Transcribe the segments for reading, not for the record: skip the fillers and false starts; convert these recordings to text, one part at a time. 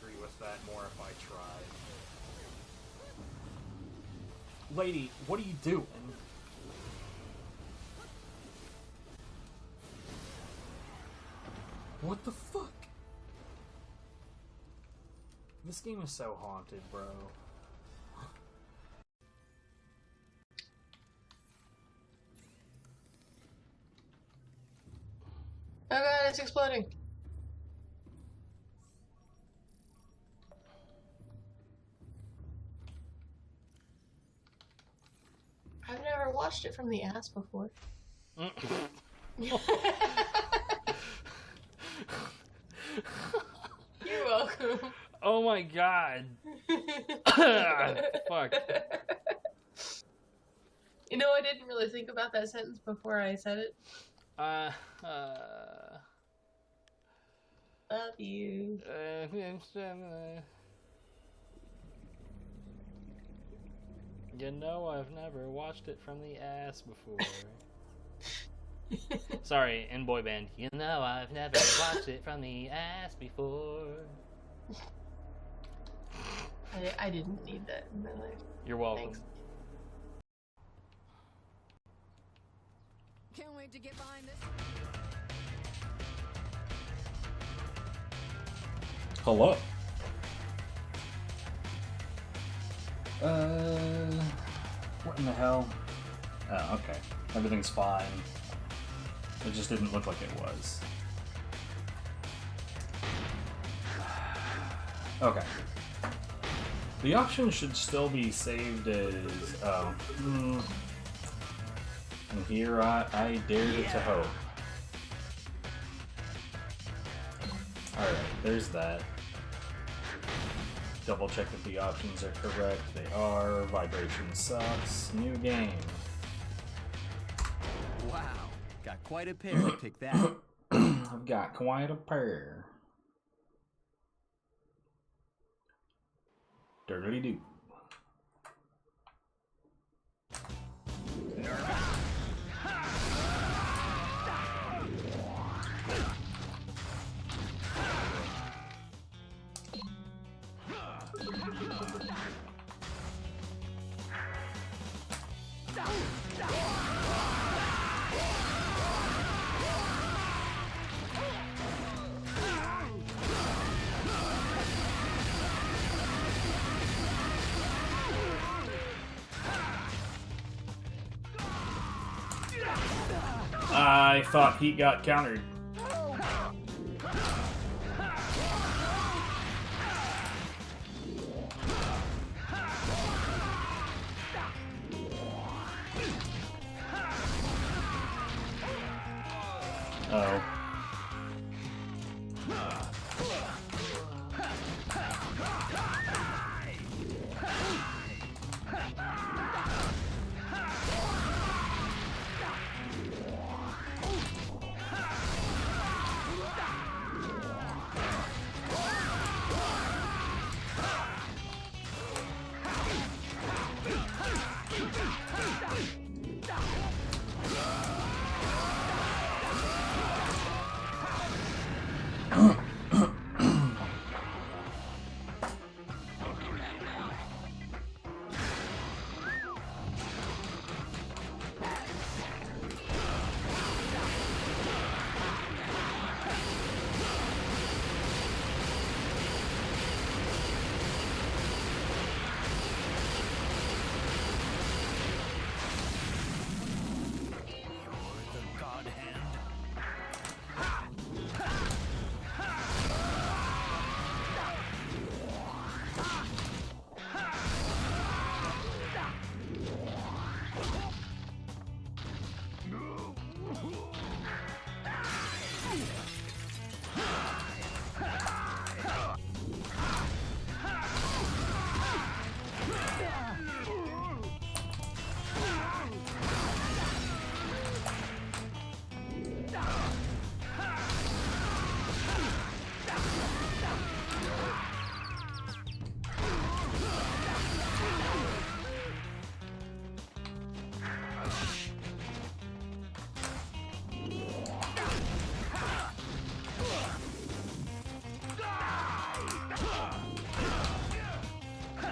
agree with that more if I tried. Lady, what are you doing? What the fuck? This game is so haunted, bro. Oh god, it's exploding. I've never watched it from the ass before. You're welcome. Oh my god. Fuck. You know, I didn't really think about that sentence before I said it. Love you. You know, I've never watched it from the ass before. Sorry, in boy band. You know, I've never watched it from the ass before. I didn't need that in my life. You're welcome. Thanks. Can't wait to get behind this. Hello. What in the hell? Oh, okay. Everything's fine. It just didn't look like it was. Okay. The option should still be saved as, and here I dared it to hope. Alright, there's that. Double check that the options are correct. They are. Vibration sucks. New game. Wow, got quite a pair to pick that. I've got quite a pair. Dirty doo. I thought he got countered. Oh.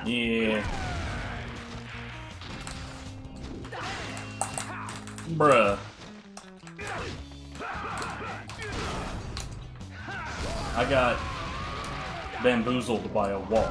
Yeah. Bruh. I got bamboozled by a wall.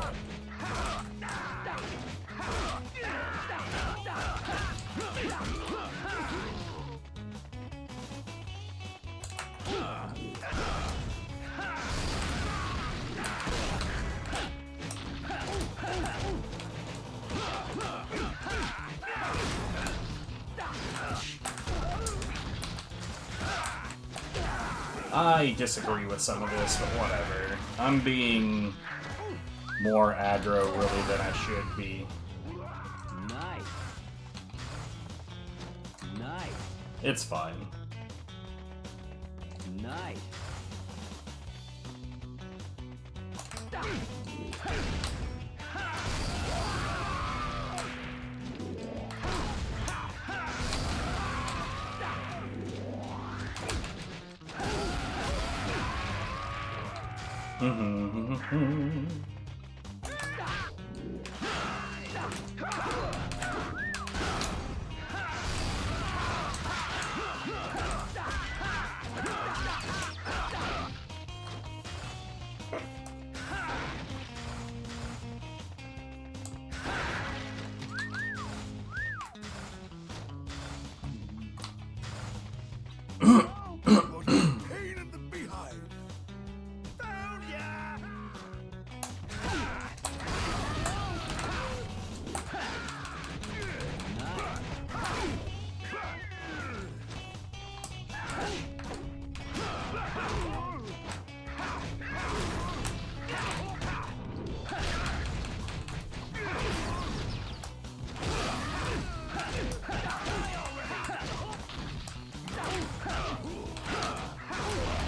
I disagree with some of this, but whatever. I'm being more aggro, really, than I should be. Nice. Nice. It's fine. Nice.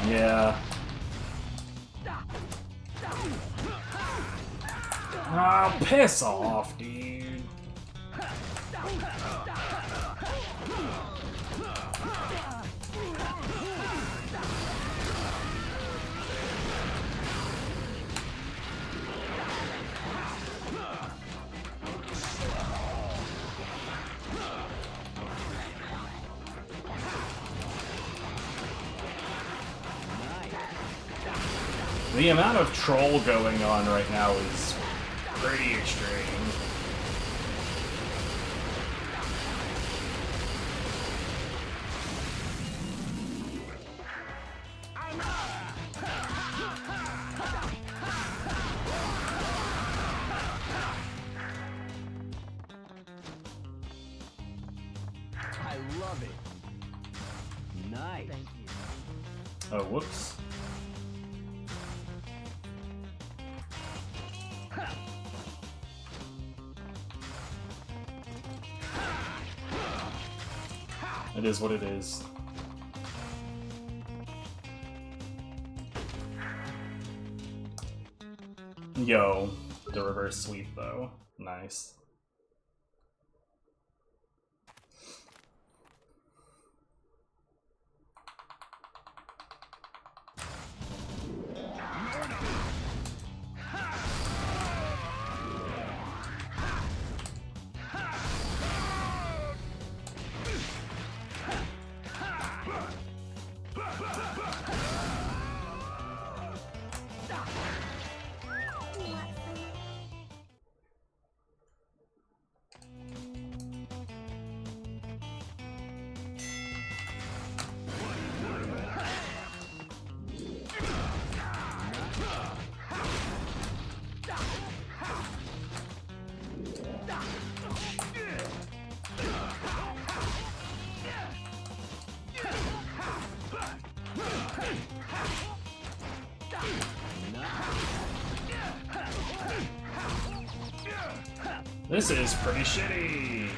Yeah. Ah, piss off, dude. The amount of troll going on right now is pretty extreme. I love it. Nice. Thank you. Oh, whoops. It is what it is. Yo, the reverse sweep though. Nice. This is pretty shitty.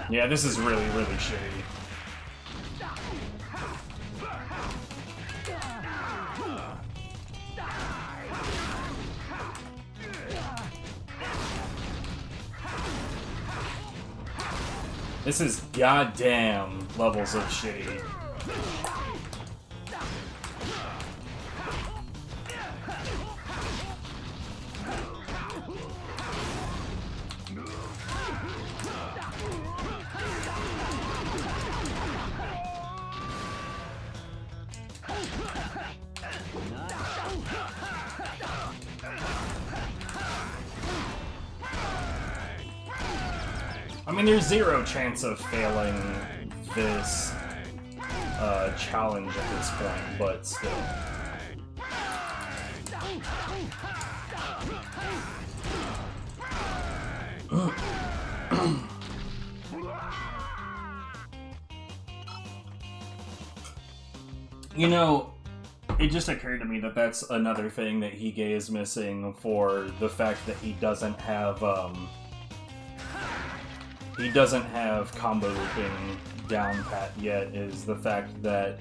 Yeah, this is really, really shitty. This is goddamn levels of shitty. I mean, there's zero chance of failing this challenge at this point, but still. You know, it just occurred to me that that's another thing that Hige is missing for the fact that he doesn't have combo looping down pat yet, is the fact that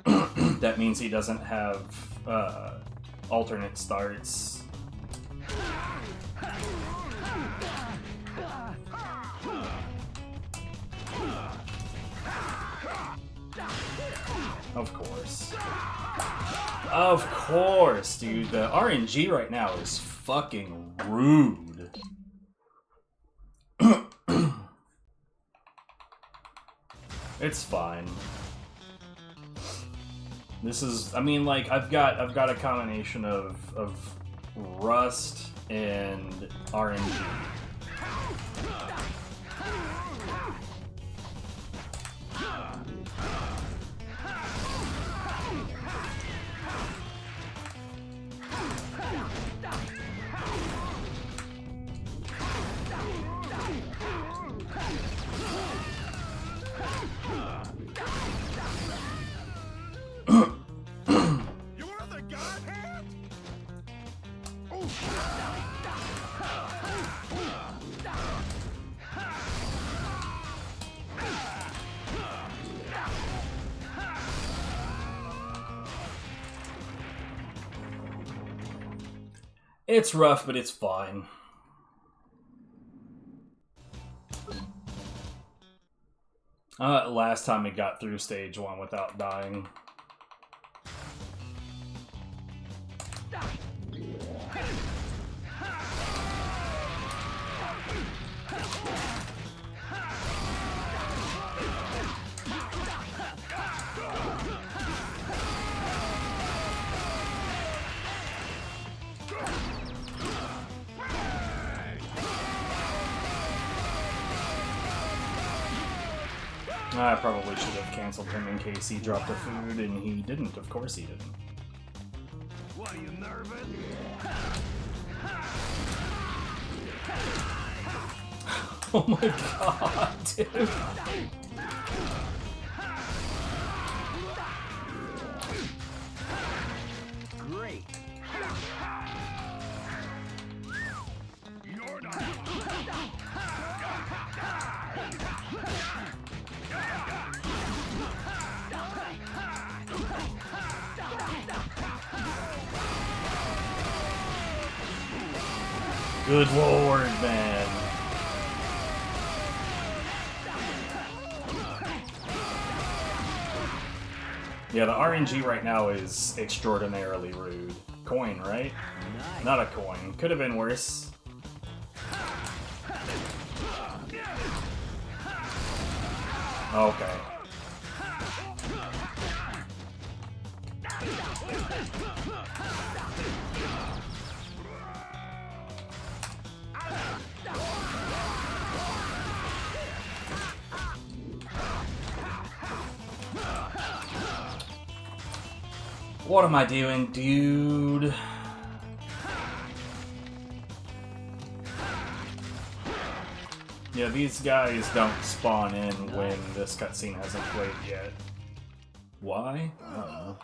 that means he doesn't have alternate starts. Of course. Of course, dude. The RNG right now is fucking rude. It's fine. This is, I mean, like, I've got a combination of Rust and RNG. It's rough, but it's fine. Last time it got through stage 1 without dying. I probably should have canceled him in case he dropped the food, and he didn't. Of course he didn't. What, are you nervous? Oh my god, dude. Great. You're not. Good lord, man. Yeah, the RNG right now is extraordinarily rude. Coin, right? Nice. Not a coin. Could have been worse. Okay. What am I doing, dude? Yeah, these guys don't spawn in when this cutscene hasn't played yet. Why? I don't know.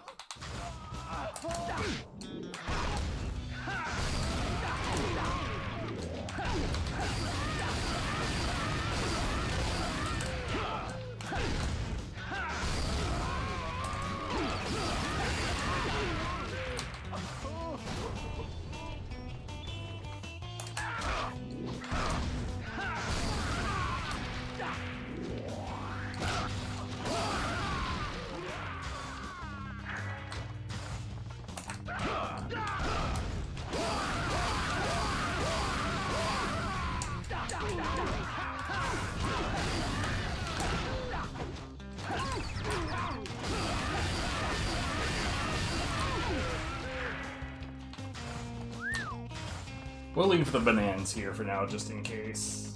We'll leave the bananas here for now, just in case.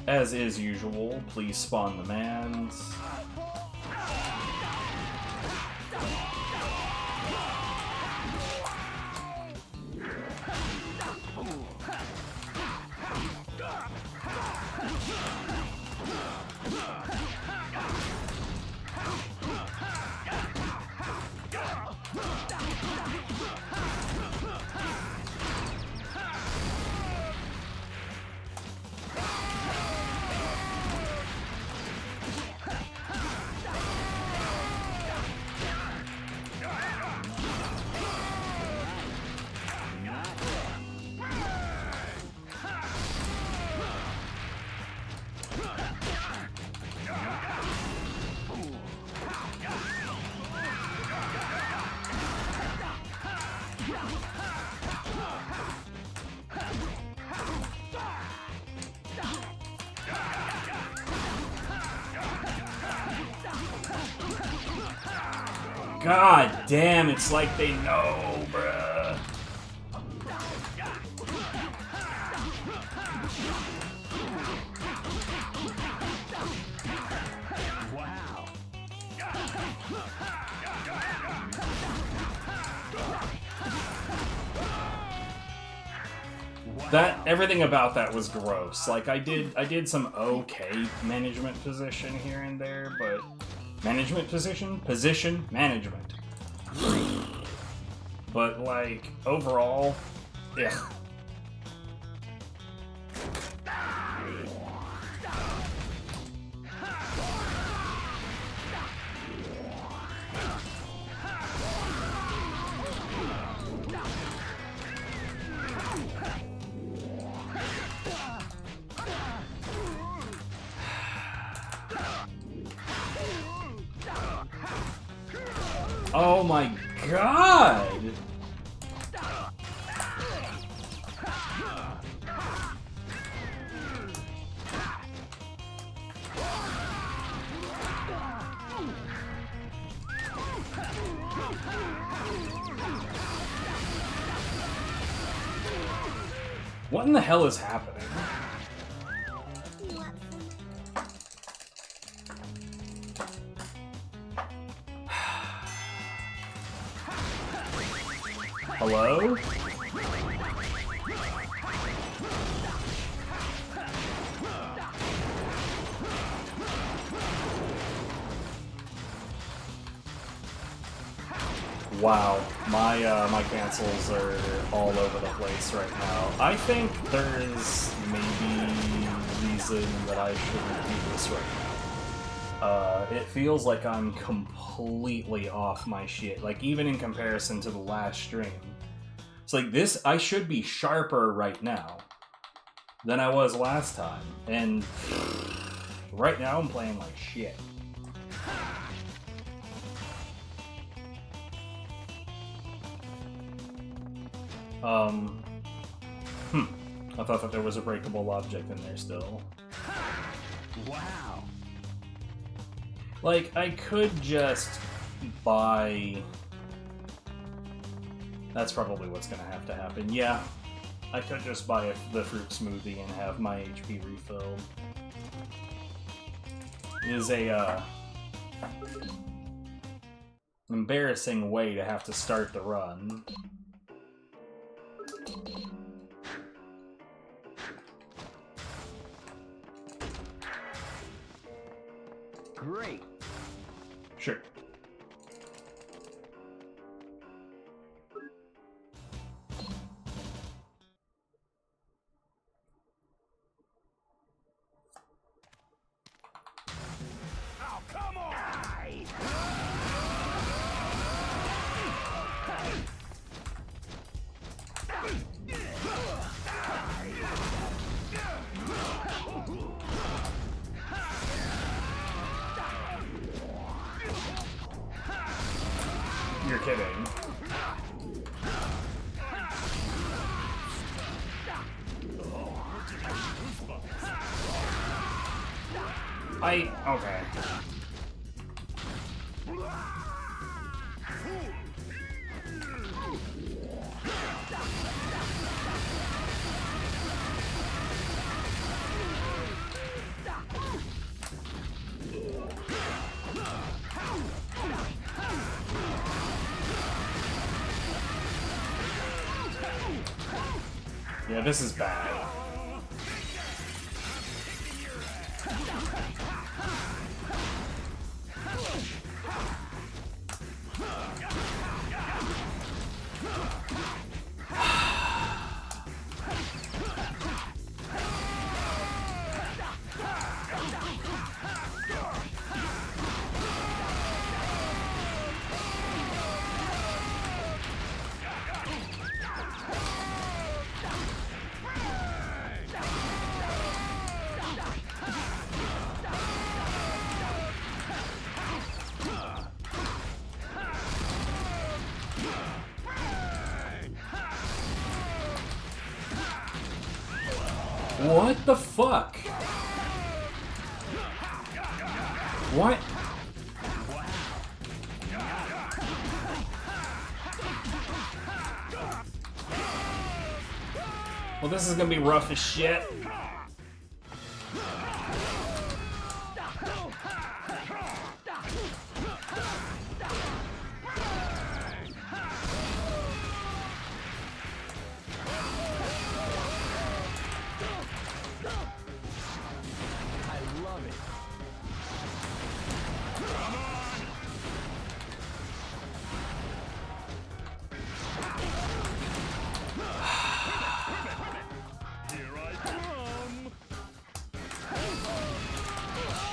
As is usual, please spawn the mans. God damn, it's like they know, bruh. Wow. Everything about that was gross. Like I did some okay management position here and there, but position management. But like overall, ugh. Oh my god! What in the hell is happening? Hello? Wow, my cancels are all over the place right now. I think there's maybe reason that I shouldn't do this right now. It feels like I'm completely off my shit. Like even in comparison to the last stream, it's like this. I should be sharper right now than I was last time, and right now I'm playing like shit. I thought that there was a breakable object in there still. Wow. Like, I could just buy... That's probably what's gonna have to happen. Yeah, I could just buy the fruit smoothie and have my HP refilled. It is a, embarrassing way to have to start the run. Great. Sure. Oh, come on! Okay. Yeah, this is bad. What the fuck? What? Well, this is gonna be rough as shit.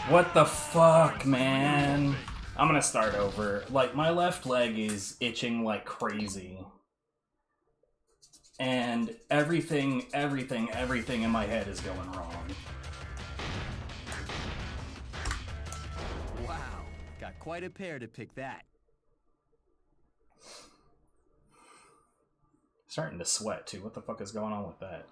What the fuck, man? I'm gonna start over. Like, my left leg is itching like crazy. And everything in my head is going wrong. Wow, got quite a pair to pick that. Starting to sweat, too. What the fuck is going on with that?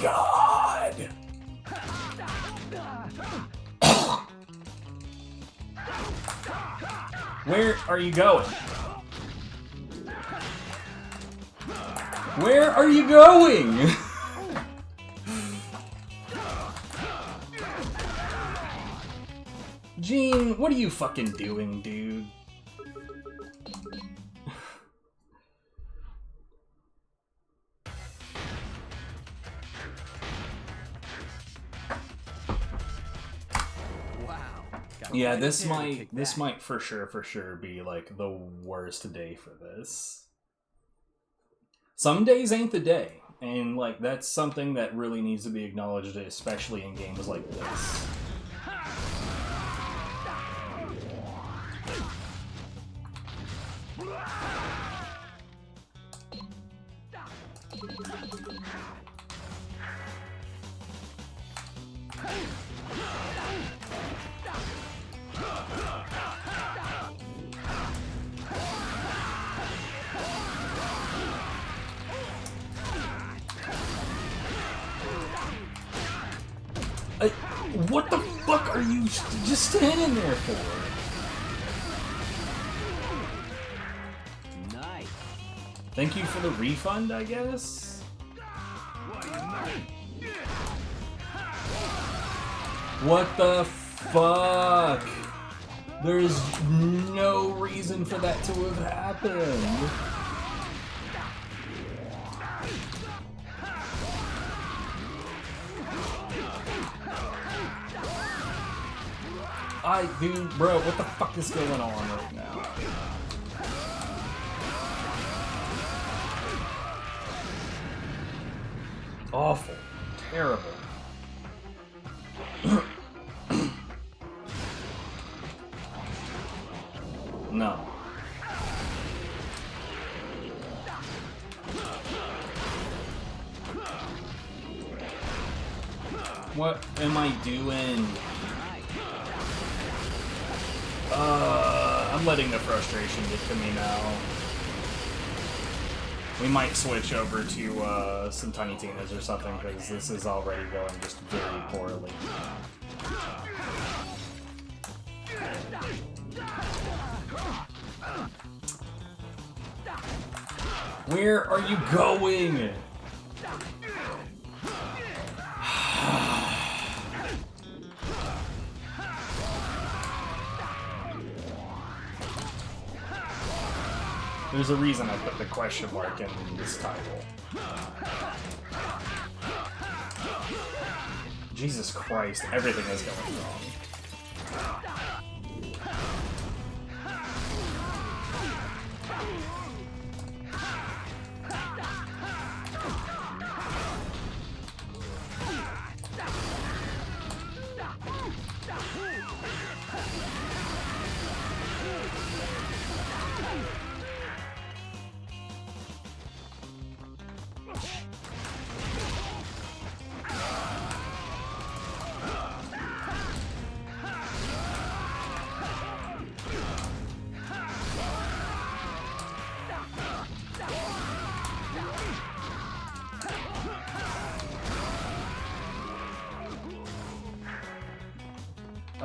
God! Where are you going? Where are you going? Gene, what are you fucking doing, dude? Yeah, this might for sure be like the worst day for this. Some days ain't the day, and like that's something that really needs to be acknowledged, especially in games like this. What the fuck are you just standing there for? Nice. Thank you for the refund, I guess? What the fuck? There's no reason for that to have happened. Dude, bro, what the fuck is going on right now? Awful. Terrible. No. What am I doing? I'm letting the frustration get to me now. We might switch over to some Tiny Tina's or something, because this is already going just very poorly. Where are you going? There's a reason I put the question mark in this title. Jesus Christ, everything is going wrong.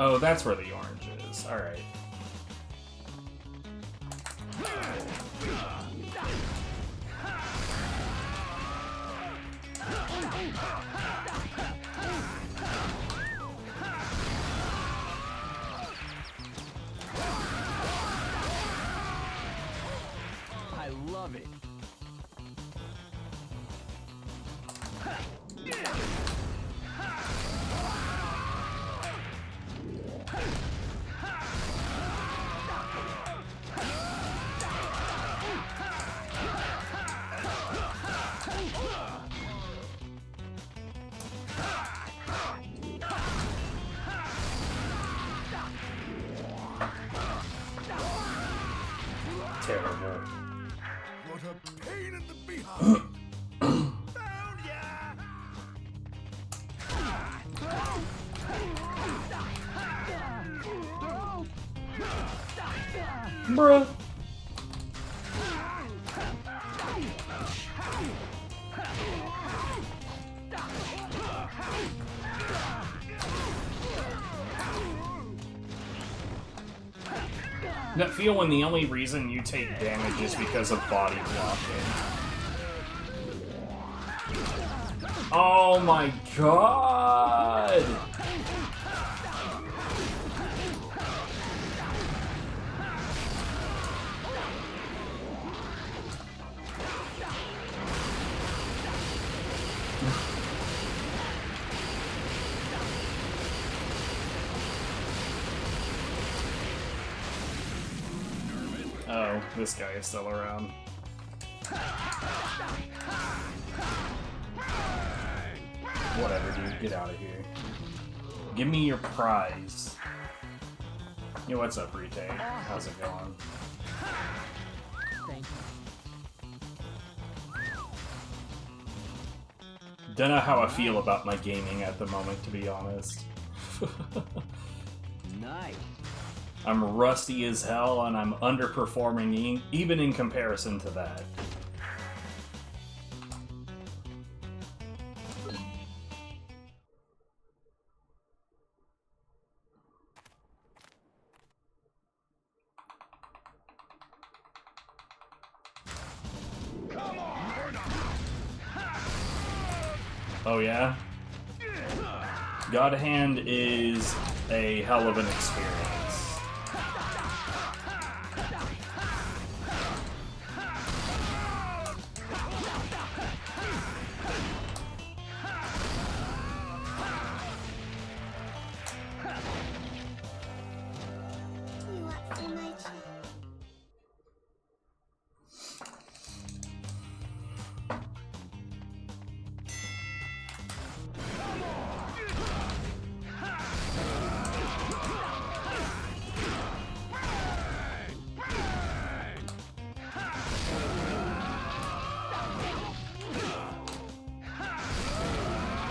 Oh, that's where the orange is. Alright. I love it. Terrible. What a pain in the behind! Found ya! Bruh. That feel when the only reason you take damage is because of body blocking. Oh my god! Oh, this guy is still around. Whatever, dude. Get out of here. Give me your prize. Yo, what's up, Rite? How's it going? Thank you. Don't know how I feel about my gaming at the moment, to be honest. Nice. I'm rusty as hell, and I'm underperforming even in comparison to that. Oh yeah? God Hand is a hell of an experience.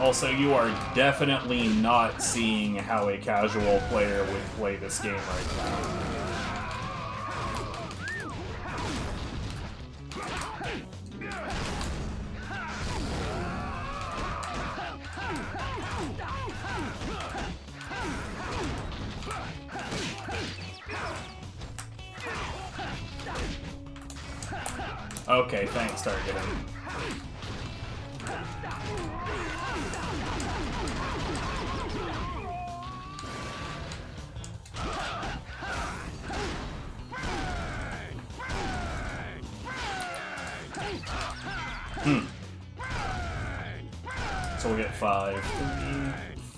Also, you are definitely not seeing how a casual player would play this game right now. Okay, thanks, Targeting. So we get 5.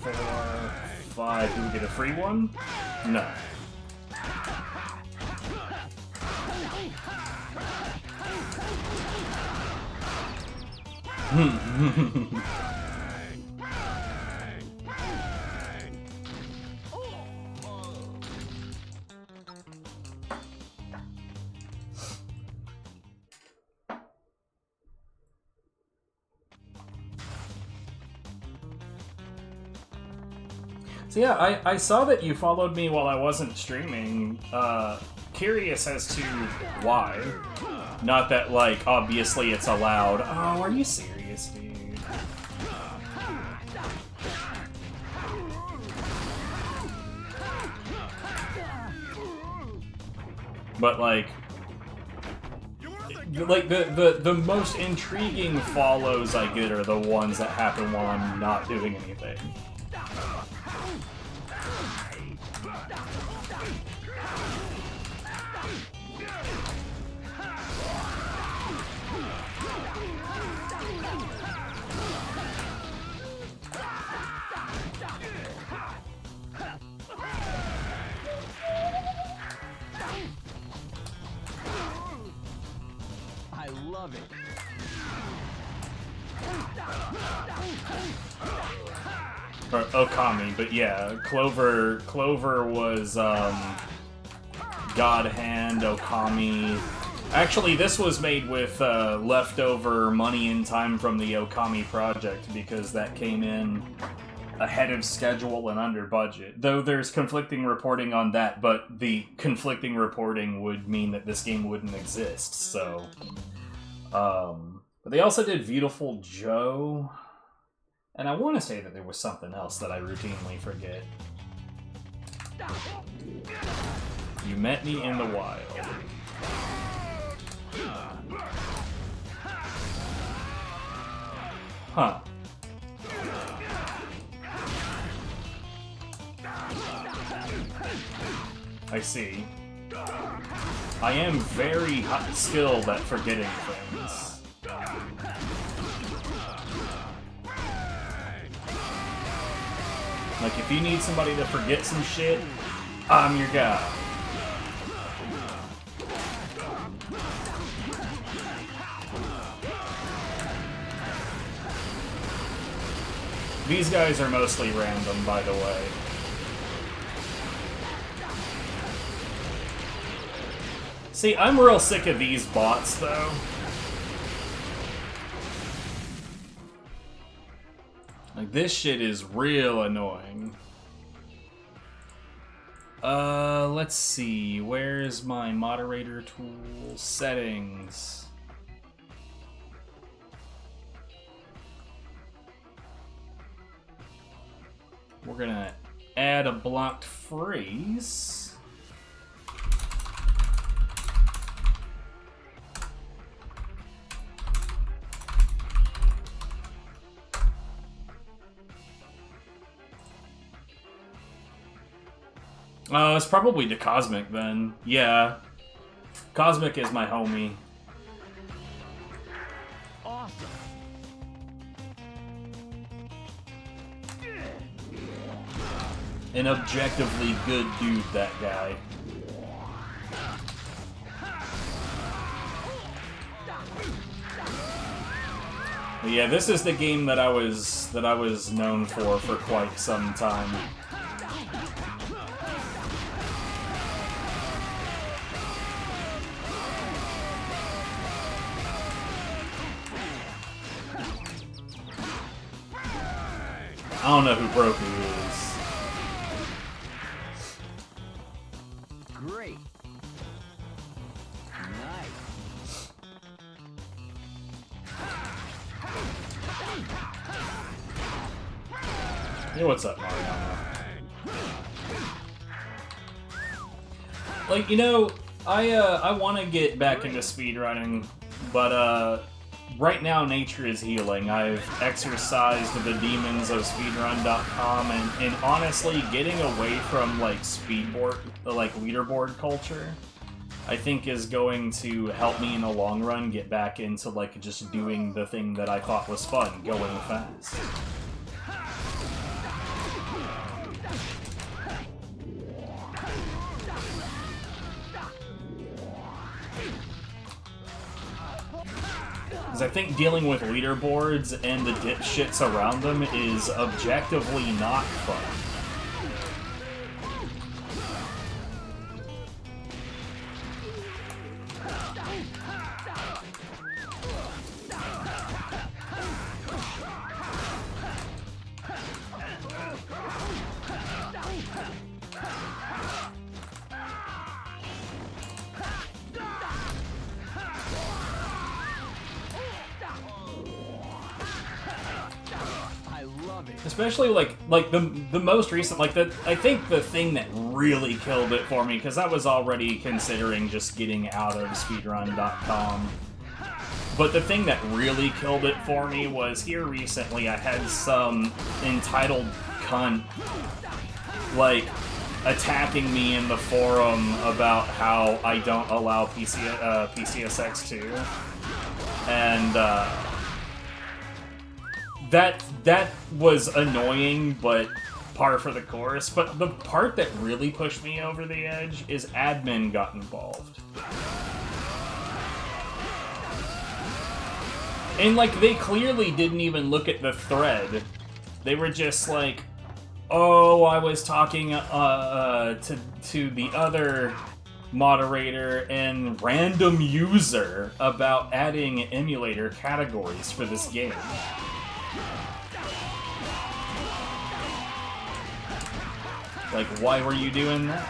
3, 4, 5. Do we get a free one? No. So yeah, I saw that you followed me while I wasn't streaming. Curious as to why. Not that, like, obviously it's allowed. Oh, are you serious, dude? But, like, the most intriguing follows I get are the ones that happen while I'm not doing anything. I love it. Or Okami, but yeah, Clover was God Hand, Okami. Actually, this was made with leftover money and time from the Okami project because that came in ahead of schedule and under budget. Though there's conflicting reporting on that, but the conflicting reporting would mean that this game wouldn't exist, so... But they also did Beautiful Joe, and I want to say that there was something else that I routinely forget. You Met Me in the Wild. Huh. I see. I am very skilled at forgetting things. Like, if you need somebody to forget some shit, I'm your guy. These guys are mostly random, by the way. See, I'm real sick of these bots, though. Like, this shit is real annoying. Let's see. Where's my moderator tool? Settings. We're gonna add a blocked phrase. It's probably to Cosmic then. Yeah. Cosmic is my homie. Awesome. An objectively good dude, that guy. But yeah, this is the game that I was known for quite some time. I don't know who Broku is. Great. Nice. Hey, what's up, Mariano? Like, you know, I want to get back into speedrunning, but right now nature is healing. I've exercised the demons of speedrun.com, and honestly, getting away from like leaderboard culture, I think is going to help me in the long run get back into like just doing the thing that I thought was fun, going fast. Because I think dealing with leaderboards and the dipshits around them is objectively not fun. Especially like the most recent, like I think the thing that really killed it for me, because I was already considering just getting out of speedrun.com, but the thing that really killed it for me was here recently I had some entitled cunt like attacking me in the forum about how I don't allow PCSX2, and that was annoying, but par for the course. But the part that really pushed me over the edge is admin got involved. And, like, they clearly didn't even look at the thread. They were just like, oh, I was talking to the other moderator and random user about adding emulator categories for this game. Like, why were you doing that?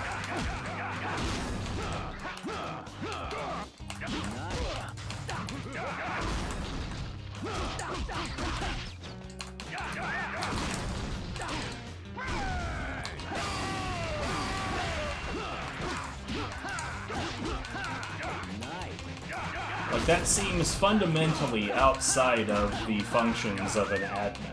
Like, that seems fundamentally outside of the functions of an admin.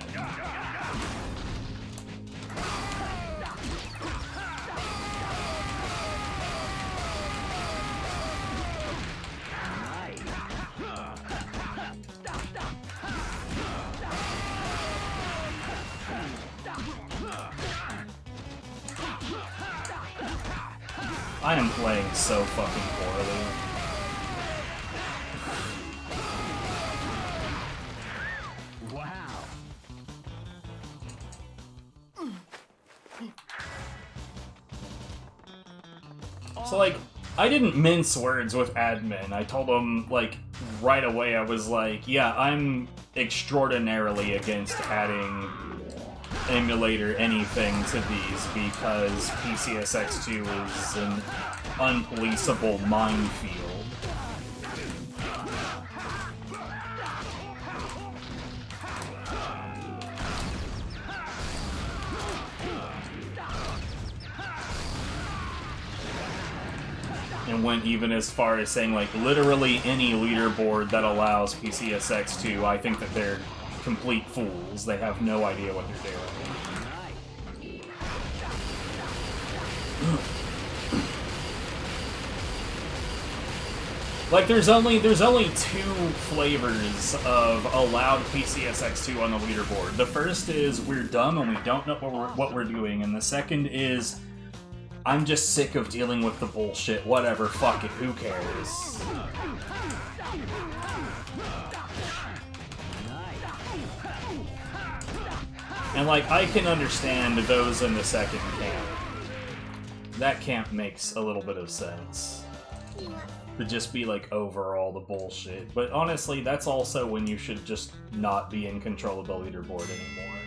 I am playing so fucking poorly. Wow. So, like, I didn't mince words with admin. I told him, like, right away, I was like, yeah, I'm extraordinarily against adding emulator anything to these because PCSX2 is an unpoliceable minefield. And went even as far as saying, like, literally any leaderboard that allows PCSX2, I think that they're complete fools. They have no idea what they're doing. Like, there's only two flavors of allowed PCSX2 on the leaderboard. The first is we're dumb and we don't know what we're doing, and the second is I'm just sick of dealing with the bullshit. Whatever, fuck it, who cares? And, like, I can understand those in the second camp. That camp makes a little bit of sense. To just be, like, over all the bullshit. But honestly, that's also when you should just not be in control of the leaderboard anymore.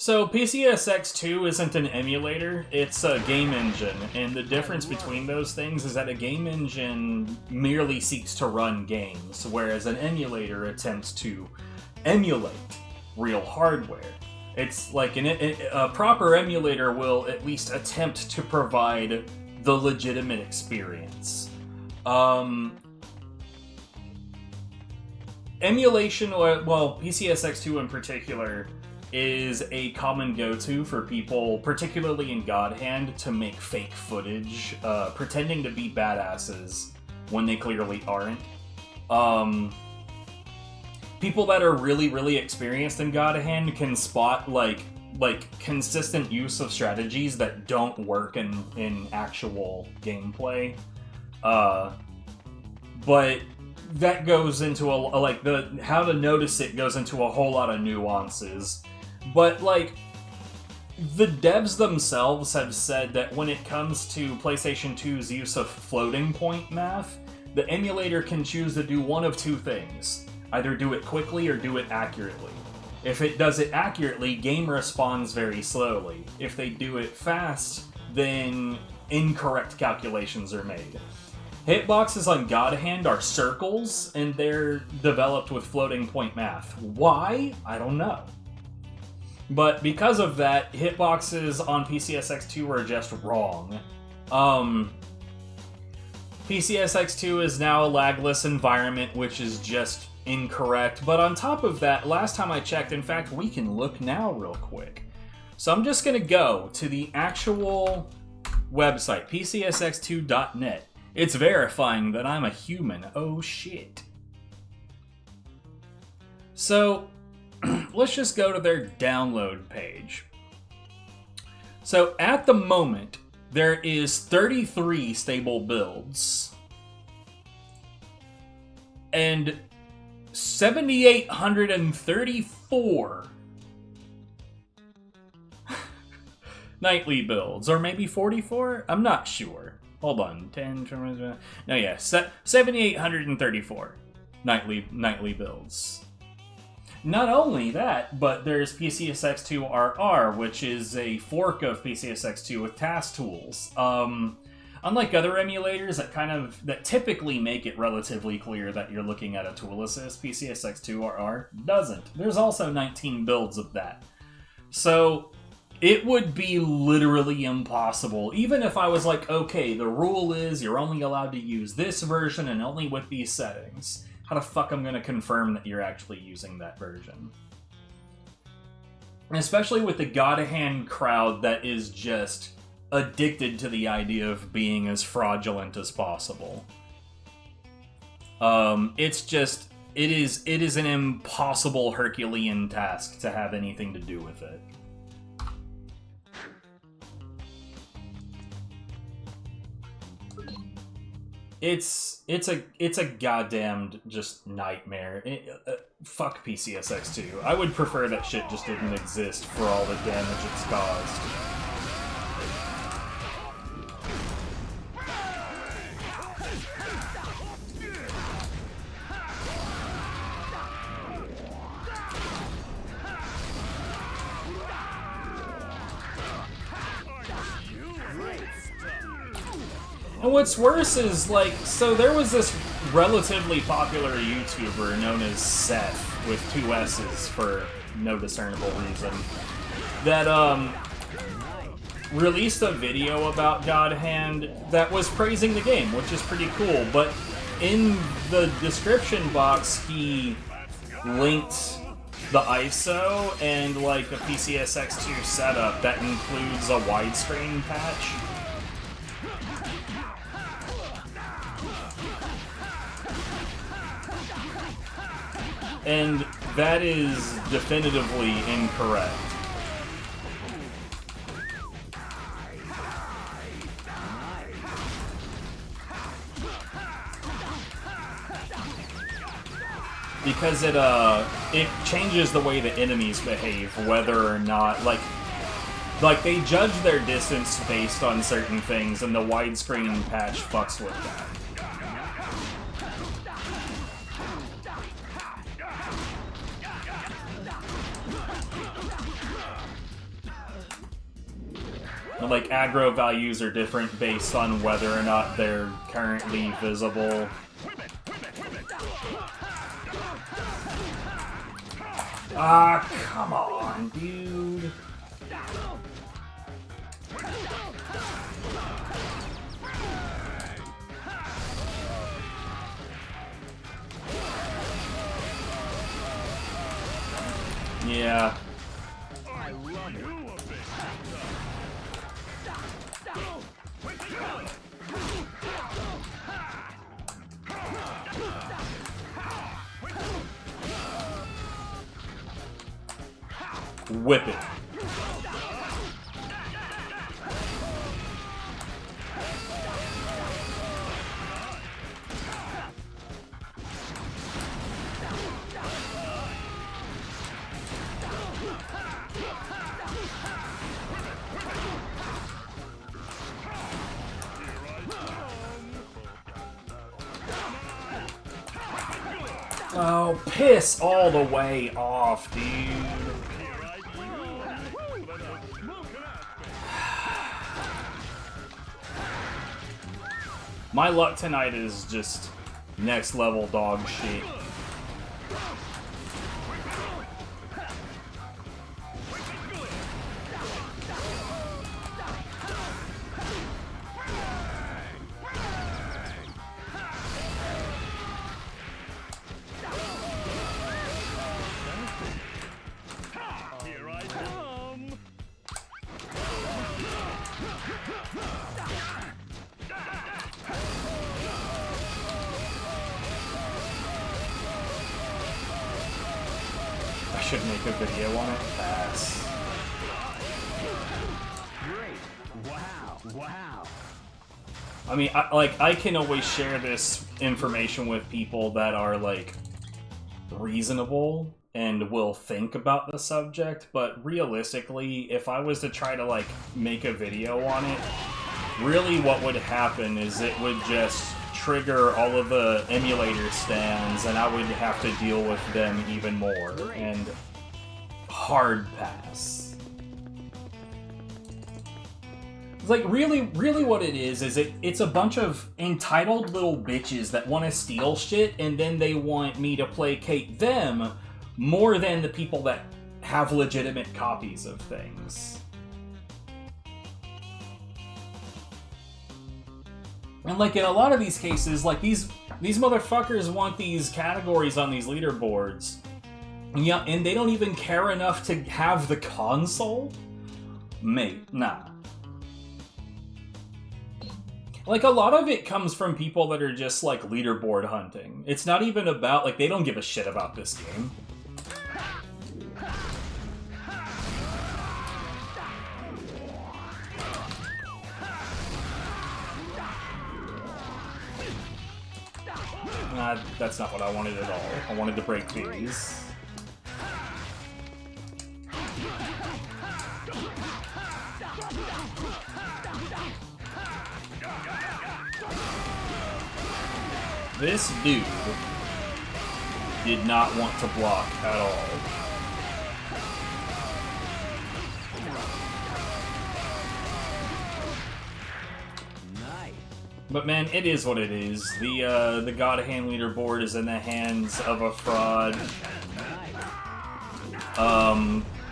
So PCSX2 isn't an emulator, it's a game engine, and the difference between those things is that a game engine merely seeks to run games, whereas an emulator attempts to emulate real hardware. It's like a proper emulator will at least attempt to provide the legitimate experience. Emulation, well, PCSX2 in particular, is a common go-to for people, particularly in God Hand, to make fake footage, pretending to be badasses when they clearly aren't. People that are really, really experienced in God Hand can spot, like consistent use of strategies that don't work in actual gameplay. But that goes into how to notice it goes into a whole lot of nuances. But, like, the devs themselves have said that when it comes to PlayStation 2's use of floating point math, the emulator can choose to do one of two things. Either do it quickly or do it accurately. If it does it accurately, game responds very slowly. If they do it fast, then incorrect calculations are made. Hitboxes on God Hand are circles, and they're developed with floating point math. Why? I don't know. But because of that, hitboxes on PCSX2 are just wrong. PCSX2 is now a lagless environment, which is just incorrect. But on top of that, last time I checked, in fact, we can look now real quick. So I'm just going to go to the actual website, pcsx2.net. It's verifying that I'm a human. Oh, shit. So, let's just go to their download page. So, at the moment, there is 33 stable builds. And 7,834 nightly builds. Or maybe 44? I'm not sure. Hold on, 10, no, yeah, 7,834 nightly builds. Not only that, but there's PCSX2RR, which is a fork of PCSX2 with task tools. Unlike other emulators that typically make it relatively clear that you're looking at a tool assist, PCSX2RR doesn't. There's also 19 builds of that. So it would be literally impossible, even if I was like, okay, the rule is you're only allowed to use this version and only with these settings. How the fuck I'm gonna confirm that you're actually using that version? And especially with the God Hand crowd that is just addicted to the idea of being as fraudulent as possible. It is an impossible Herculean task to have anything to do with it. It's a goddamned just nightmare. Fuck PCSX2. I would prefer that shit just didn't exist for all the damage it's caused. And what's worse is, like, so there was this relatively popular YouTuber known as Seth, with 2 S's for no discernible reason, that, released a video about God Hand that was praising the game, which is pretty cool, but in the description box, he linked the ISO and, like, a PCSX2 setup that includes a widescreen patch. And that is definitively incorrect. Because it changes the way the enemies behave, whether or not, like they judge their distance based on certain things, and the widescreen patch fucks with that. Like, aggro values are different based on whether or not they're currently visible. Ah, come on, dude. Yeah. Whip it. Oh, piss all the way off, dude. My luck tonight is just next level dog shit. I should make a video on it. That's... Great. Wow. Wow. I mean, I can always share this information with people that are, like, reasonable and will think about the subject, but realistically, if I was to try to, like, make a video on it, really what would happen is it would just trigger all of the emulator stands, and I would have to deal with them even more, and hard pass. It's like, really what it is it's a bunch of entitled little bitches that want to steal shit, and then they want me to placate them more than the people that have legitimate copies of things. And, like, in a lot of these cases, like, these motherfuckers want these categories on these leaderboards. Yeah, and they don't even care enough to have the console? Mate, nah. Like, a lot of it comes from people that are just, like, leaderboard hunting. It's not even about, like, they don't give a shit about this game. That's not what I wanted at all. I wanted to break these. This dude did not want to block at all. But man, it is what it is. The God Hand leaderboard is in the hands of a fraud.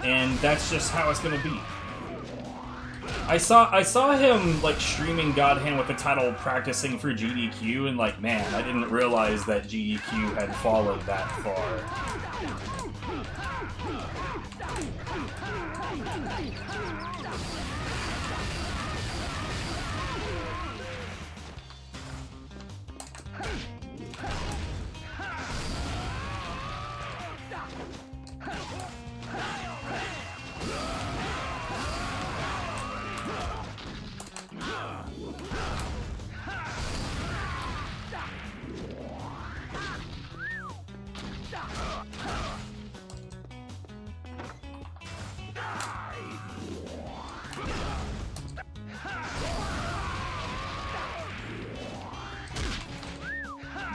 And that's just how it's gonna be. I saw him, like, streaming God Hand with the title Practicing for GDQ, and, like, man, I didn't realize that GDQ had followed that far.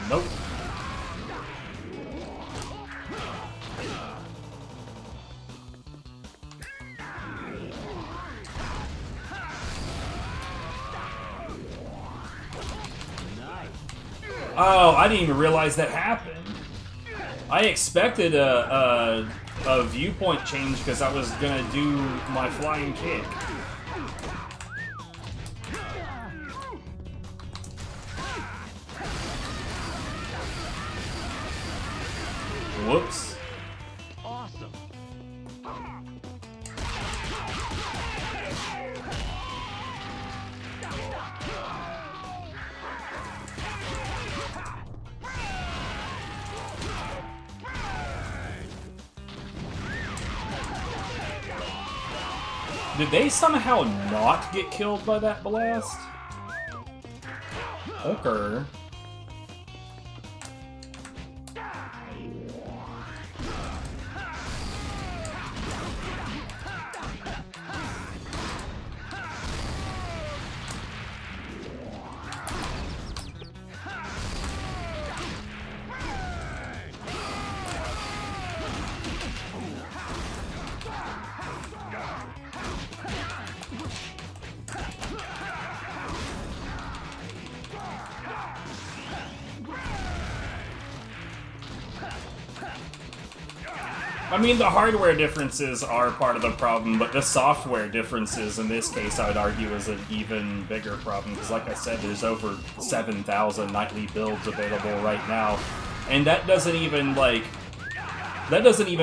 Nope. Oh, I didn't even realize that happened. I expected a viewpoint change because I was gonna do my flying kick. Whoops. Awesome. Did they somehow not get killed by that blast? Okay. I mean, the hardware differences are part of the problem, but the software differences in this case, I would argue, is an even bigger problem. Because, like I said, there's over 7,000 nightly builds available right now, and that doesn't even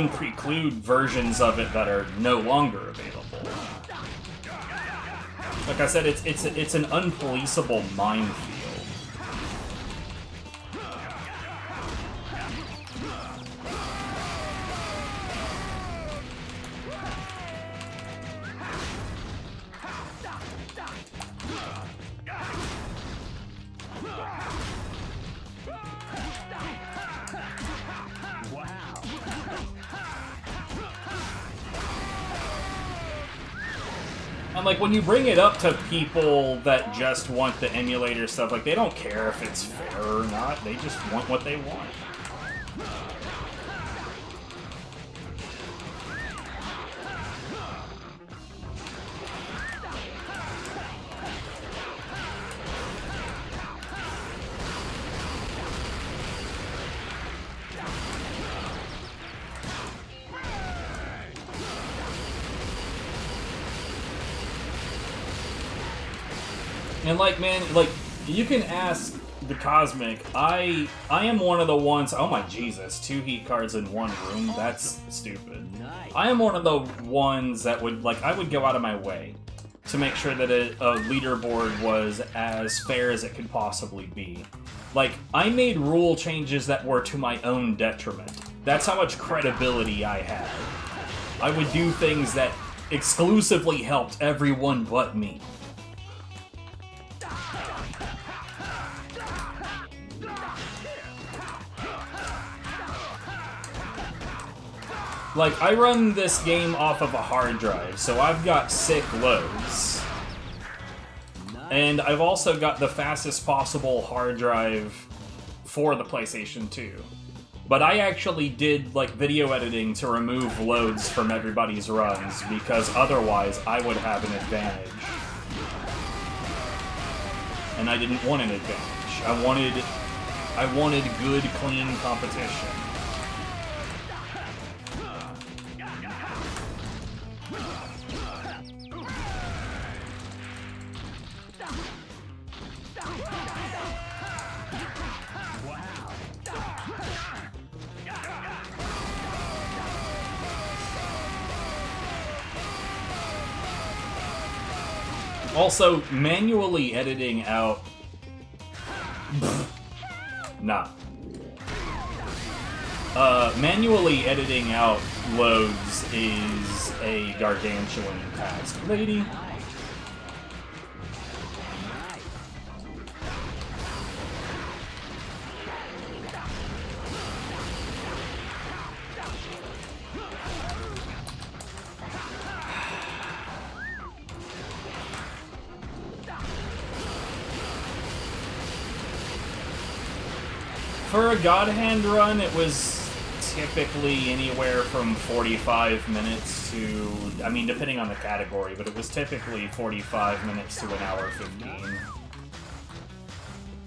preclude versions of it that are no longer available. Like I said, it's an unpoliceable minefield. And like when you bring it up to people that just want the emulator stuff, like they don't care if it's fair or not, they just want what they want. And like, man, like, you can ask the Cosmic, I am one of the ones, oh my Jesus, 2 heat cards in one room, that's stupid. I am one of the ones that would, like, I would go out of my way to make sure that a leaderboard was as fair as it could possibly be. Like, I made rule changes that were to my own detriment. That's how much credibility I had. I would do things that exclusively helped everyone but me. Like, I run this game off of a hard drive, so I've got sick loads. And I've also got the fastest possible hard drive for the PlayStation 2. But I actually did, like, video editing to remove loads from everybody's runs, because otherwise I would have an advantage. And I didn't want an advantage. I wanted good, clean competition. Also, manually editing out... Nah. Manually editing out loads is a gargantuan task. Lady? For a God Hand run, it was typically anywhere from 45 minutes to, I mean, depending on the category, but it was typically 45 minutes to an hour 15.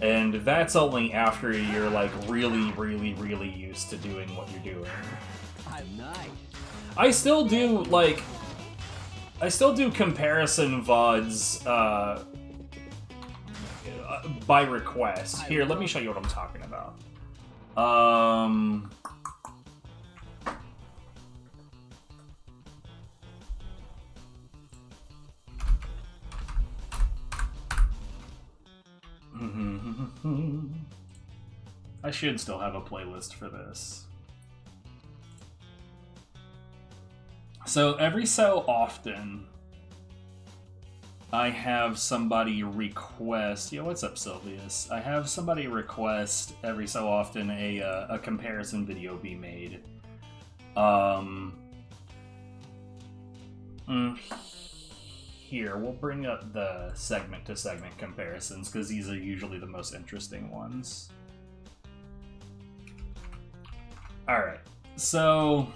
And that's only after you're like really, really, really used to doing what you're doing. Nice. I still do comparison VODs by request. Here, let me show you what I'm talking about. I should still have a playlist for this. So every so often, I have somebody request. Yo, what's up, Sylvius? I have somebody request every so often a comparison video be made. Here, we'll bring up the segment-to-segment comparisons because these are usually the most interesting ones. All right, so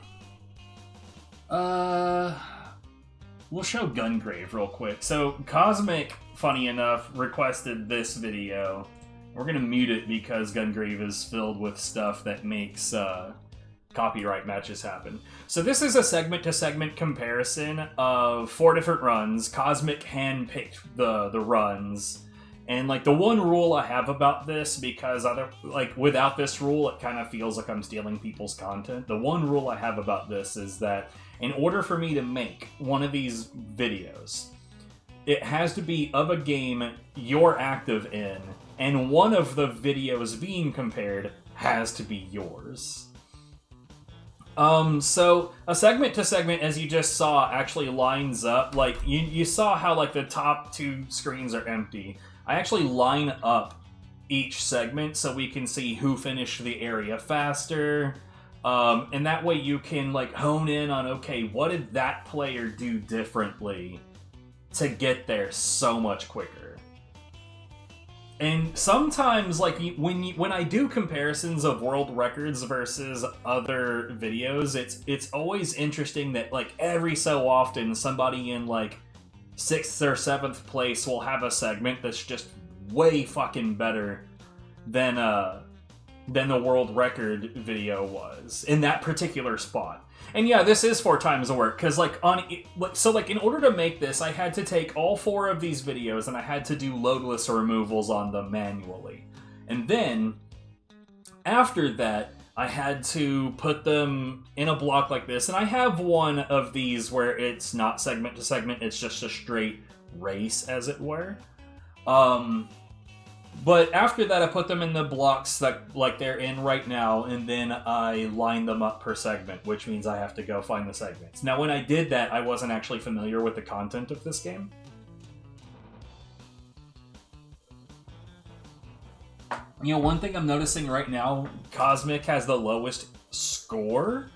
we'll show Gungrave real quick. So Cosmic, funny enough, requested this video. We're gonna mute it because Gungrave is filled with stuff that makes copyright matches happen. So this is a segment-to-segment comparison of 4 different runs. Cosmic handpicked the runs. And like the one rule I have about this, because without this rule it kind of feels like I'm stealing people's content. The one rule I have about this is that in order for me to make one of these videos, it has to be of a game you're active in, and one of the videos being compared has to be yours. So a segment to segment, as you just saw, actually lines up. Like you saw how like the top 2 screens are empty. I actually line up each segment so we can see who finished the area faster. And that way you can like hone in on, okay, what did that player do differently to get there so much quicker? And sometimes, like, when I do comparisons of world records versus other videos, it's always interesting that, like, every so often somebody in, like, 6th or 7th place will have a segment that's just way fucking better than the world record video was in that particular spot. And yeah, this is 4 times the work, because in order to make this, I had to take all 4 of these videos and I had to do loadless removals on them manually. And then, after that, I had to put them in a block like this, and I have one of these where it's not segment to segment, it's just a straight race, as it were. But after that, I put them in the blocks that like they're in right now, and then I line them up per segment, which means I have to go find the segments. Now, when I did that, I wasn't actually familiar with the content of this game. You know, one thing I'm noticing right now, Cosmic has the lowest score,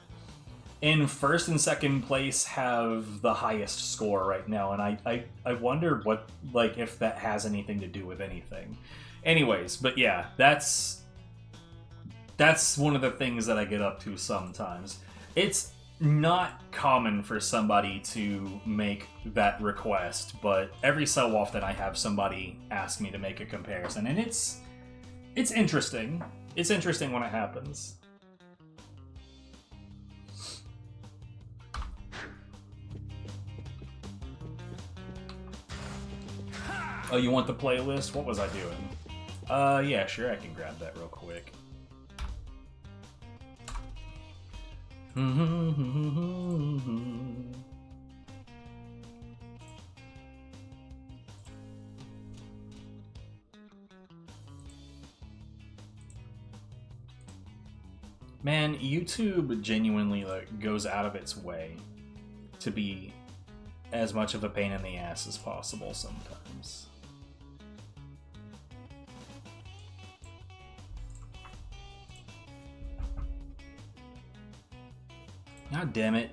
and 1st and 2nd place have the highest score right now, and I wonder what, like, if that has anything to do with anything. Anyways, but yeah, that's one of the things that I get up to sometimes. It's not common for somebody to make that request, but every so often I have somebody ask me to make a comparison, and it's interesting. It's interesting when it happens. Oh, you want the playlist? What was I doing? Yeah, sure, I can grab that real quick. Man, YouTube genuinely like goes out of its way to be as much of a pain in the ass as possible sometimes. God damn it.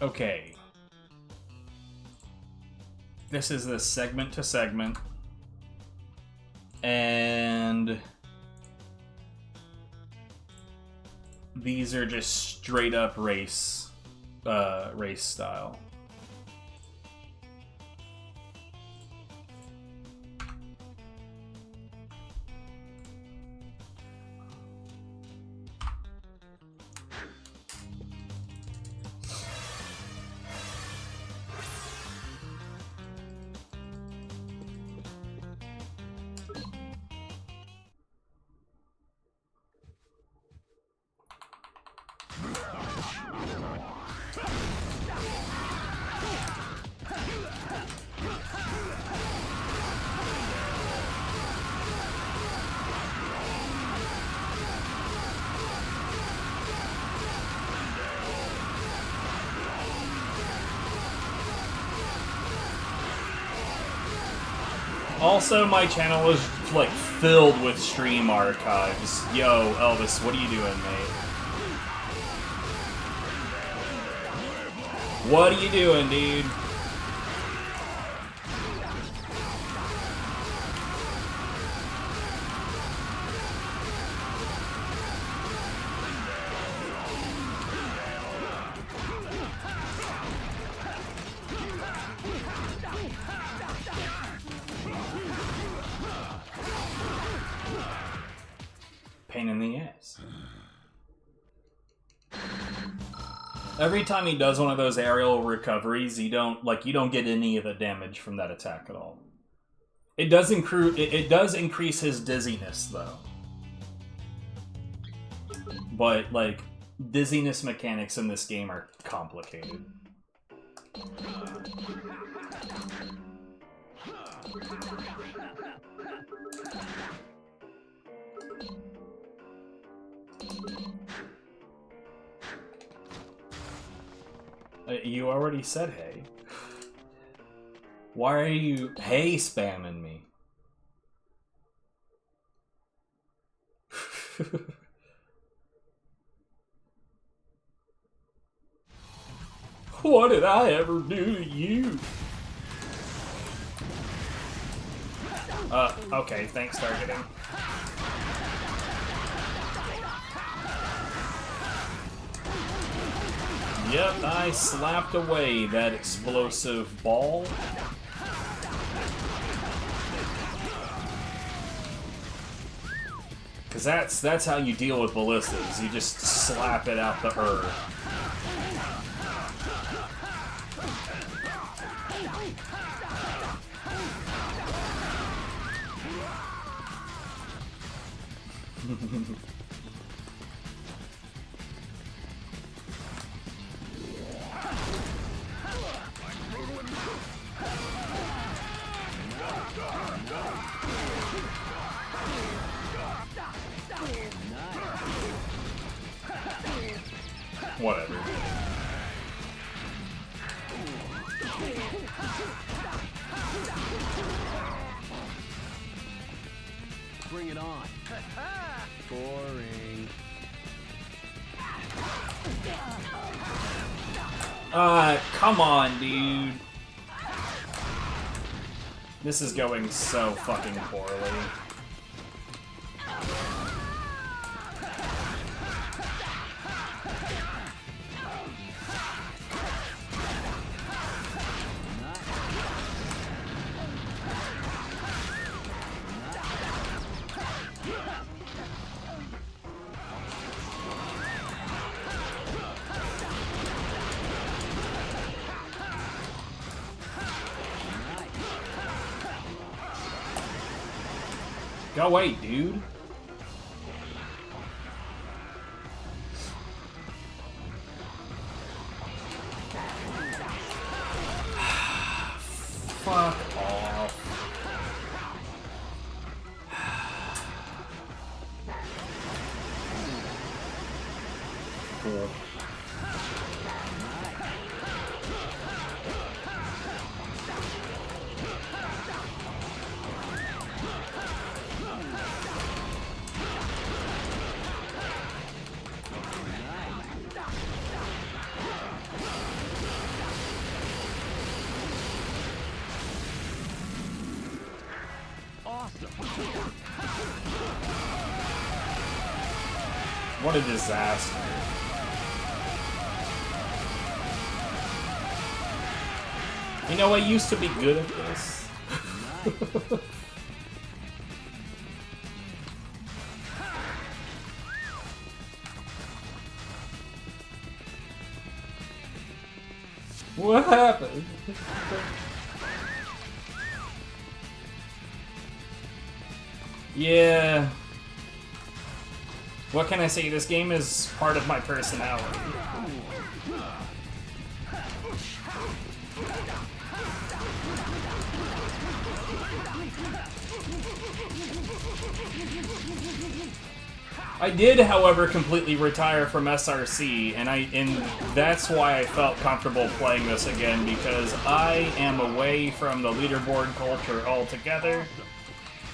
Okay. This is the segment to segment. And these are just straight up race style. Also, my channel is like filled with stream archives. Yo, Elvis, what are you doing, mate? What are you doing, dude? Pain in the ass. Every time he does one of those aerial recoveries, you don't get any of the damage from that attack at all. It does increase his dizziness though. But like dizziness mechanics in this game are complicated. You already said hey. Why are you hey spamming me? What did I ever do to you? Okay, thanks, targeting. Yep, I slapped away that explosive ball. Cause that's how you deal with ballistas. You just slap it out the earth. Whatever. Bring it on. Boring. Come on, dude. This is going so fucking poorly. Go away, dude. Fuck off. Cool. What a disaster. You know, I used to be good at this. What happened? Yeah. What can I say? This game is part of my personality. I did, however, completely retire from SRC, and that's why I felt comfortable playing this again, because I am away from the leaderboard culture altogether.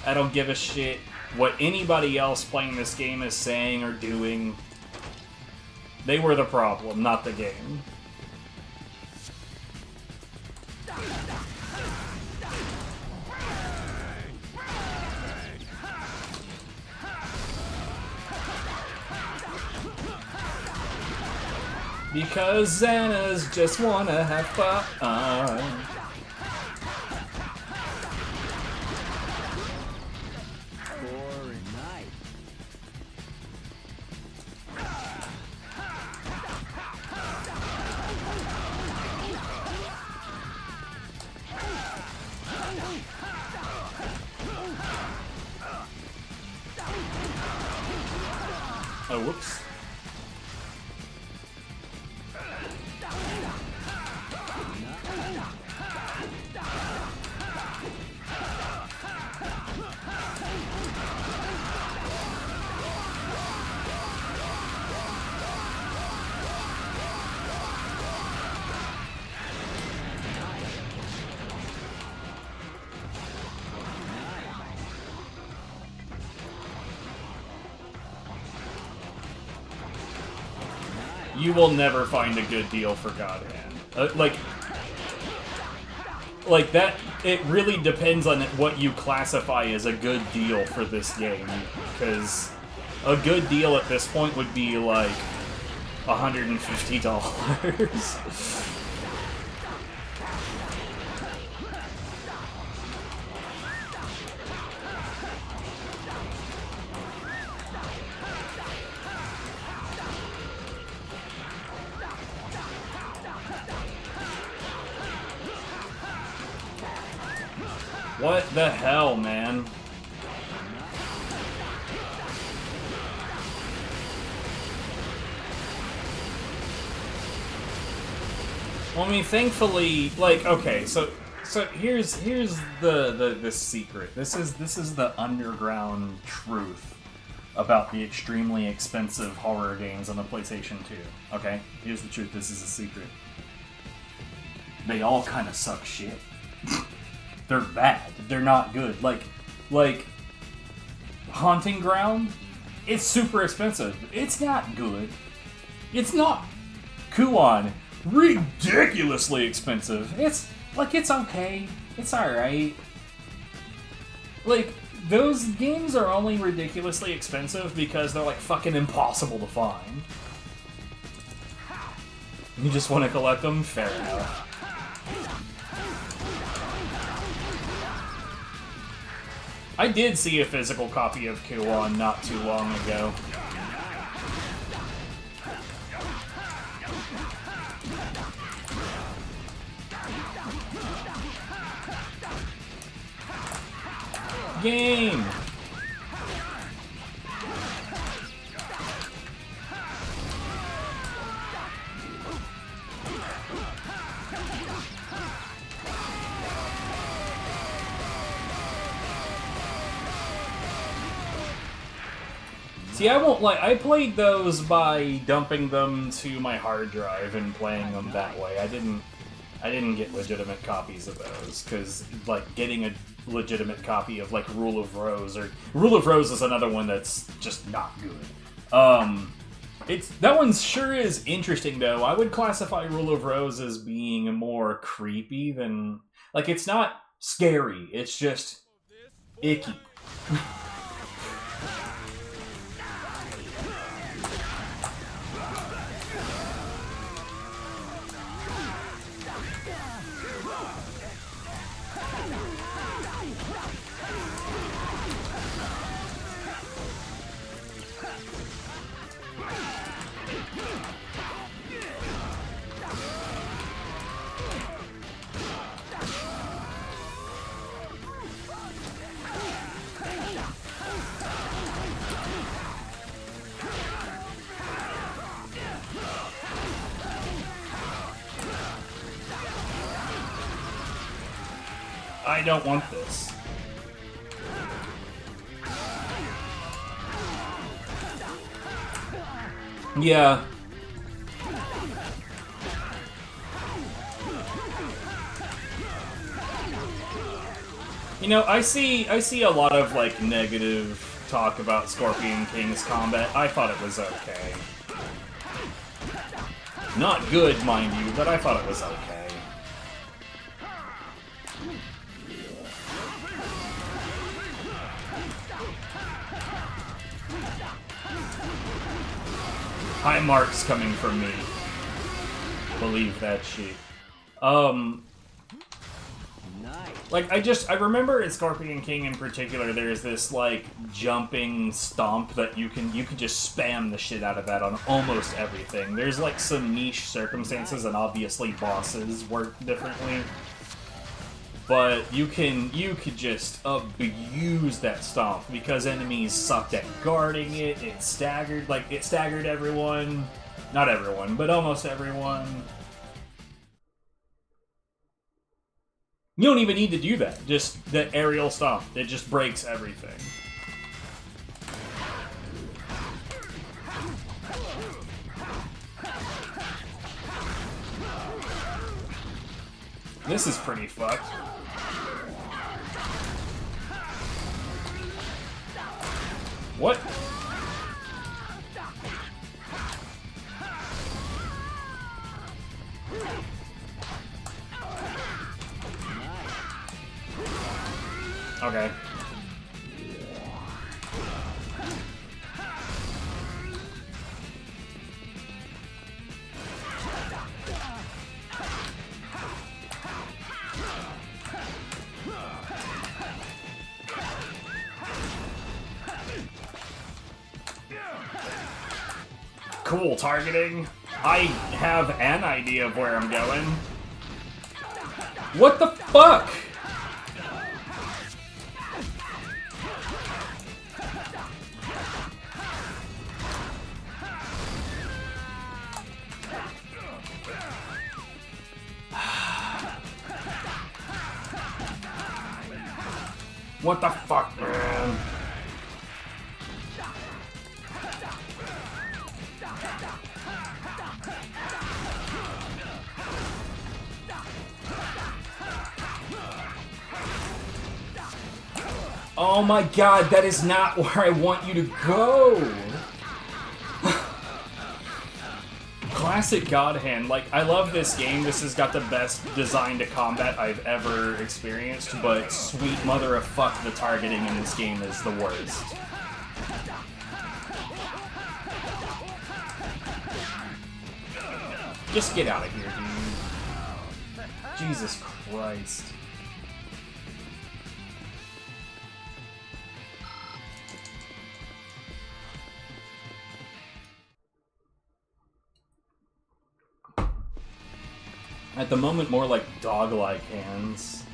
I don't give a shit what anybody else playing this game is saying or doing. They were the problem, not the game. Because Xanas just wanna have fun. Oh, whoops. You will never find a good deal for God Hand. Like that, it really depends on what you classify as a good deal for this game, because a good deal at this point would be like $150. What the hell, man? Well, I mean, thankfully, like, okay, so here's the secret. This is the underground truth about the extremely expensive horror games on the PlayStation 2. Okay, here's the truth. This is a secret. They all kind of suck shit. They're bad. They're not good. Like Haunting Ground, it's super expensive. It's not good. It's not. Kuon, ridiculously expensive. It's okay. It's alright. Like, those games are only ridiculously expensive because they're like fucking impossible to find. You just want to collect them? Fair enough. I did see a physical copy of Kuon not too long ago. Game! See, I played those by dumping them to my hard drive and playing them that way. I didn't get legitimate copies of those, because, like, getting a legitimate copy of, like, Rule of Rose is another one that's just not good. That one sure is interesting, though. I would classify Rule of Rose as being more creepy than... Like, it's not scary, it's just icky. I don't want this. Yeah. You know, I see a lot of like negative talk about Scorpion King's combat. I thought it was okay. Not good, mind you, but I thought it was okay. High marks coming from me. Believe that shit. Like, I remember in Scorpion King in particular, there's this, like, jumping stomp that you can just spam the shit out of that on almost everything. There's, like, some niche circumstances, and obviously bosses work differently. But you could just abuse that stomp, because enemies sucked at guarding it, it staggered everyone. Not everyone, but almost everyone. You don't even need to do that. Just the aerial stomp. It just breaks everything. This is pretty fucked. What? Okay. Cool targeting. I have an idea of where I'm going. What the fuck? What the fuck, man? Oh my god, that is not where I want you to go! Classic God Hand. Like, I love this game. This has got the best design to combat I've ever experienced, but sweet mother of fuck, the targeting in this game is the worst. Just get out of here, dude. Jesus Christ. At the moment, more like dog-like hands.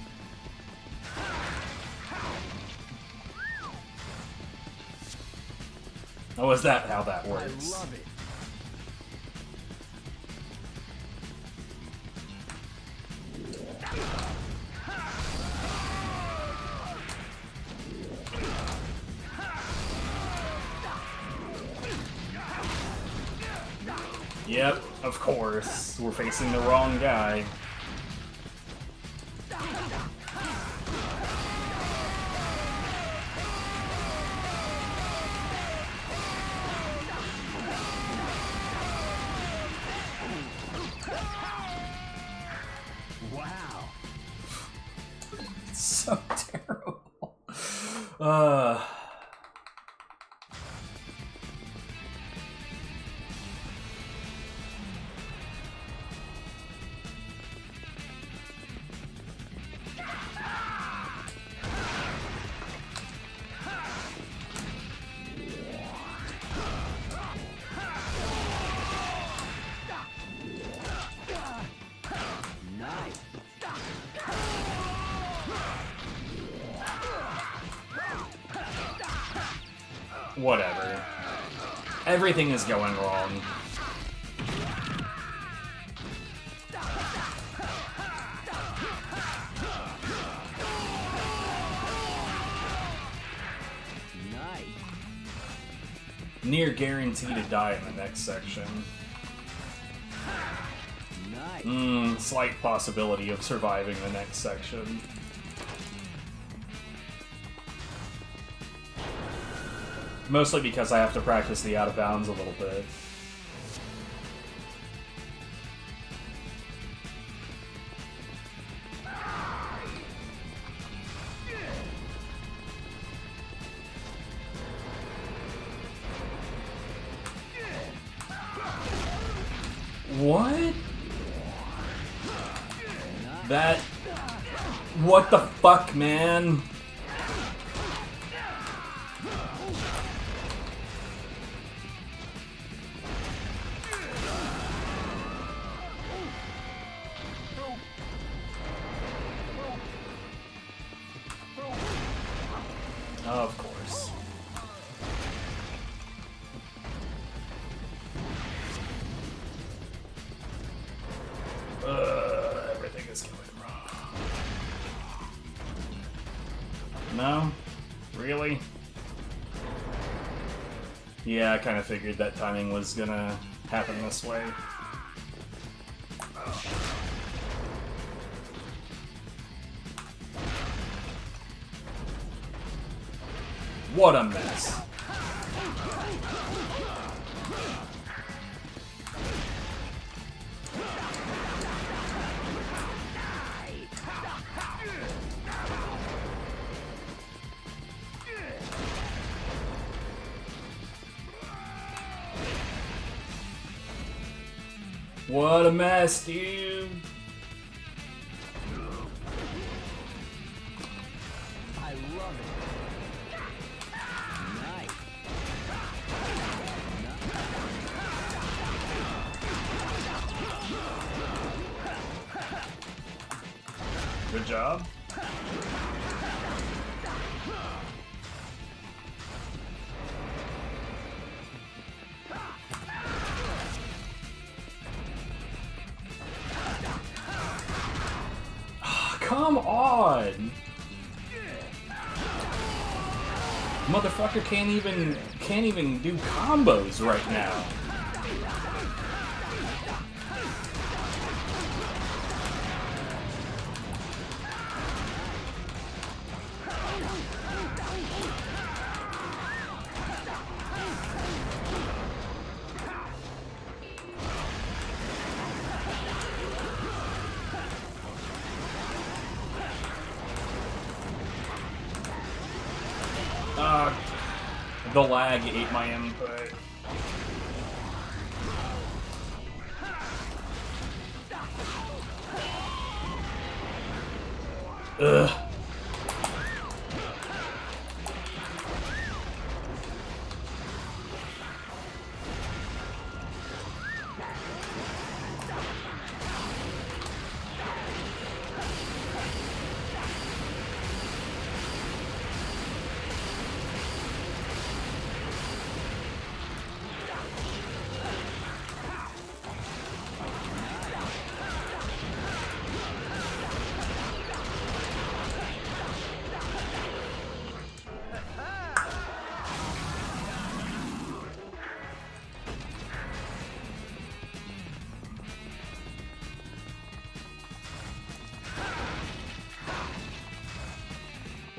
Oh, is that how that works? I love it. Yep, of course. We're facing the wrong guy. Wow. It's so terrible. Whatever. Everything is going wrong. Nice. Near guaranteed to die in the next section. Nice. Slight possibility of surviving the next section. Mostly because I have to practice the out of bounds a little bit. What? That... What the fuck, man? Of course. Everything is going wrong. No? Really? Yeah, I kind of figured that timing was gonna happen this way. What a mess. What a mess, dude. I love it. Nice. Good job. Come on! Motherfucker can't even do combos right now. The lag ate my input. Ugh.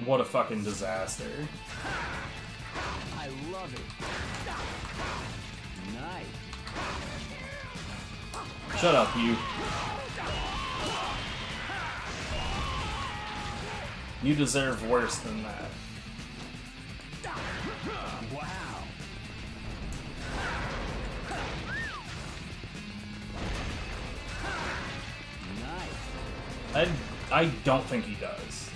What a fucking disaster. I love it. Nice. Shut up, you. You deserve worse than that. Wow. I don't think he does.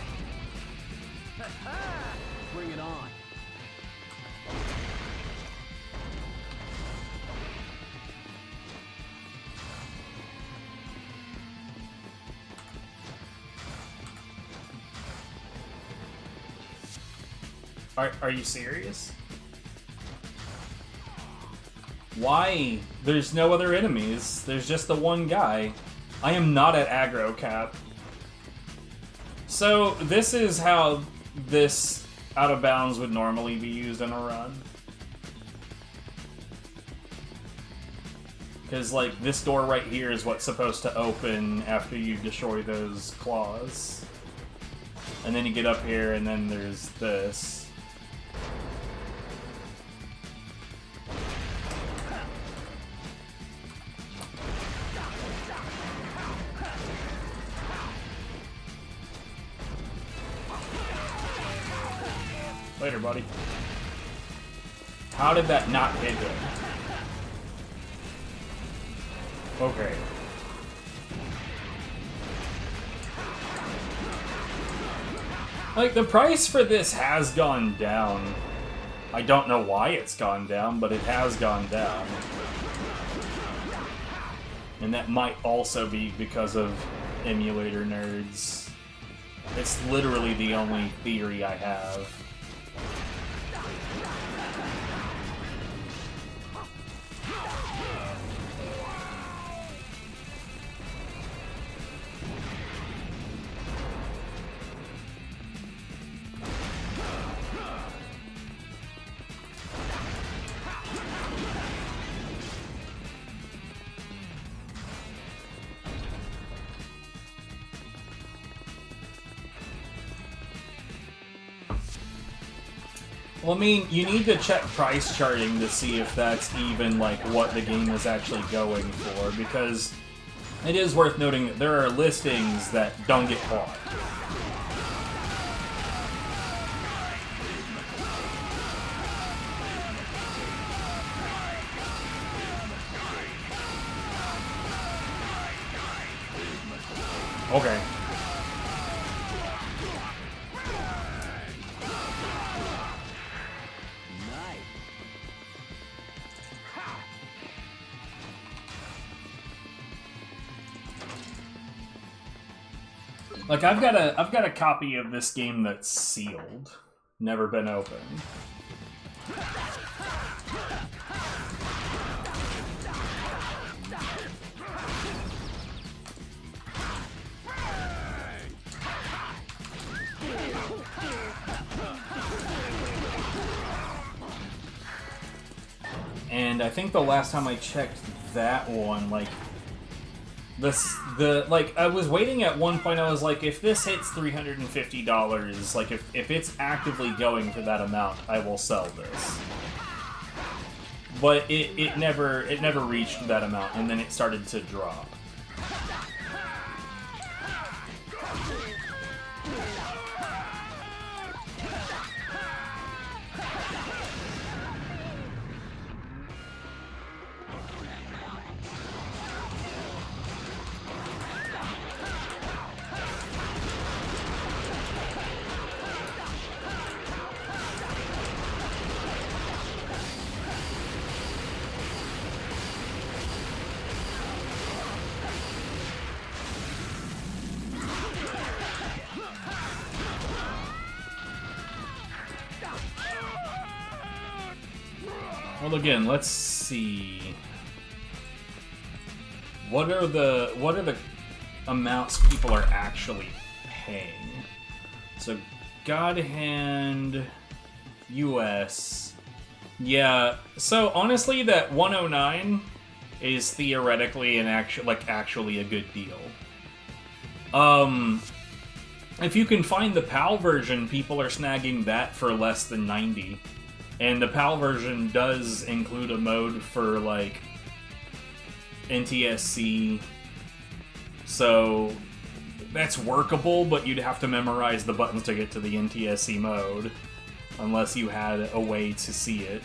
Bring it on. Are you serious? Why? There's no other enemies. There's just the one guy. I am not at aggro cap. So, this is how this out of bounds would normally be used in a run. Because, like, this door right here is what's supposed to open after you destroy those claws. And then you get up here, and then there's this. Later, buddy. How did that not hit him? Okay. Like, the price for this has gone down. I don't know why it's gone down, but it has gone down. And that might also be because of emulator nerds. It's literally the only theory I have. Well, I mean, you need to check price charting to see if that's even, like, what the game is actually going for, because it is worth noting that there are listings that don't get bought. Okay. Like, I've got a copy of this game that's sealed, never been opened. And I think the last time I checked that one, like, I was waiting at one point, I was like, if this hits $350, like, if it's actively going for that amount, I will sell this. But it never reached that amount, and then it started to drop. Well, again, let's see. What are the amounts people are actually paying? So, God Hand US. Yeah. So honestly, that 109 is theoretically actually a good deal. If you can find the PAL version, people are snagging that for less than 90. And the PAL version does include a mode for, like, NTSC. So that's workable, but you'd have to memorize the buttons to get to the NTSC mode. Unless you had a way to see it.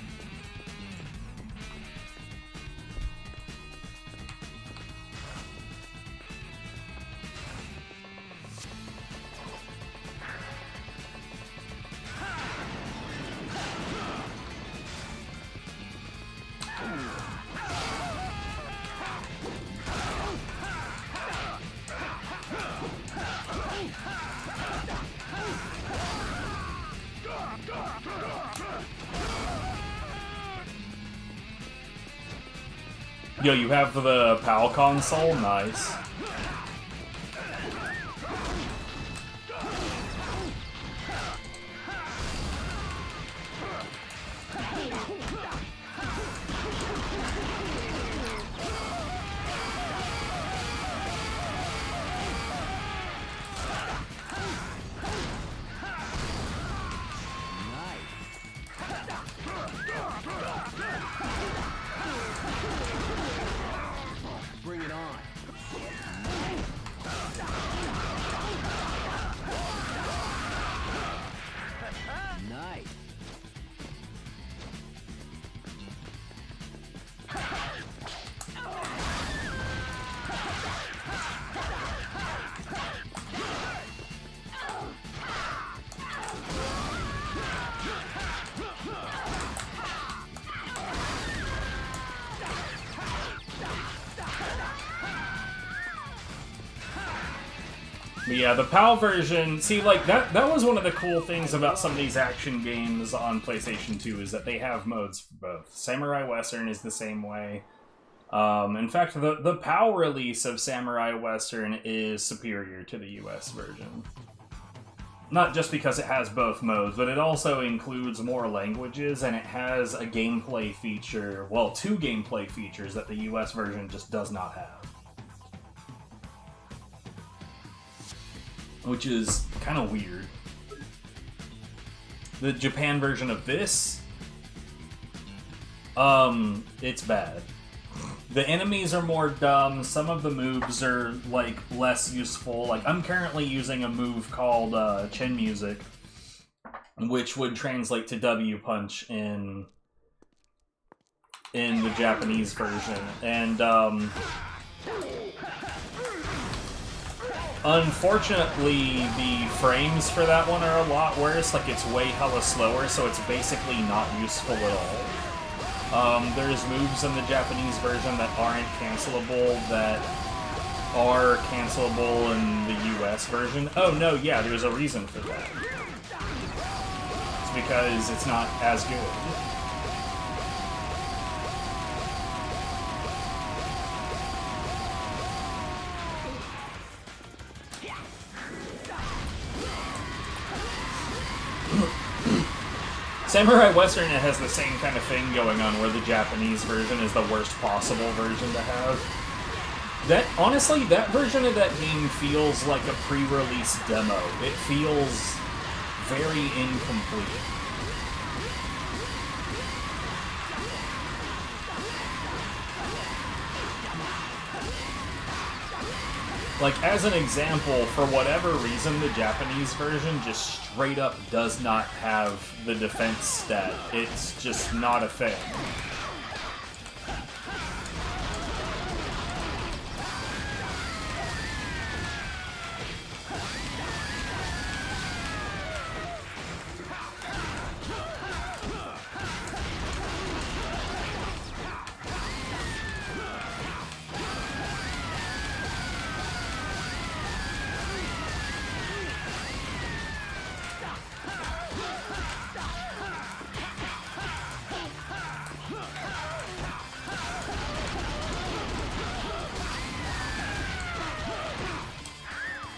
Yo, you have the PAL console? Nice. Bring it on. Nice. But yeah, the PAL version, see, like, that was one of the cool things about some of these action games on PlayStation 2, is that they have modes for both. Samurai Western is the same way. In fact, the PAL release of Samurai Western is superior to the US version. Not just because it has both modes, but it also includes more languages, and it has a gameplay feature, well, 2 gameplay features that the US version just does not have. Which is kind of weird. The Japan version of this, it's bad. The enemies are more dumb, some of the moves are, like, less useful. Like, I'm currently using a move called, Chin Music, which would translate to W Punch in the Japanese version. And, unfortunately, the frames for that one are a lot worse. Like, it's way hella slower, so it's basically not useful at all. There's moves in the Japanese version that aren't cancelable that are cancelable in the US version. Oh, no, yeah, there's a reason for that. It's because it's not as good. Samurai Western has the same kind of thing going on, where the Japanese version is the worst possible version to have. That, honestly, that version of that game feels like a pre-release demo. It feels very incomplete. Like, as an example, for whatever reason, the Japanese version just straight up does not have the defense stat. It's just not a thing.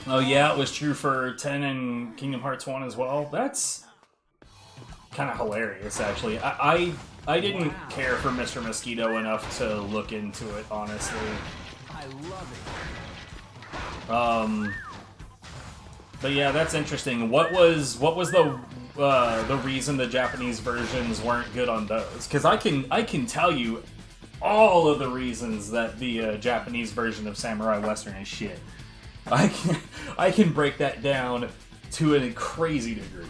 Oh yeah, it was true for 10 and Kingdom Hearts 1 as well. That's kind of hilarious, actually. I didn't care for Mr. Mosquito enough to look into it, honestly. I love it. But yeah, that's interesting. What was the reason the Japanese versions weren't good on those? Because I can tell you all of the reasons that the Japanese version of Samurai Western is shit. I can break that down to a crazy degree.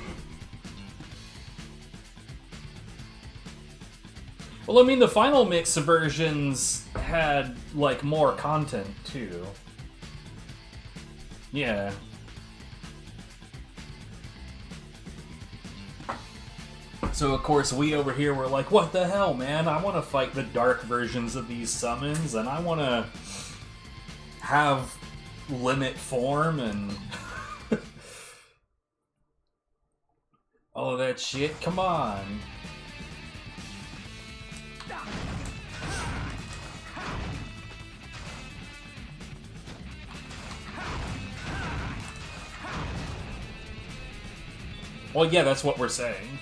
Well, I mean, the final mix versions had, like, more content, too. Yeah. So, of course, we over here were like, what the hell, man? I want to fight the dark versions of these summons, and I want to have limit form and all of that shit. Come on. Well, yeah, that's what we're saying.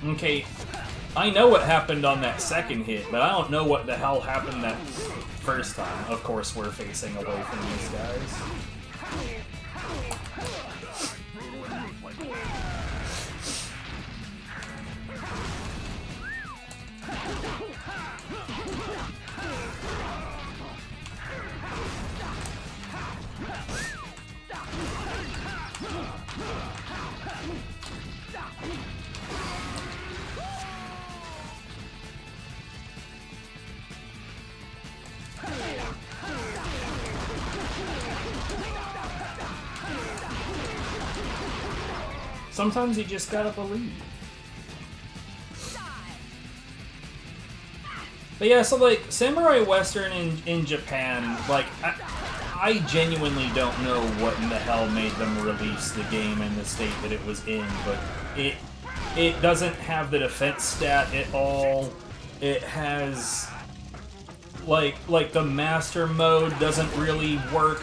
Okay, I know what happened on that second hit, but I don't know what the hell happened that first time. Of course, we're facing away from these guys. Sometimes you just gotta believe. But yeah, so like, Samurai Western in Japan, like, I genuinely don't know what in the hell made them release the game in the state that it was in, but it doesn't have the defense stat at all. It has, like the master mode doesn't really work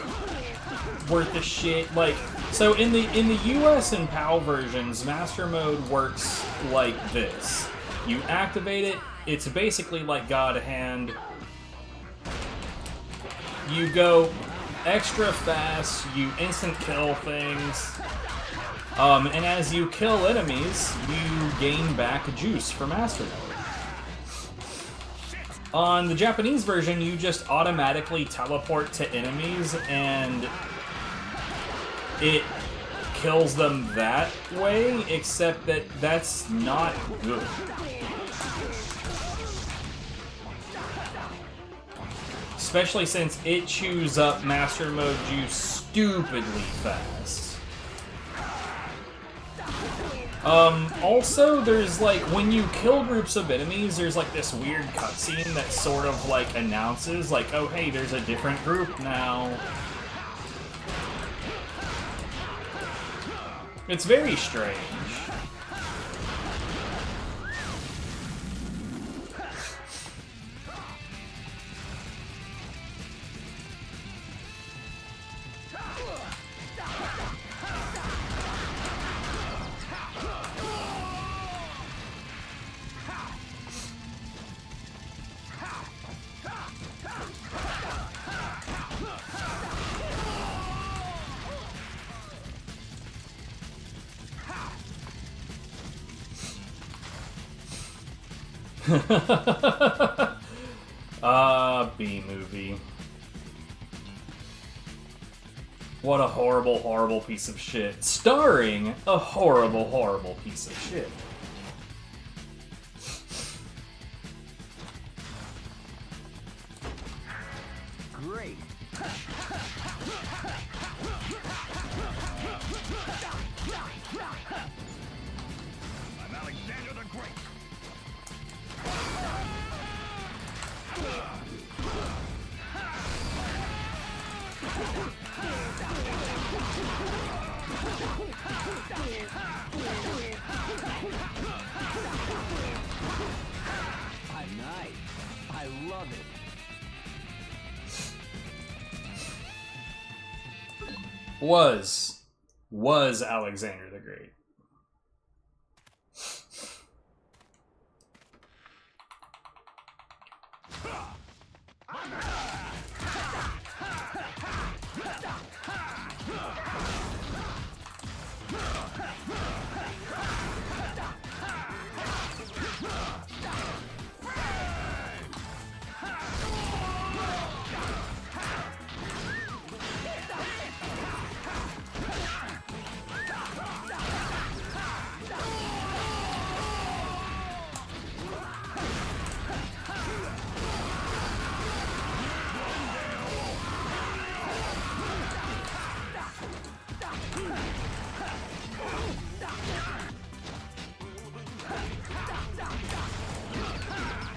worth a shit. Like, so in the US and PAL versions, master mode works like this. You activate it, it's basically like God Hand. You go extra fast, you instant kill things, and as you kill enemies, you gain back juice for master mode. On the Japanese version, you just automatically teleport to enemies, and it kills them that way, except that that's not good. Especially since it chews up Master Mode juice stupidly fast. Also, there's like, when you kill groups of enemies, there's like this weird cutscene that sort of like announces, like, oh hey, there's a different group now. It's very strange. B-movie. What a horrible, horrible piece of shit. Starring a horrible, horrible piece of shit. Great. I'm Alexander the Great. Nice. I love it. Was Alexander the Great.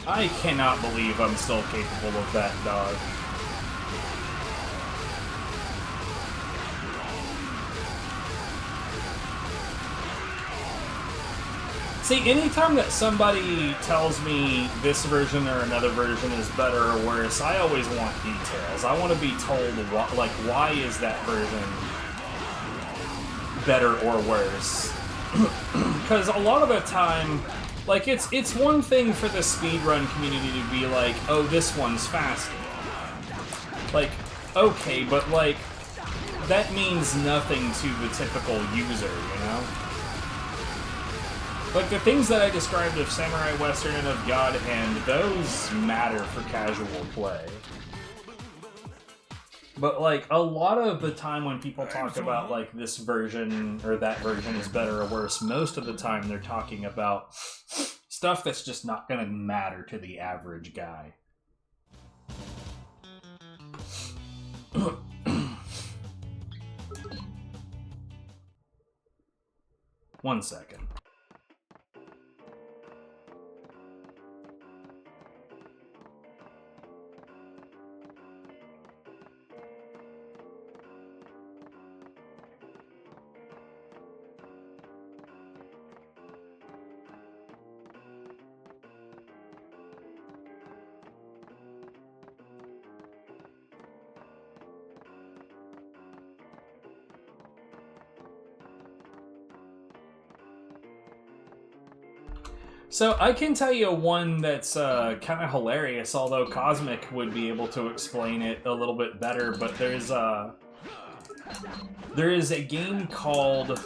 I cannot believe I'm still capable of that dog. See, anytime that somebody tells me this version or another version is better or worse, I always want details. I want to be told, why is that version better or worse? Because a lot of the time, like, it's one thing for the speedrun community to be like, oh, this one's faster. Like, okay, but, like, that means nothing to the typical user, you know? Like, the things that I described of Samurai Western and of God Hand, those matter for casual play. But, like, a lot of the time when people talk about, like, this version or that version is better or worse, most of the time they're talking about stuff that's just not gonna matter to the average guy. One second. So I can tell you one that's kind of hilarious, although Cosmic would be able to explain it a little bit better, but there is a game called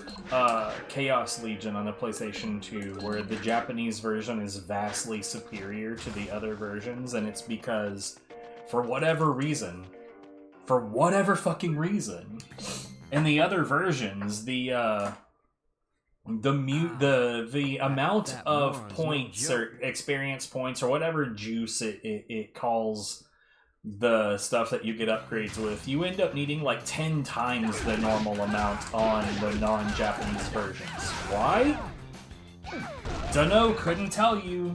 Chaos Legion on the PlayStation 2 where the Japanese version is vastly superior to the other versions, and it's because, for whatever fucking reason, in the other versions, the amount of points or experience points or whatever juice it calls the stuff that you get upgrades with, you end up needing like 10 times the normal amount on the non-Japanese versions. Why? Dunno, couldn't tell you.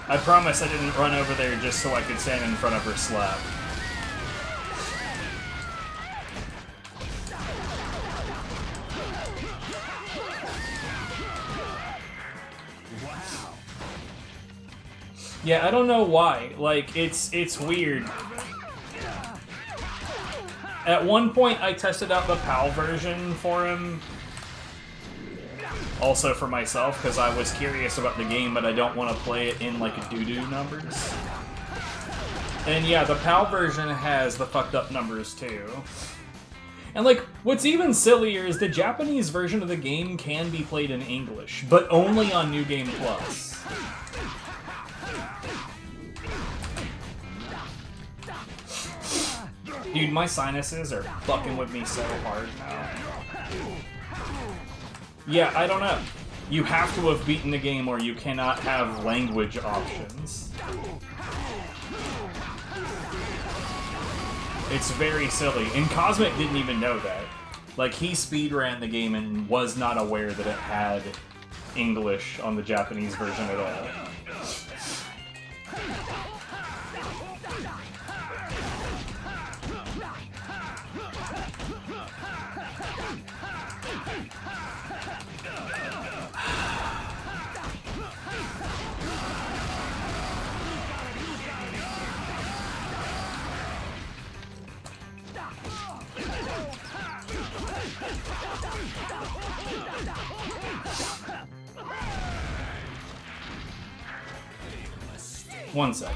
I promise I didn't run over there just so I could stand in front of her slab. Wow. Yeah, I don't know why. Like, it's weird. At one point, I tested out the PAL version for him. Also for myself, because I was curious about the game, but I don't want to play it in, like, doo-doo numbers. And yeah, the PAL version has the fucked up numbers, too. And, like, what's even sillier is the Japanese version of the game can be played in English, but only on New Game Plus. Dude, my sinuses are fucking with me so hard now. Yeah, I don't know. You have to have beaten the game or you cannot have language options. It's very silly. And Cosmic didn't even know that. Like, he speedran the game and was not aware that it had English on the Japanese version at all. One second.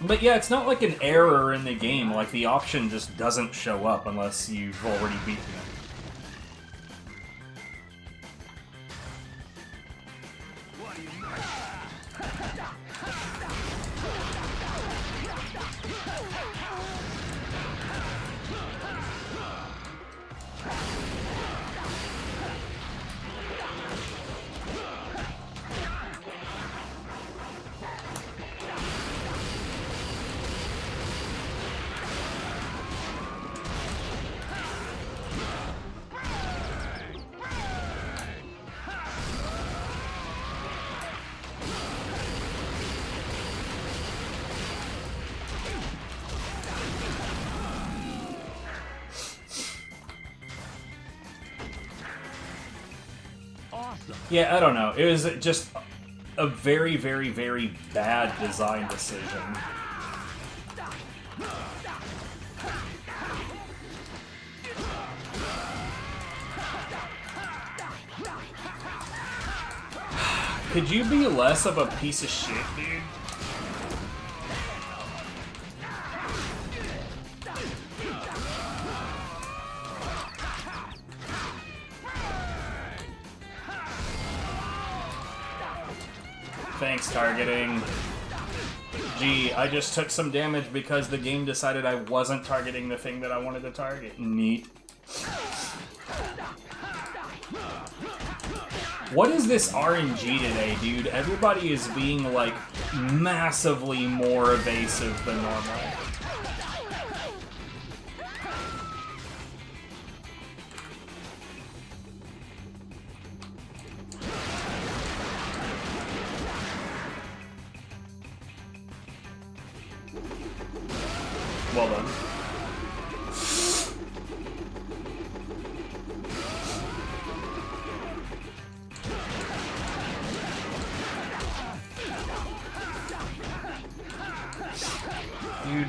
But yeah, it's not like an error in the game, like the option just doesn't show up unless you've already beaten it. Awesome. Yeah, I don't know. It was just a very, very, very bad design decision. Could you be less of a piece of shit, dude? Thanks, targeting. Gee, I just took some damage because the game decided I wasn't targeting the thing that I wanted to target. Neat. What is this RNG today, dude? Everybody is being, like, massively more evasive than normal. Well done. Dude.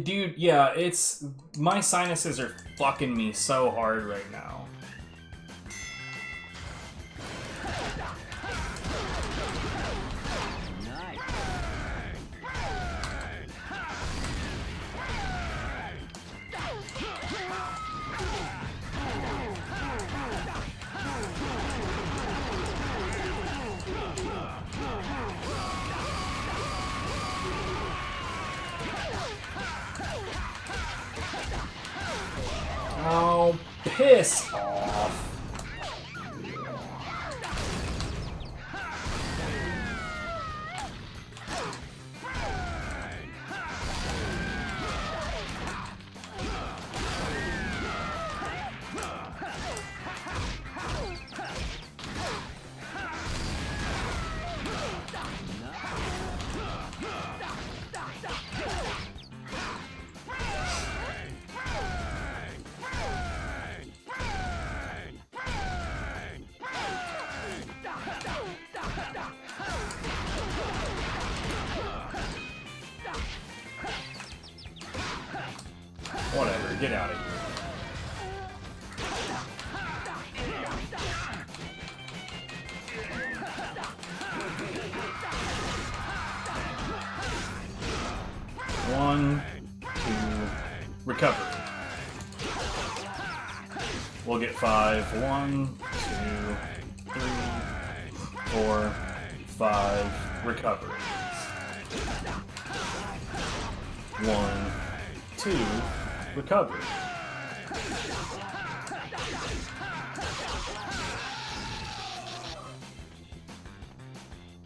Dude, yeah, it's... My sinuses are fucking me so hard right now. Oh, piss off. Whatever, get out of here. One, two, recovery. We'll get 5. 1, 2, 3, 4, 5, recovery. 1, 2, recovery.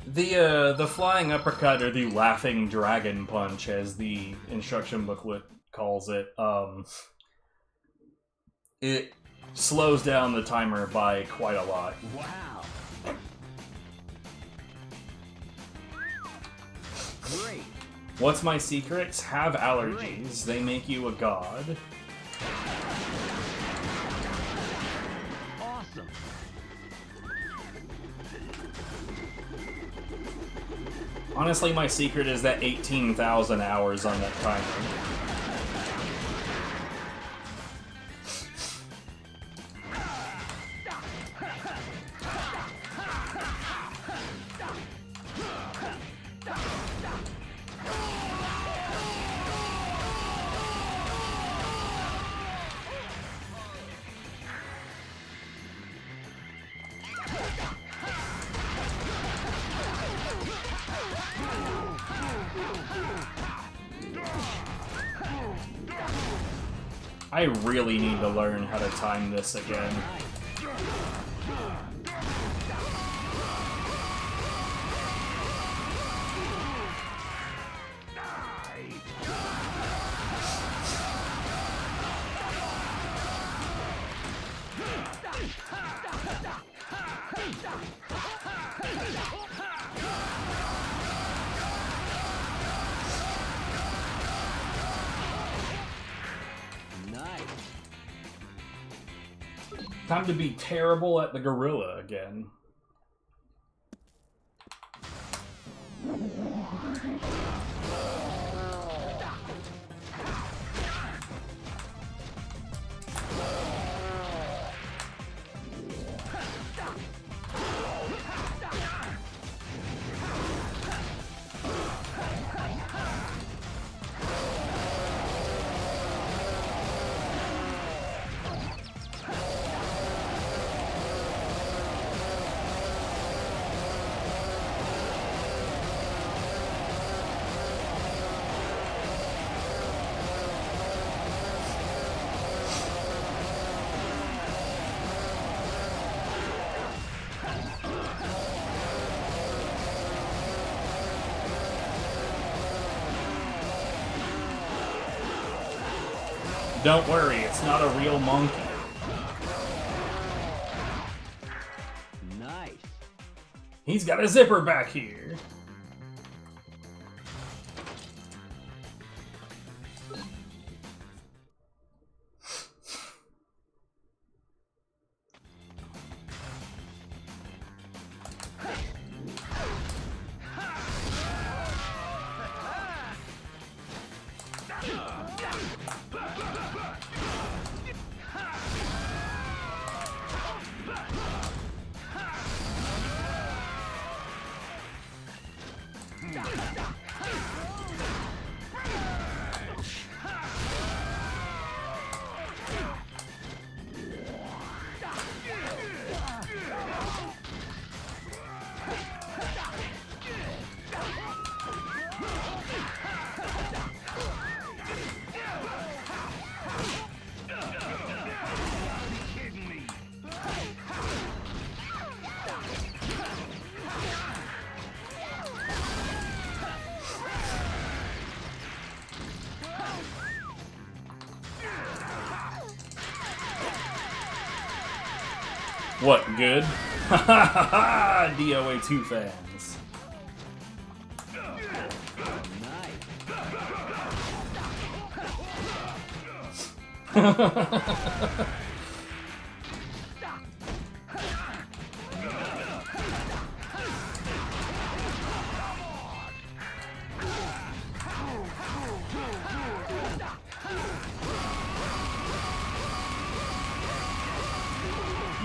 The flying uppercut, or the laughing dragon punch, as the instruction booklet calls it, it slows down the timer by quite a lot. Wow. Great. What's my secrets? Have allergies. They make you a god. Awesome. Honestly, my secret is that 18,000 hours on that timer. I really need to learn how to time this again. Nice. Time to be terrible at the gorilla again. Don't worry, it's not a real monkey. Nice. He's got a zipper back here. What, good? Ha ha ha ha! DOA 2 fans.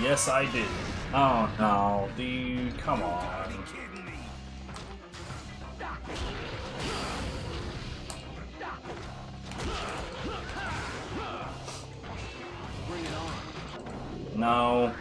Yes, I did. Oh no, dude, come on. Bring it on. No.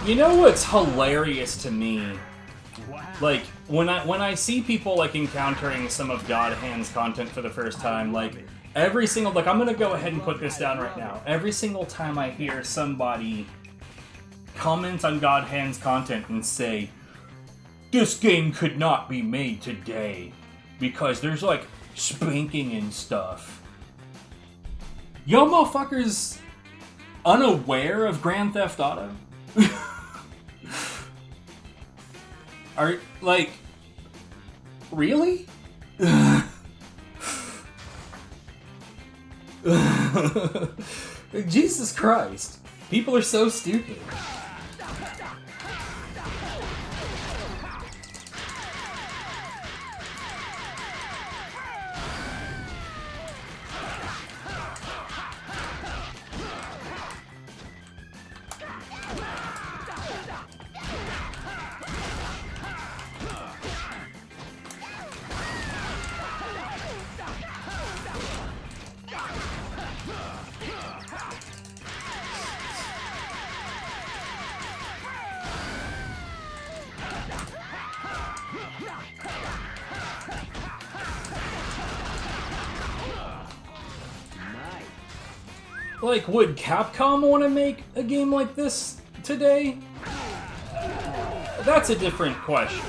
You know what's hilarious to me? Like, when I see people, like, encountering some of God Hand's content for the first time, like, every single... Like, I'm gonna go ahead and put this down right now. Every single time I hear somebody comment on God Hand's content and say, this game could not be made today, because there's, like, spanking and stuff. Y'all motherfuckers unaware of Grand Theft Auto? Are, like, really? Jesus Christ. People are so stupid. Like, would Capcom want to make a game like this today? That's a different question,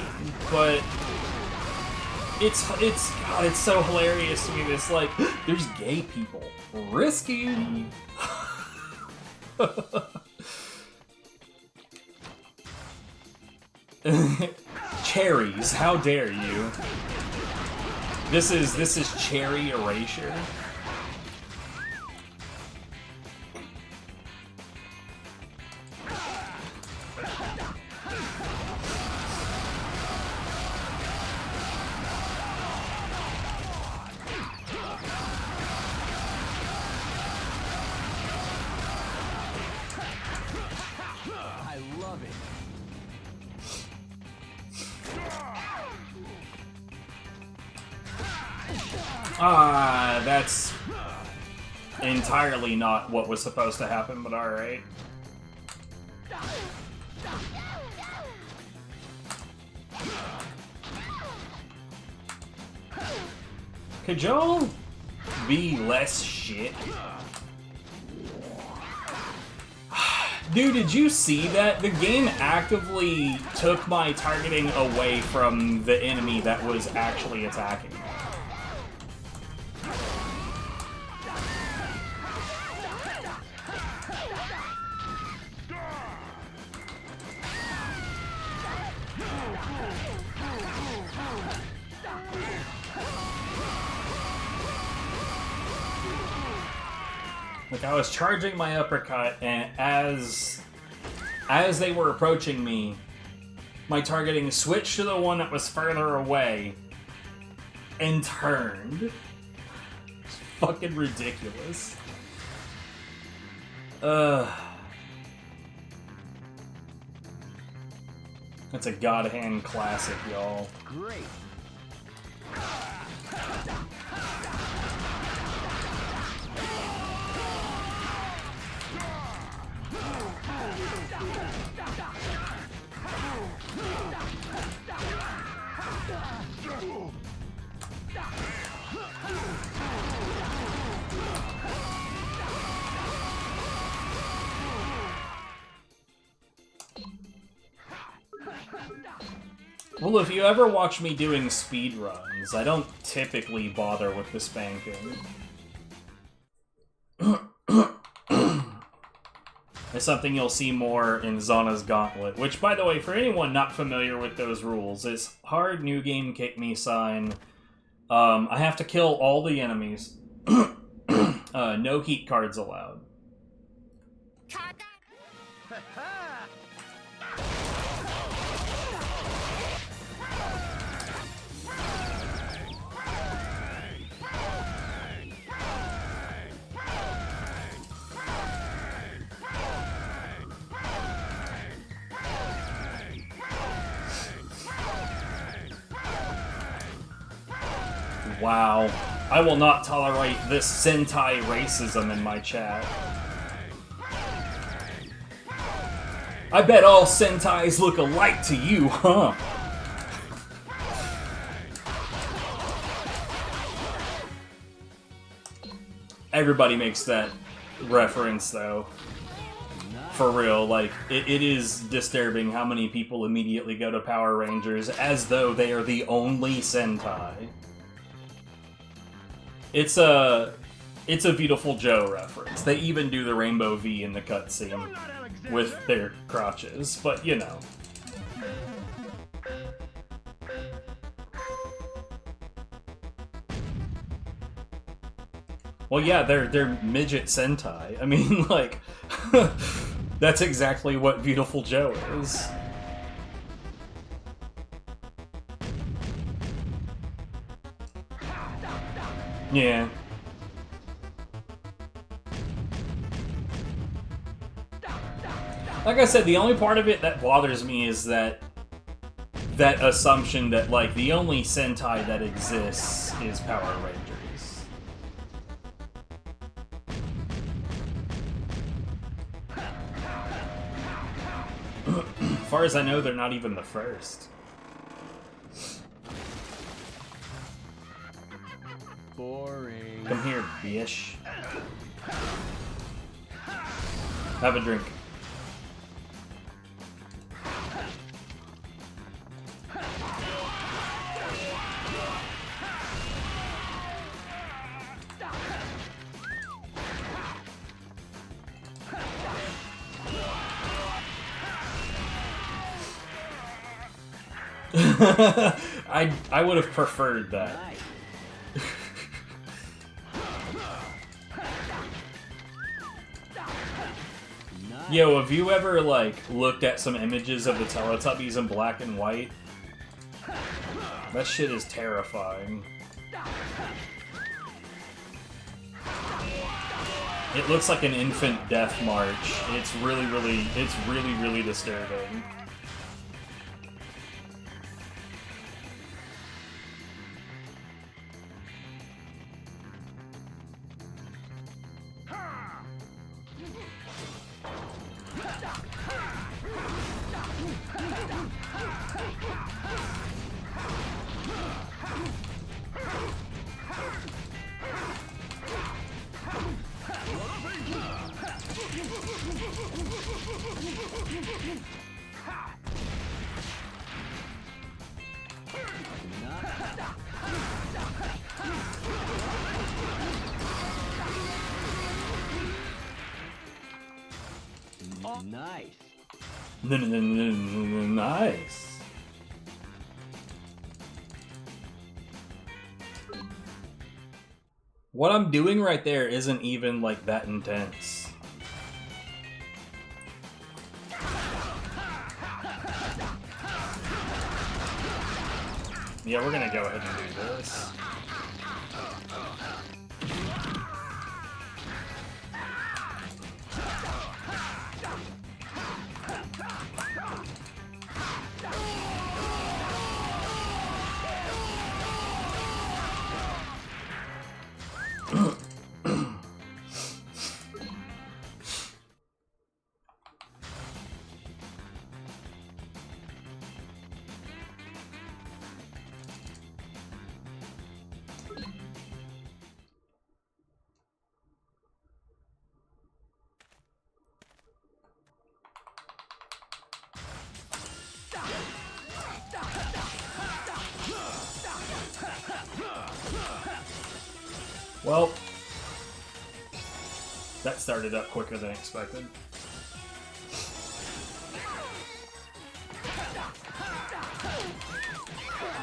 but God, it's so hilarious to me. This like, there's gay people, risky. Cherries, how dare you? This is cherry erasure. That's entirely not what was supposed to happen, but alright. Could y'all be less shit? Dude, did you see that? The game actively took my targeting away from the enemy that was actually attacking me. Like, I was charging my uppercut, and as they were approaching me, my targeting switched to the one that was further away, and turned. It's fucking ridiculous. That's a God Hand classic, y'all. Great. Well, if you ever watch me doing speed runs, I don't typically bother with the spanking. It's something you'll see more in Zana's Gauntlet, which, by the way, for anyone not familiar with those rules, is hard new game kick me sign. I have to kill all the enemies. No heat cards allowed. Wow. I will not tolerate this Sentai racism in my chat. I bet all Sentais look alike to you, huh? Everybody makes that reference, though. For real, like, it is disturbing how many people immediately go to Power Rangers as though they are the only Sentai. It's a Beautiful Joe reference. They even do the Rainbow V in the cutscene with their crotches, but you know. Well, yeah, they're midget Sentai. I mean, like, that's exactly what Beautiful Joe is. Yeah. Like I said, the only part of it that bothers me is that assumption that, like, the only Sentai that exists is Power Rangers. As far as I know, they're not even the first. Boring. Come here, bitch. Have a drink. I would have preferred that. Nice. Nice. Yo, have you ever, like, looked at some images of the Teletubbies in black and white? That shit is terrifying. It looks like an infant death march. It's really disturbing. Nice. Nice. What I'm doing right there isn't even, like, that intense. Yeah, we're gonna go ahead and do this. Well, that started up quicker than expected.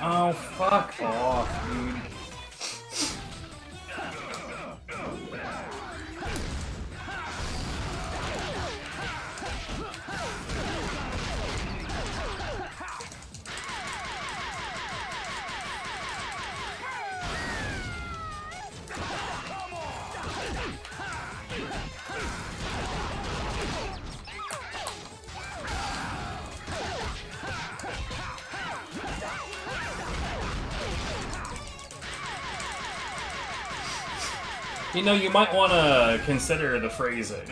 Oh, fuck off, dude. You know, you might want to consider the phrasing.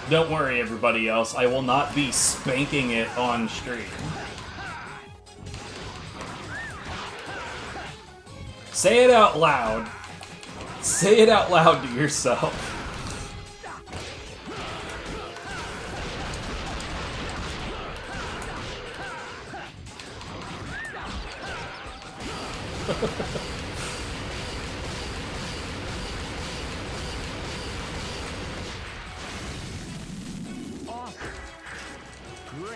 Don't worry, everybody else. I will not be spanking it on stream. Say it out loud. Say it out loud to yourself.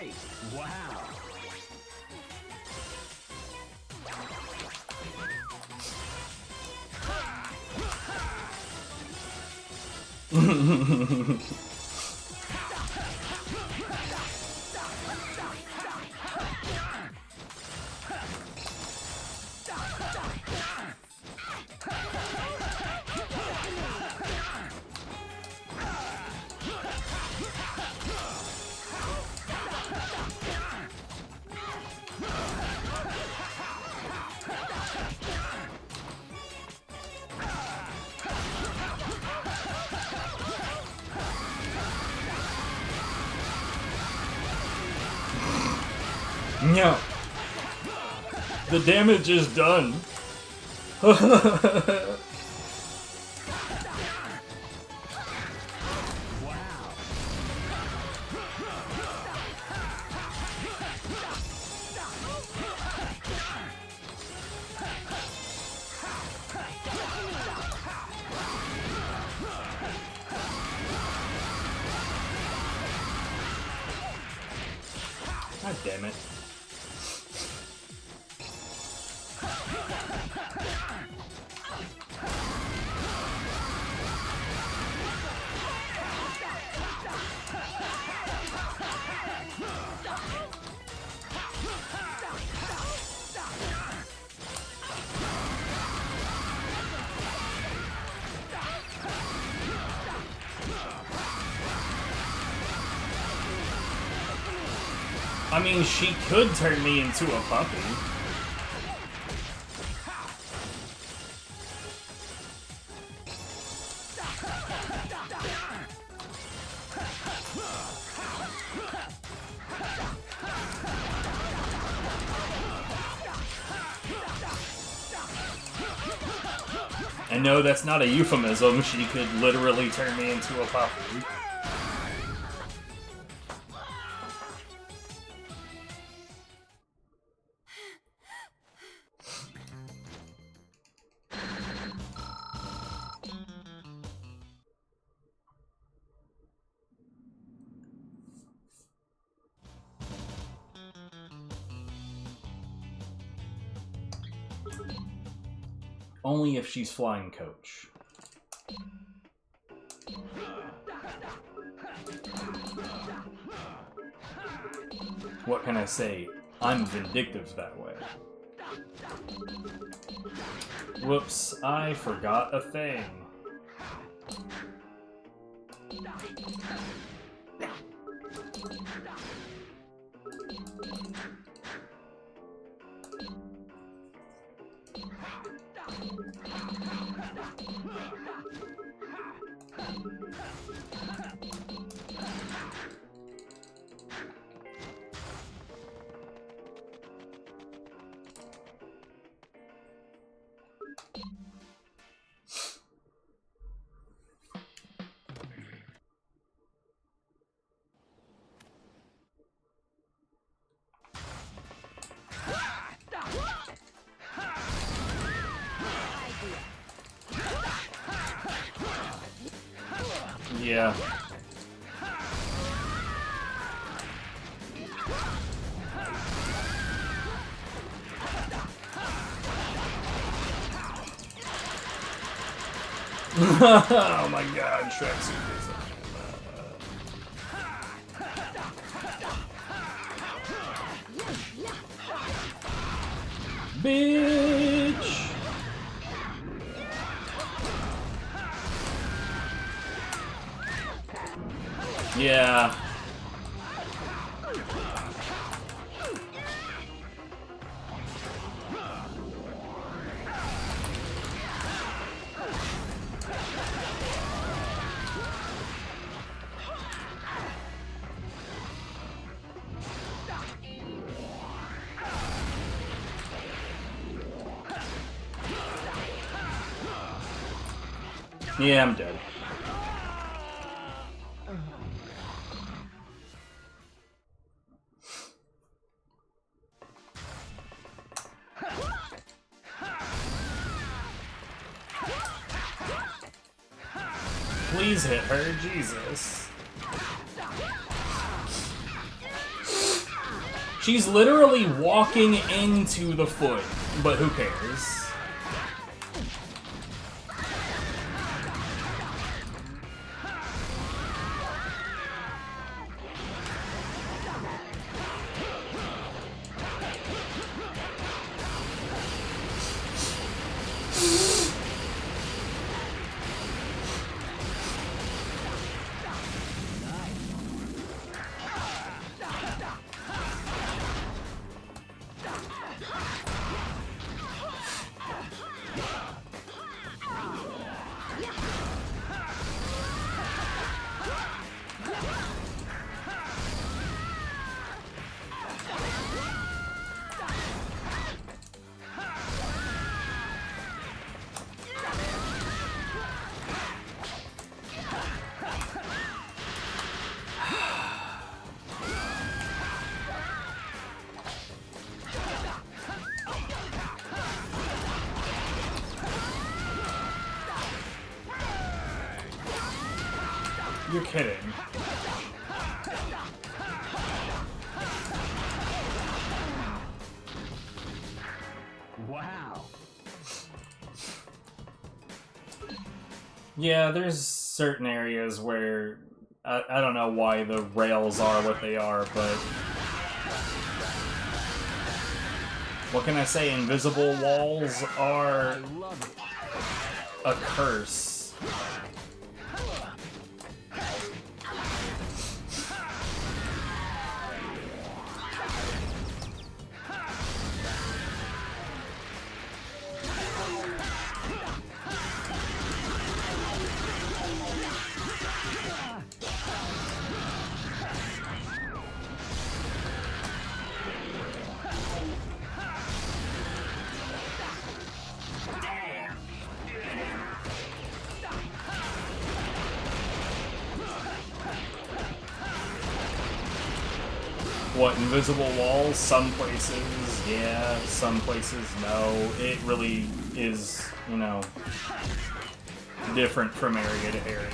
Nice. Wow. No. The damage is done. God damn it. I mean, she could turn me into a puppy. And no, that's not a euphemism. She could literally turn me into a puppy. Only if she's flying coach. What can I say? I'm vindictive that way. Whoops, I forgot a thing. Yeah. Oh my god, Shrek's bitch! Yeah. Yeah, I'm dead. Please hit her, Jesus. She's literally walking into the foot, but who cares? You're kidding. Wow. Yeah, there's certain areas where I don't know why the rails are what they are, but what can I say? Invisible walls are a curse. What, invisible walls? Some places, yeah. Some places, no. It really is, you know, different from area to area.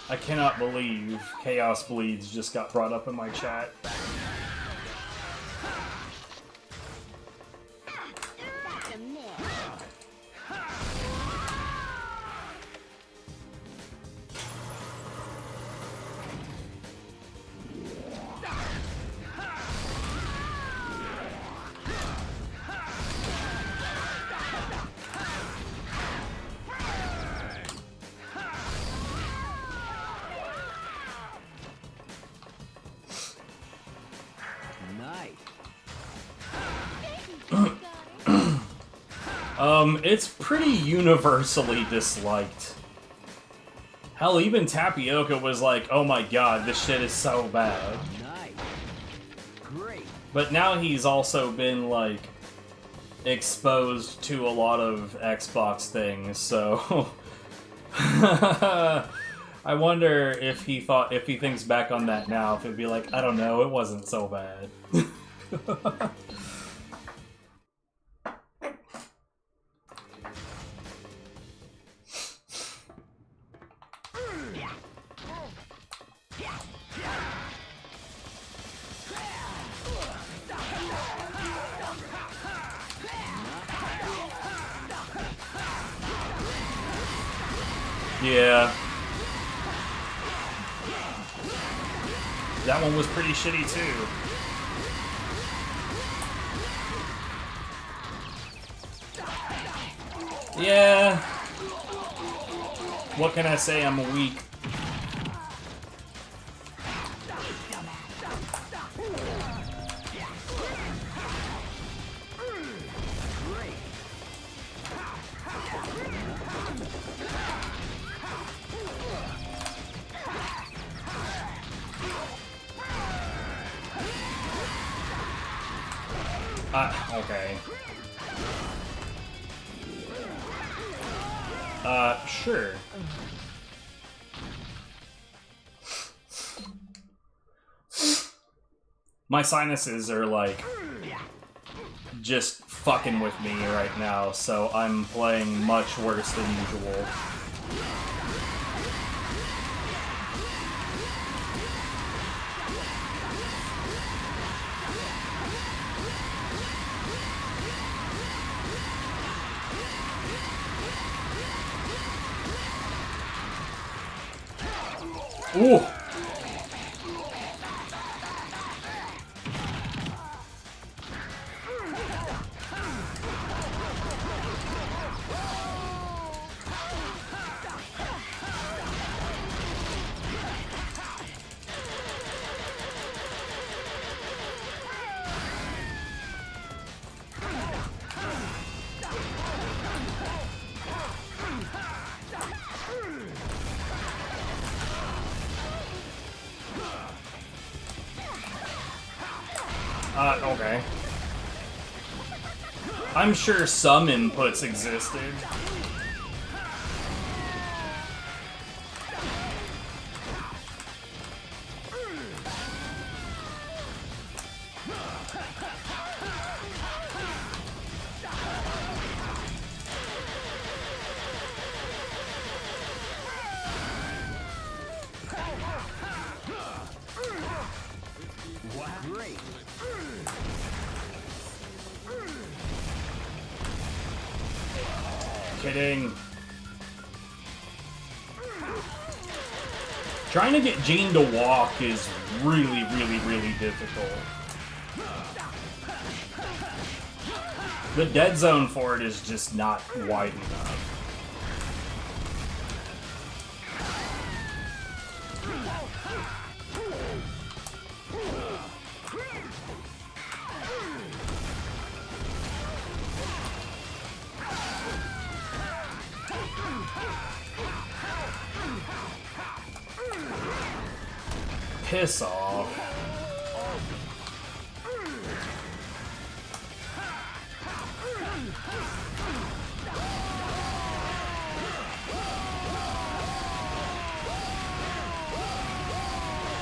I cannot believe Chaos Bleeds just got brought up in my chat. It's pretty universally disliked. Hell, even Tapioca was like, oh my god, this shit is so bad. Nice. Great. But now he's also been, like, exposed to a lot of Xbox things, so... I wonder if he thinks back on that now, if it'd be like, I don't know, it wasn't so bad. Yeah. That one was pretty shitty too. Yeah. What can I say? I'm weak. Okay. Sure. My sinuses are, like, just fucking with me right now, so I'm playing much worse than usual. Ooh! Okay. I'm sure some inputs existed. Great. Kidding. Trying to get Jean to walk is really, really, really difficult. The dead zone for it is just not wide enough. Piss off.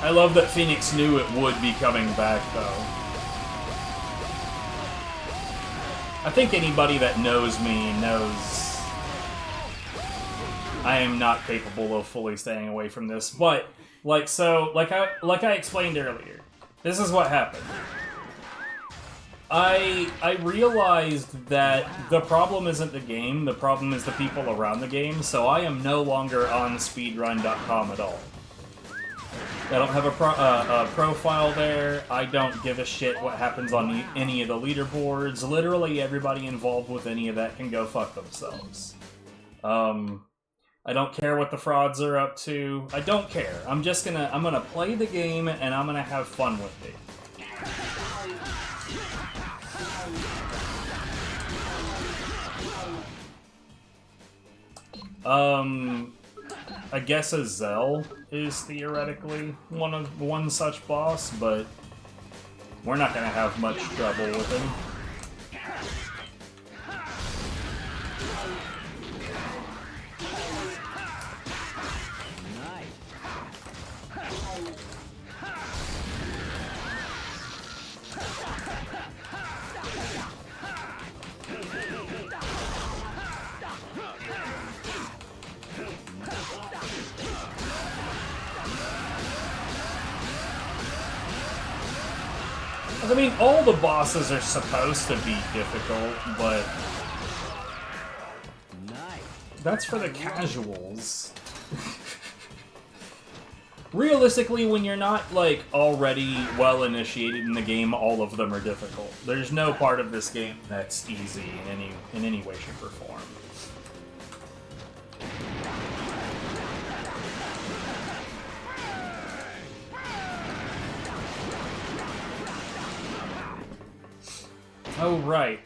I love that Phoenix knew it would be coming back, though. I think anybody that knows me knows I am not capable of fully staying away from this, but like I explained earlier, this is what happened. I realized that the problem isn't the game, the problem is the people around the game, so I am no longer on speedrun.com at all. I don't have a profile there, I don't give a shit what happens on any of the leaderboards. Literally everybody involved with any of that can go fuck themselves. I don't care what the frauds are up to. I don't care. I'm gonna play the game and I'm gonna have fun with it. I guess Azel is theoretically one such boss, but we're not gonna have much trouble with him. I mean, all the bosses are supposed to be difficult, but that's for the casuals. realistically, when you're not, like, already well initiated in the game, all of them are difficult. There's no part of this game that's easy in any way, shape, or form. Oh, right.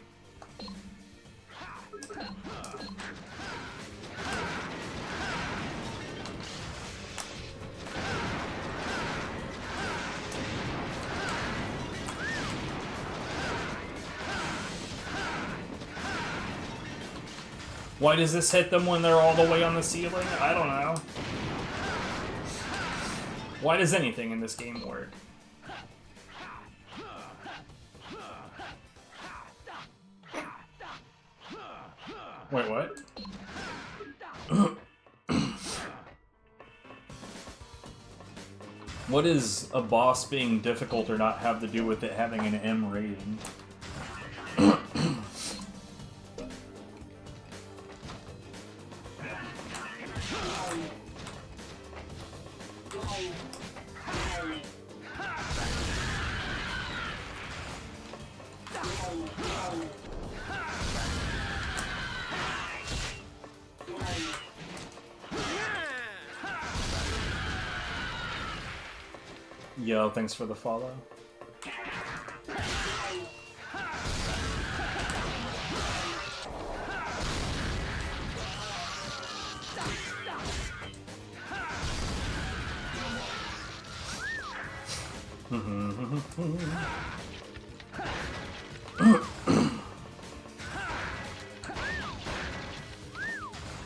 Why does this hit them when they're all the way on the ceiling? I don't know. Why does anything in this game work? Wait, what? What does a boss being difficult or not have to do with it having an M rating? Yo, thanks for the follow.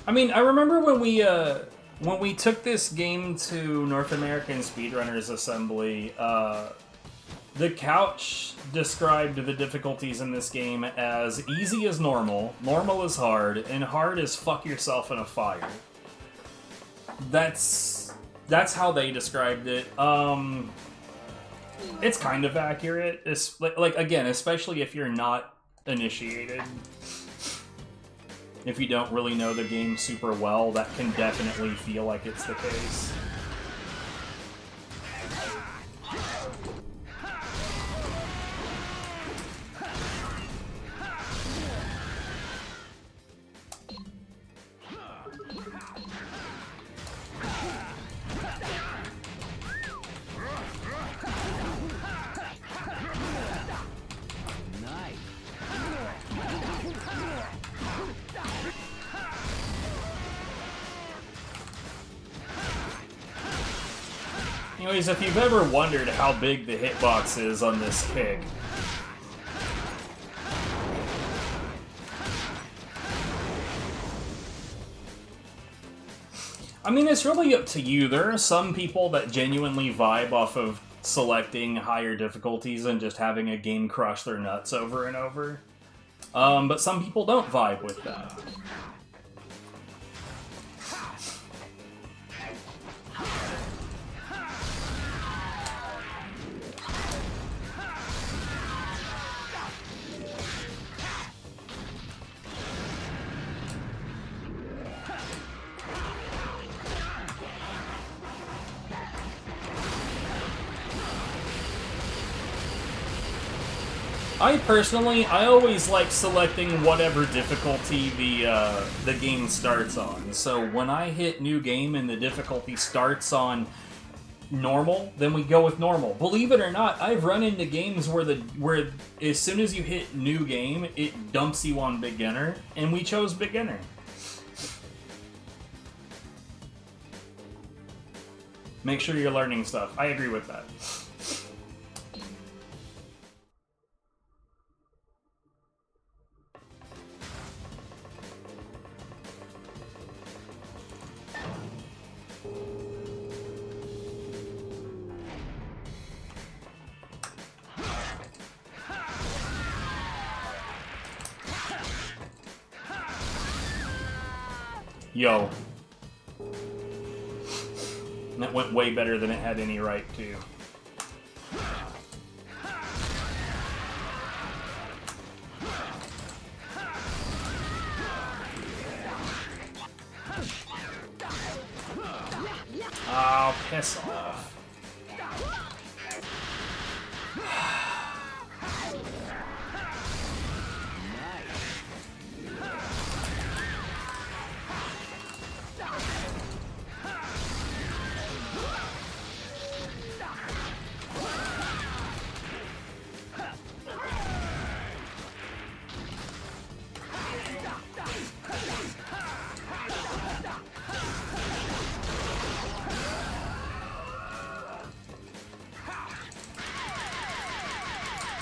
I mean, I remember when we took this game to North American Speedrunners Assembly, the couch described the difficulties in this game as easy as normal, normal is hard, and hard is fuck yourself in a fire. That's how they described it. It's kind of accurate. It's like again, especially if you're not initiated. If you don't really know the game super well, that can definitely feel like it's the case. Anyways, if you've ever wondered how big the hitbox is on this kick, I mean, it's really up to you. There are some people that genuinely vibe off of selecting higher difficulties and just having a game crush their nuts over and over. But some people don't vibe with that. I always like selecting whatever difficulty the game starts on. So when I hit new game and the difficulty starts on normal, then we go with normal. Believe it or not, I've run into games where as soon as you hit new game, it dumps you on beginner, and we chose beginner. Make sure you're learning stuff. I agree with that. Yo. That went way better than it had any right to. Oh, piss off.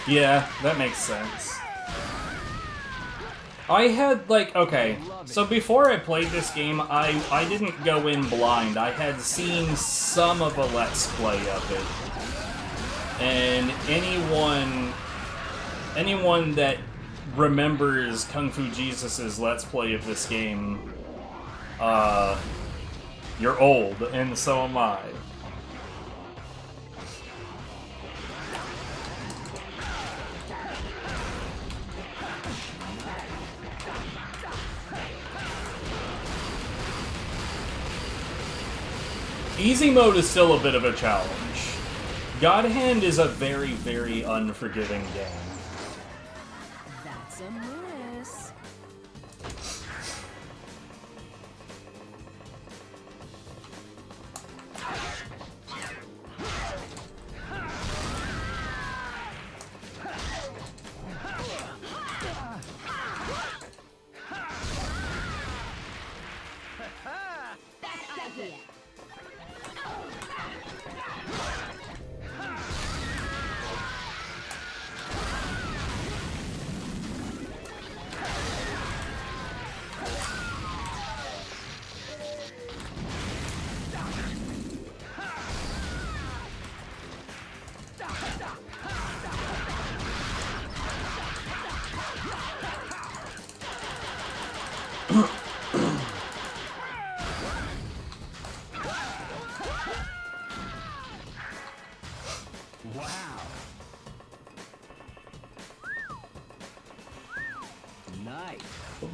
Yeah, that makes sense. I had, like, okay, so before I played this game, I didn't go in blind. I had seen some of a Let's Play of it. And anyone that remembers Kung Fu Jesus' Let's Play of this game, you're old, and so am I. Easy mode is still a bit of a challenge. God Hand is a very, very unforgiving game. That's a miss.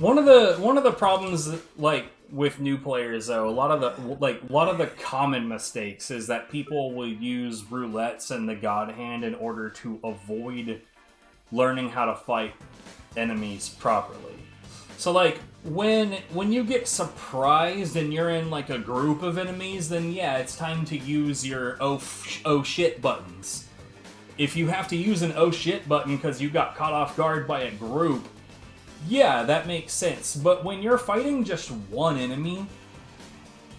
One of the problems, like, with new players, though, a lot of the common mistakes is that people will use roulettes and the God Hand in order to avoid learning how to fight enemies properly. So, like, when you get surprised and you're in, like, a group of enemies, then yeah, it's time to use your oh shit buttons. If you have to use an oh shit button because you got caught off guard by a group, yeah, that makes sense. But when you're fighting just one enemy,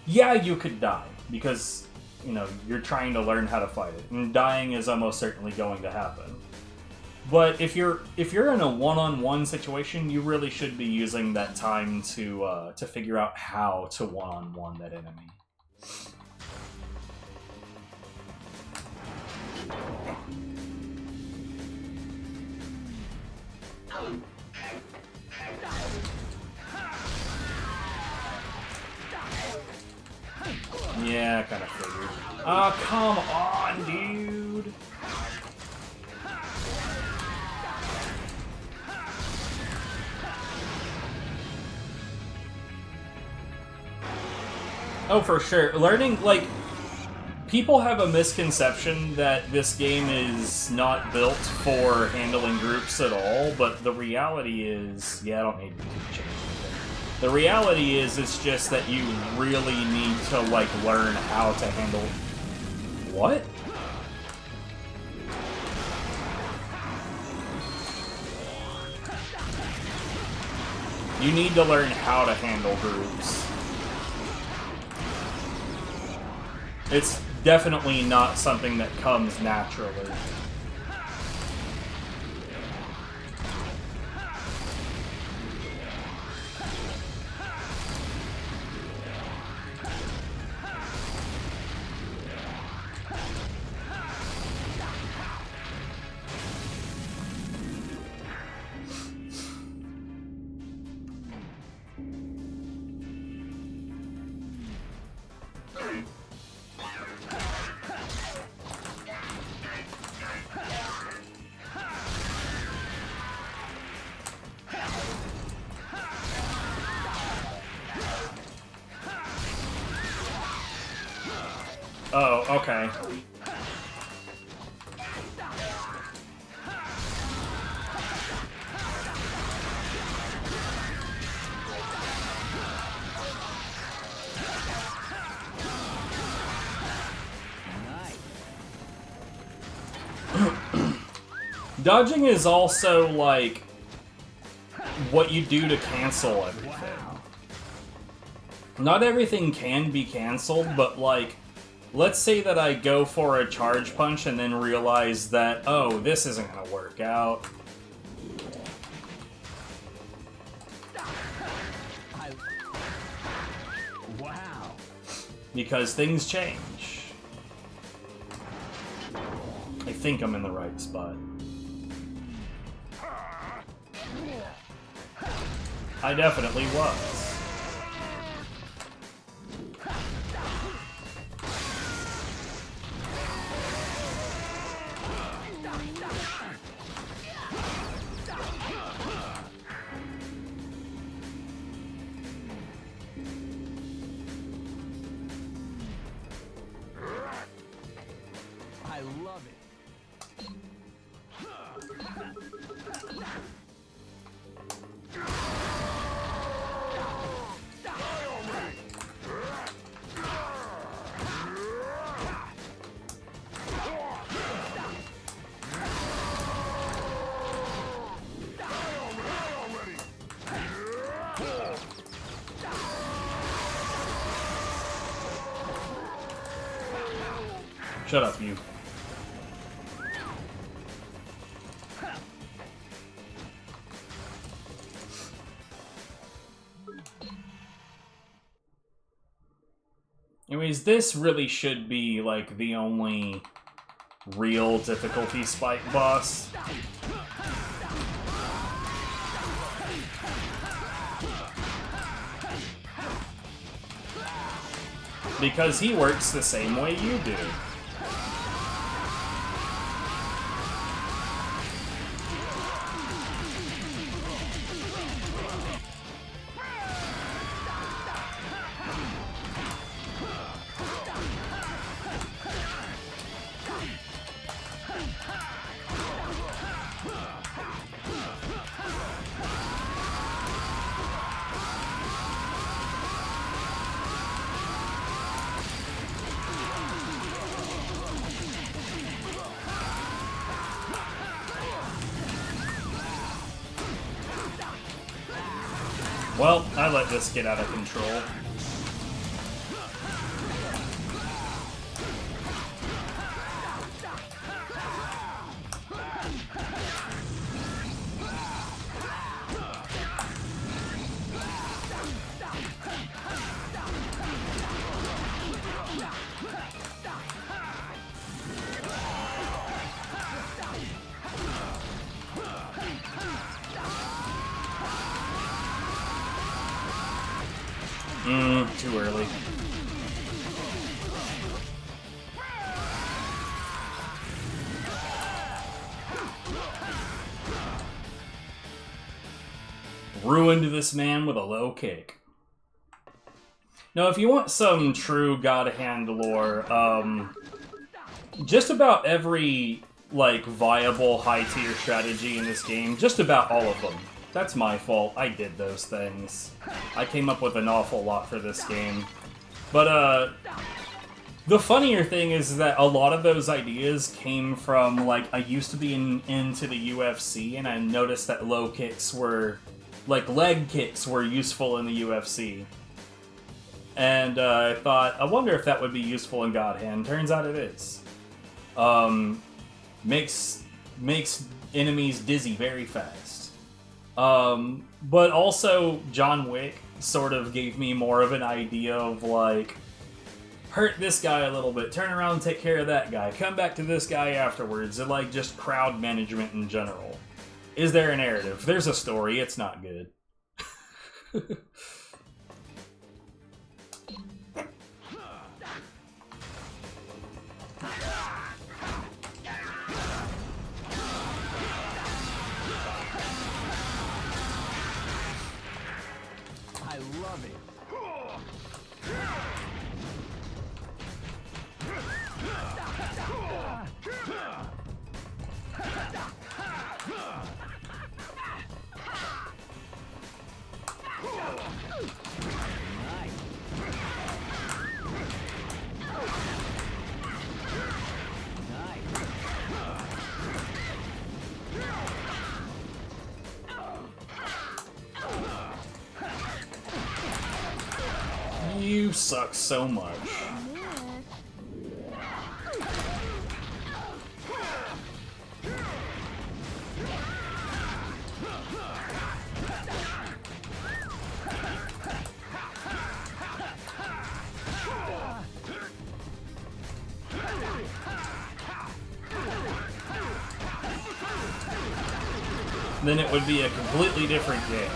yeah, you could die. Because, you know, you're trying to learn how to fight it. And dying is almost certainly going to happen. But if you're in a one-on-one situation, you really should be using that time to figure out how to one-on-one that enemy. Yeah, I kind of figured. Oh, come on, dude! Oh, for sure. Learning, like, people have a misconception that this game is not built for handling groups at all, but the reality is, yeah, I don't need to change anything. The reality is, it's just that you really need to, like, learn how to handle... What? You need to learn how to handle groups. It's definitely not something that comes naturally. Oh, okay. Dodging is also, like, what you do to cancel everything. Not everything can be canceled, but, like, let's say that I go for a charge punch and then realize that, oh, this isn't gonna work out. Wow. Because things change. I think I'm in the right spot. I definitely was. I love it. Shut up, you. Anyways, this really should be, like, the only real difficulty spike boss. Because he works the same way you do. Well, I let this get out of control. Too early. Ruined this man with a low kick. Now, if you want some true God Hand lore, just about every, like, viable high-tier strategy in this game, just about all of them. That's my fault. I did those things. I came up with an awful lot for this game. But, the funnier thing is that a lot of those ideas came from, like, I used to be into the UFC, and I noticed that low kicks were, like, leg kicks were useful in the UFC. And, I thought, I wonder if that would be useful in God Hand. Turns out it is. Makes enemies dizzy very fast. But also, John Wick sort of gave me more of an idea of, like, hurt this guy a little bit, turn around and take care of that guy, come back to this guy afterwards, and, like, just crowd management in general. Is there a narrative? There's a story, it's not good. You suck so much. Then it would be a completely different game.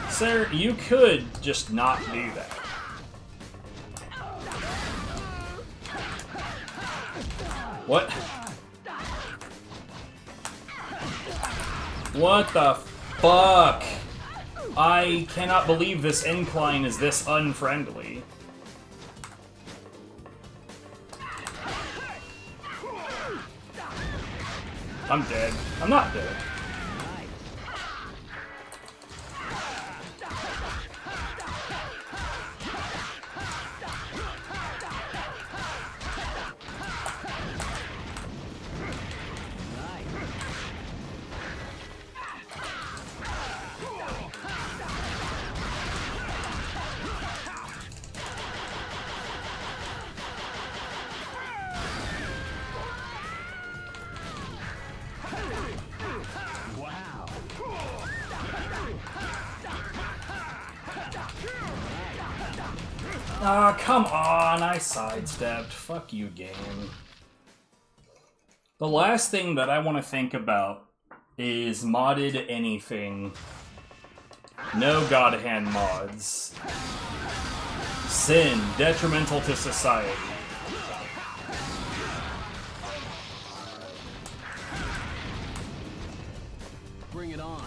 Sir, you could just not do that. What? What the fuck? I cannot believe this incline is this unfriendly. I'm dead. I'm not dead. Ah, come on, I sidestepped. Fuck you, game. The last thing that I want to think about is modded anything. No God Hand mods. Sin, detrimental to society. Bring it on.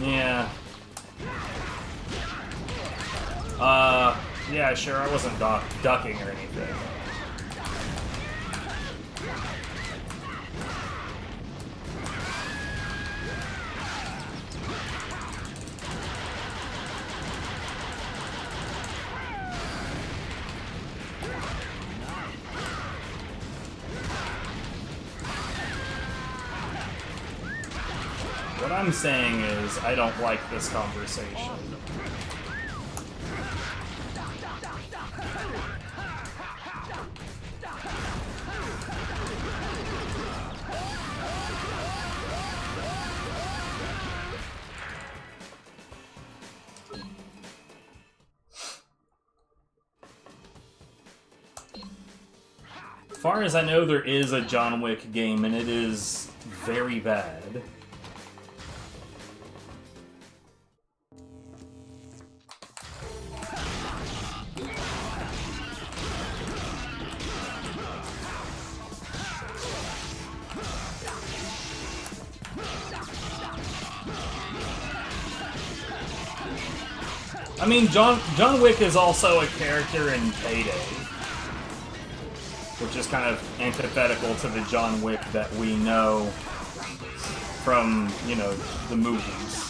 Yeah. Yeah, sure, I wasn't ducking or anything. What I'm saying is, I don't like this conversation. As far as I know, there is a John Wick game, and it is very bad. I mean, John Wick is also a character in Payday, which is kind of antithetical to the John Wick that we know from, you know, the movies.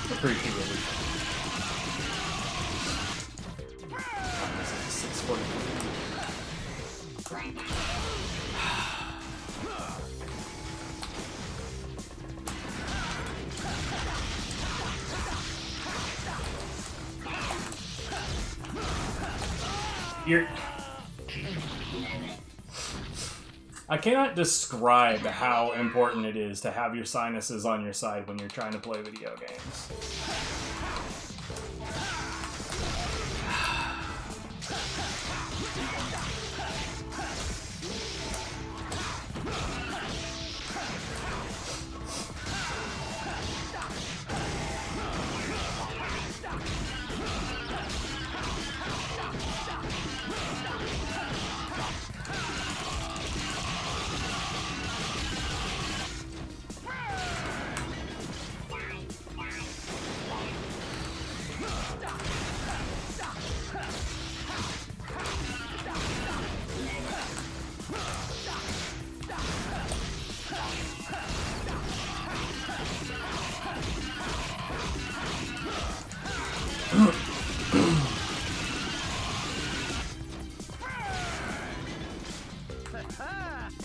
Appreciate it. 640. You're... I cannot describe how important it is to have your sinuses on your side when you're trying to play video games.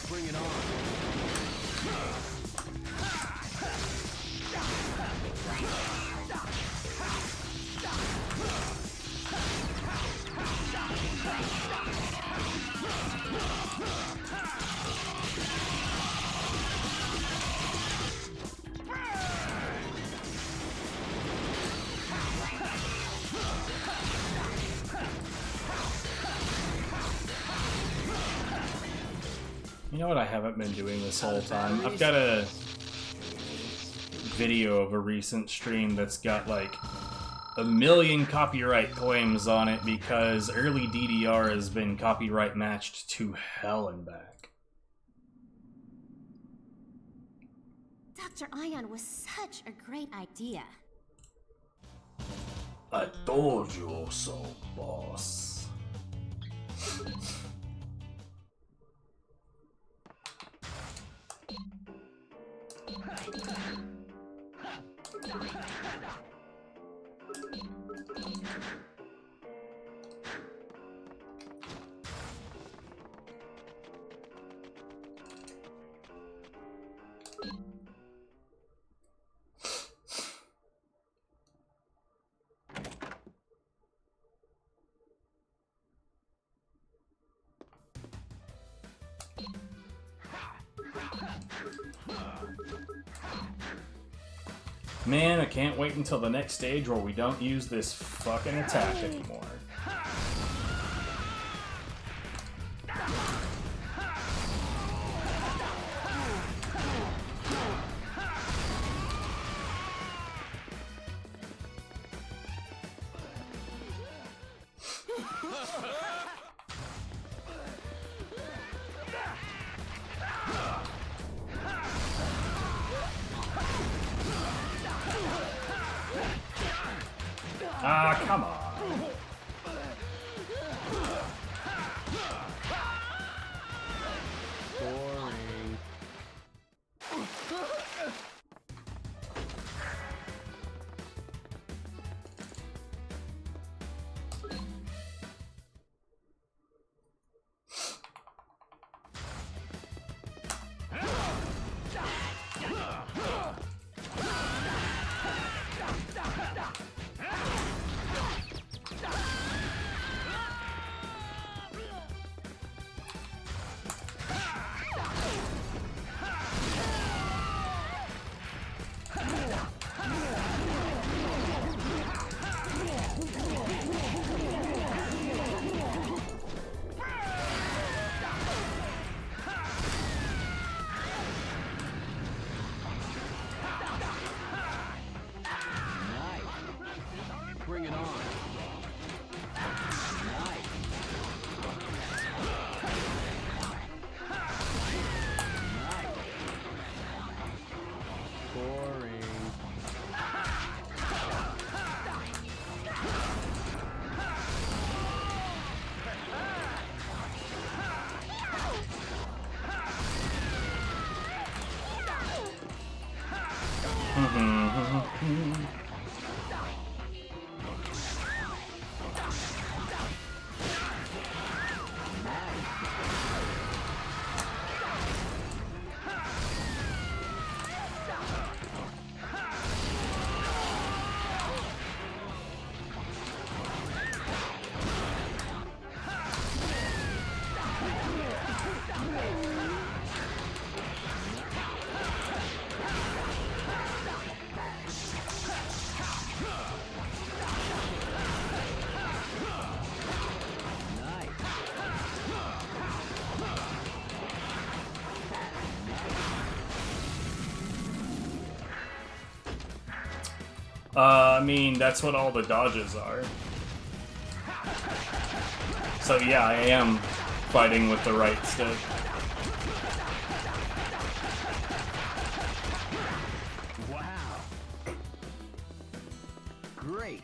Bring it on. You know what I haven't been doing this whole time? I've got a video of a recent stream that's got like 1 million copyright claims on it because early DDR has been copyright matched to hell and back. Dr. Ion was such a great idea. I told you so, boss. Man, I can't wait until the next stage where we don't use this fucking attack anymore. Ah, come on. Boring. Bring it on. Boring. I mean, that's what all the dodges are. So yeah, I am fighting with the right stick. Wow. Great.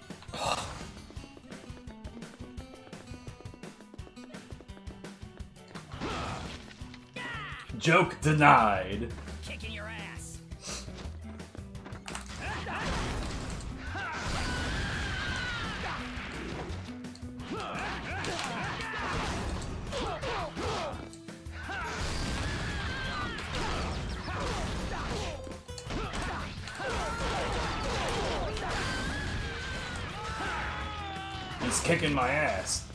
Joke denied. Kicking your ass. He's kicking my ass.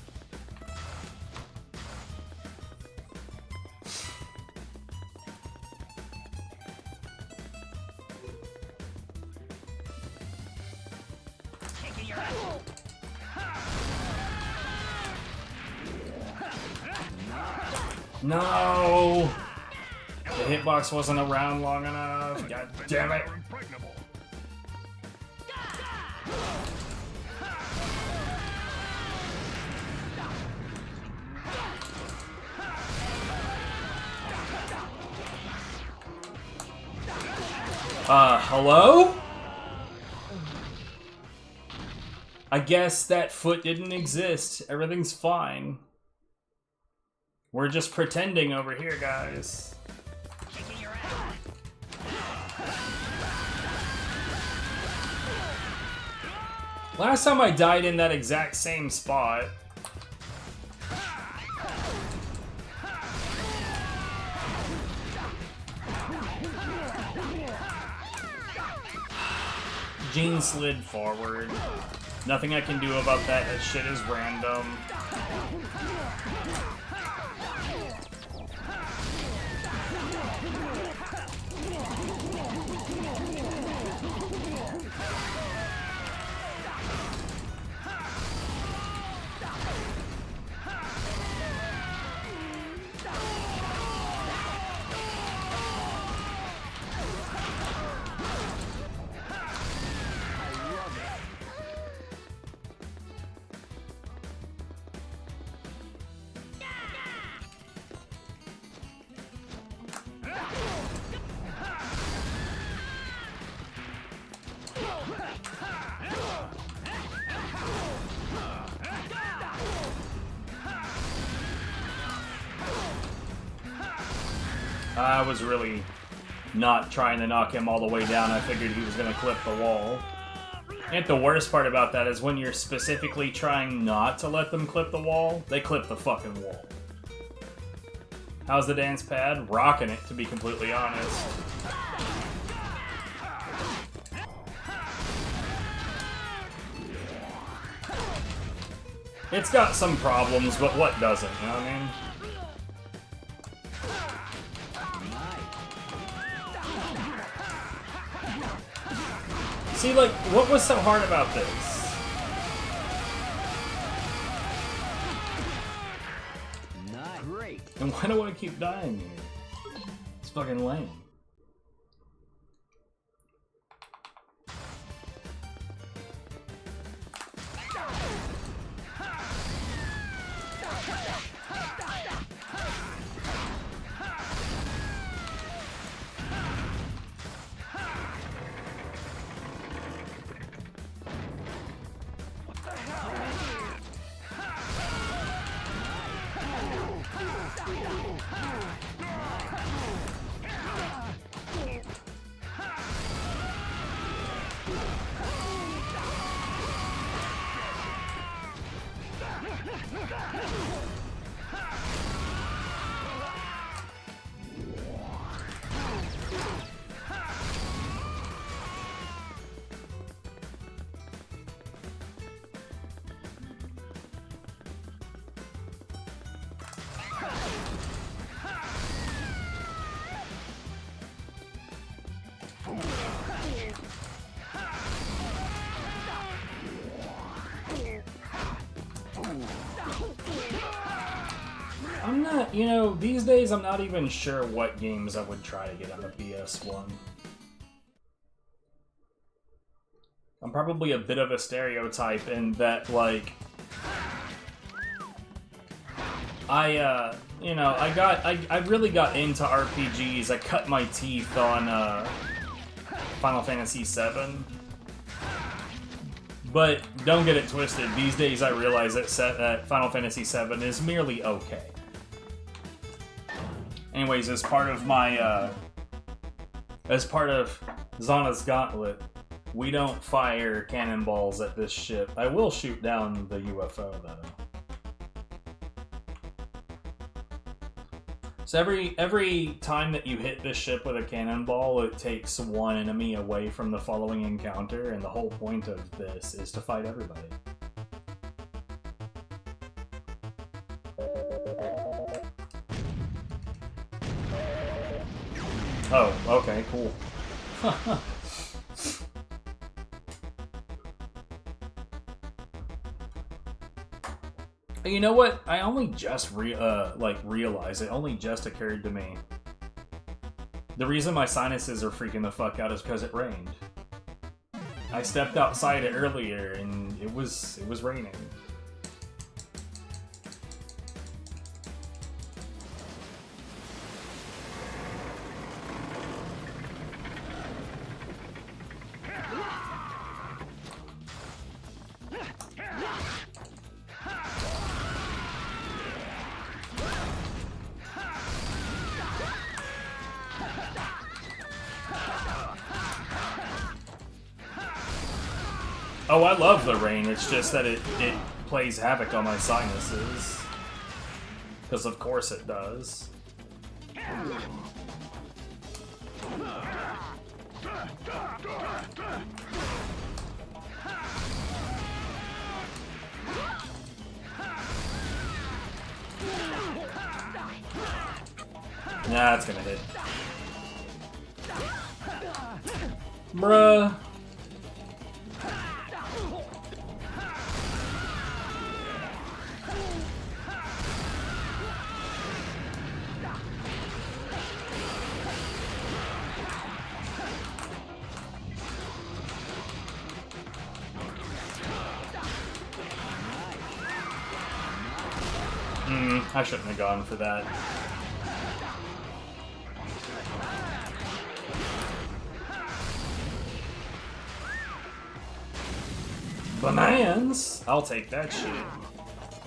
Kicking your ass. No! The hitbox wasn't around long enough. God damn it. Impregnable. Hello? I guess that foot didn't exist. Everything's fine. We're just pretending over here, guys. Kicking your ass. Last time I died in that exact same spot. Gene slid forward. Nothing I can do about that. That shit is random. I was really not trying to knock him all the way down. I figured he was going to clip the wall. And the worst part about that is when you're specifically trying not to let them clip the wall, they clip the fucking wall. How's the dance pad? Rocking it, to be completely honest. It's got some problems, but what doesn't, you know what I mean? See, like, what was so hard about this? Not great. And why do I keep dying here? It's fucking lame. I'm not, you know, these days I'm not even sure what games I would try to get on the PS1. probably a bit of a stereotype in that, like, I really got into RPGs. I cut my teeth on Final Fantasy VII. But don't get it twisted. These days, I realize that Final Fantasy VII is merely okay. Anyways, as part of Zana's Gauntlet, we don't fire cannonballs at this ship. I will shoot down the UFO though. So every time that you hit this ship with a cannonball, it takes one enemy away from the following encounter, and the whole point of this is to fight everybody. Oh, okay, cool. You know what? I only just realized, it only just occurred to me. The reason my sinuses are freaking the fuck out is because it rained. I stepped outside earlier and it was raining. Oh, I love the rain, it's just that it plays havoc on my sinuses. Because of course it does. Nah, it's gonna hit. Bruh. I shouldn't have gone for that. Bananas! I'll take that shit.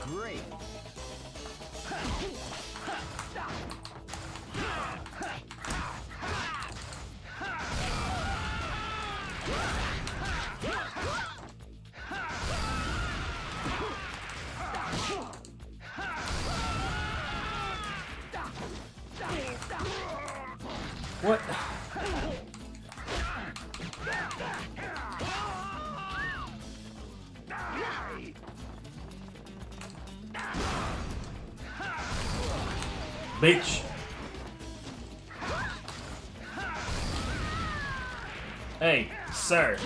Great. What? Bitch. Hey, sir.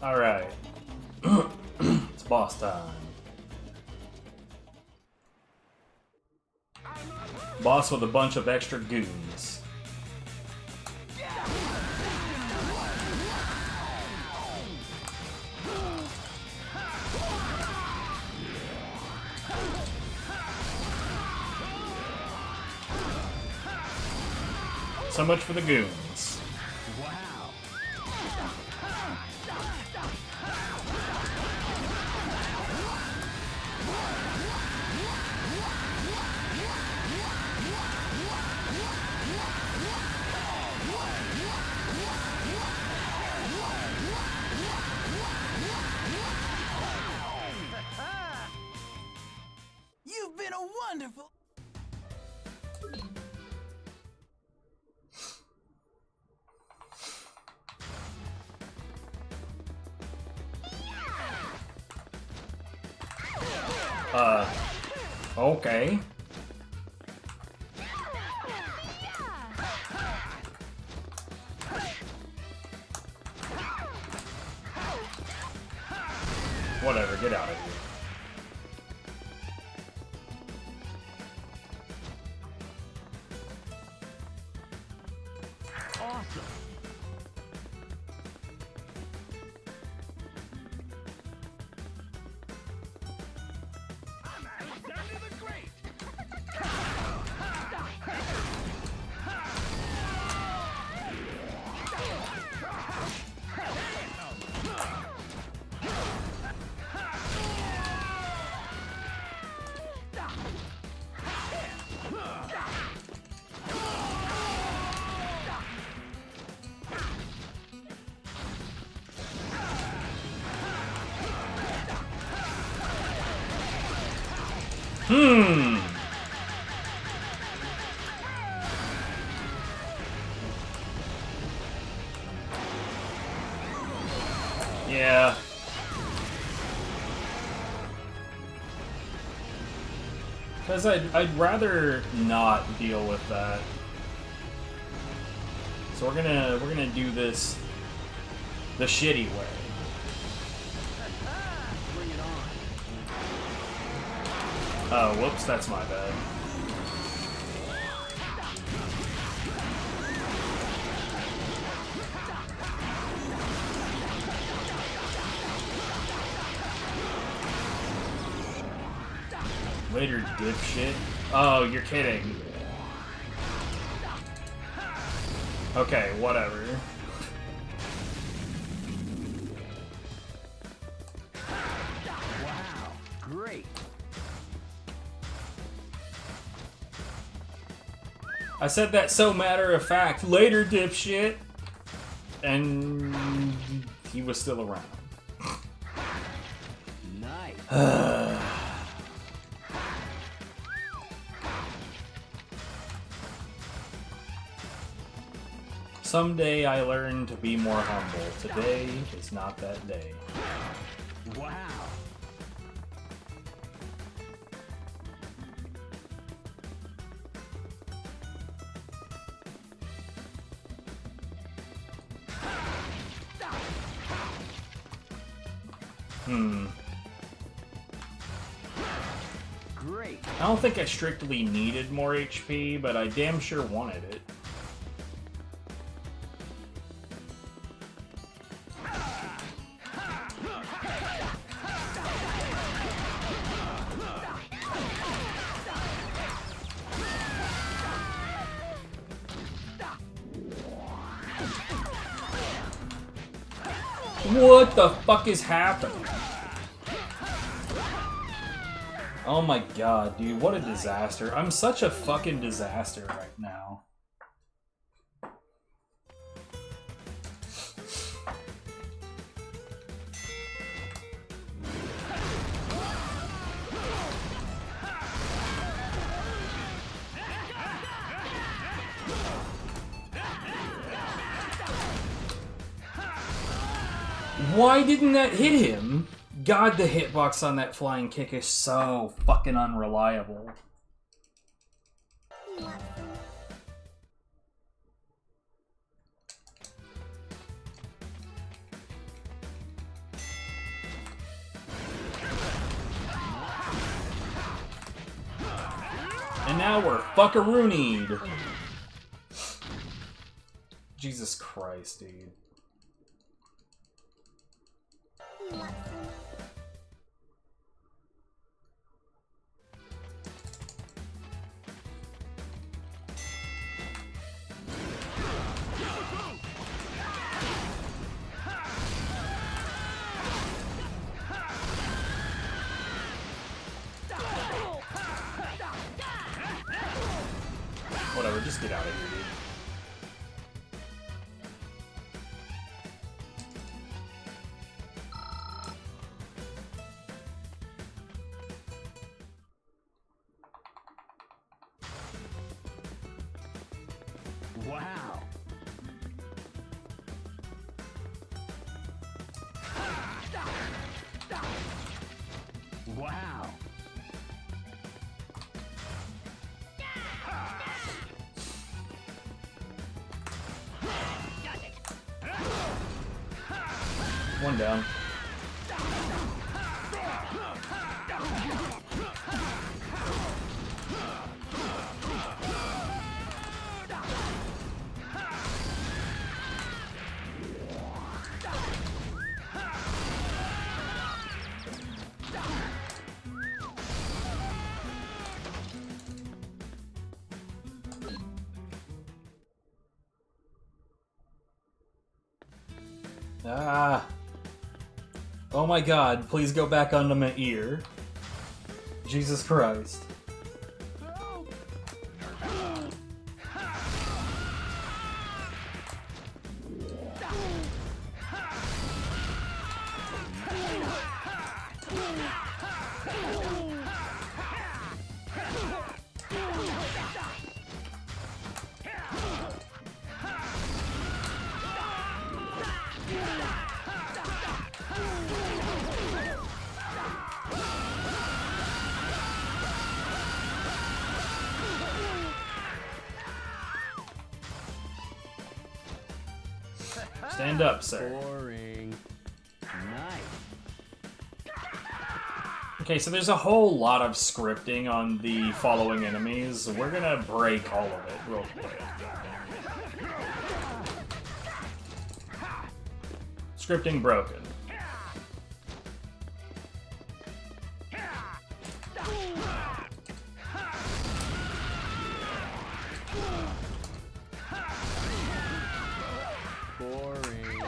Alright. It's boss time. Boss with a bunch of extra goons. So much for the goons. Okay. Whatever, get out of here. Awesome. Alexander the Great! Hmm. Yeah. Because I'd rather not deal with that. So we're gonna do this the shitty way. Bring it on. Oh, whoops, that's my bad. Later, dipshit. Oh, you're kidding. Okay, whatever. Wow. Great. I said that so matter of fact. Later, dipshit. And he was still around. Nice. Someday I learn to be more humble. Today is not that day. Wow. Great. I don't think I strictly needed more HP, but I damn sure wanted it. What the fuck is happening? Oh my god, dude, what a disaster. I'm such a fucking disaster right now. Why didn't that hit him? God, the hitbox on that flying kick is so fucking unreliable. And now we're fuckaroonied. Jesus Christ, dude. Whatever, just get out of here, dude. Wow. Wow. One down. Ah. Oh my god, please go back onto my ear. Jesus Christ. Stand up, sir. Boring. Nice. Okay, so there's a whole lot of scripting on the following enemies. We're gonna break all of it real quick. Scripting broken. Boring.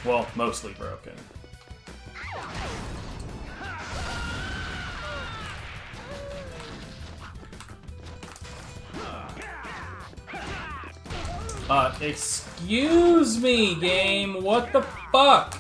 Well, mostly broken. Excuse me, game. What the fuck?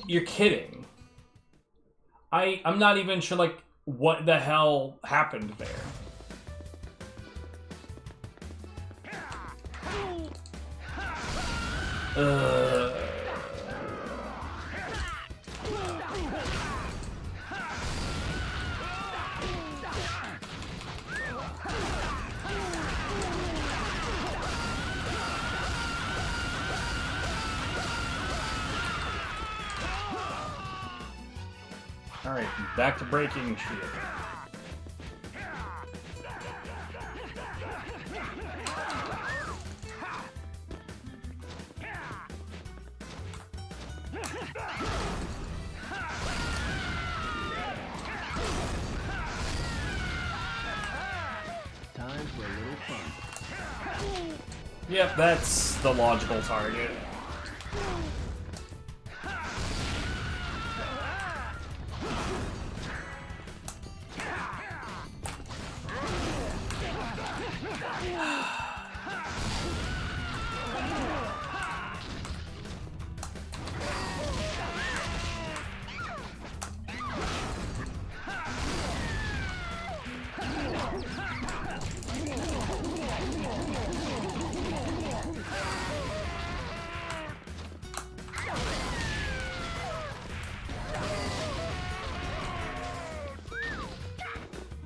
You're kidding. I'm not even sure, like, what the hell happened there. Alright, back to breaking shit. Time for a little fun. Yep, that's the logical target.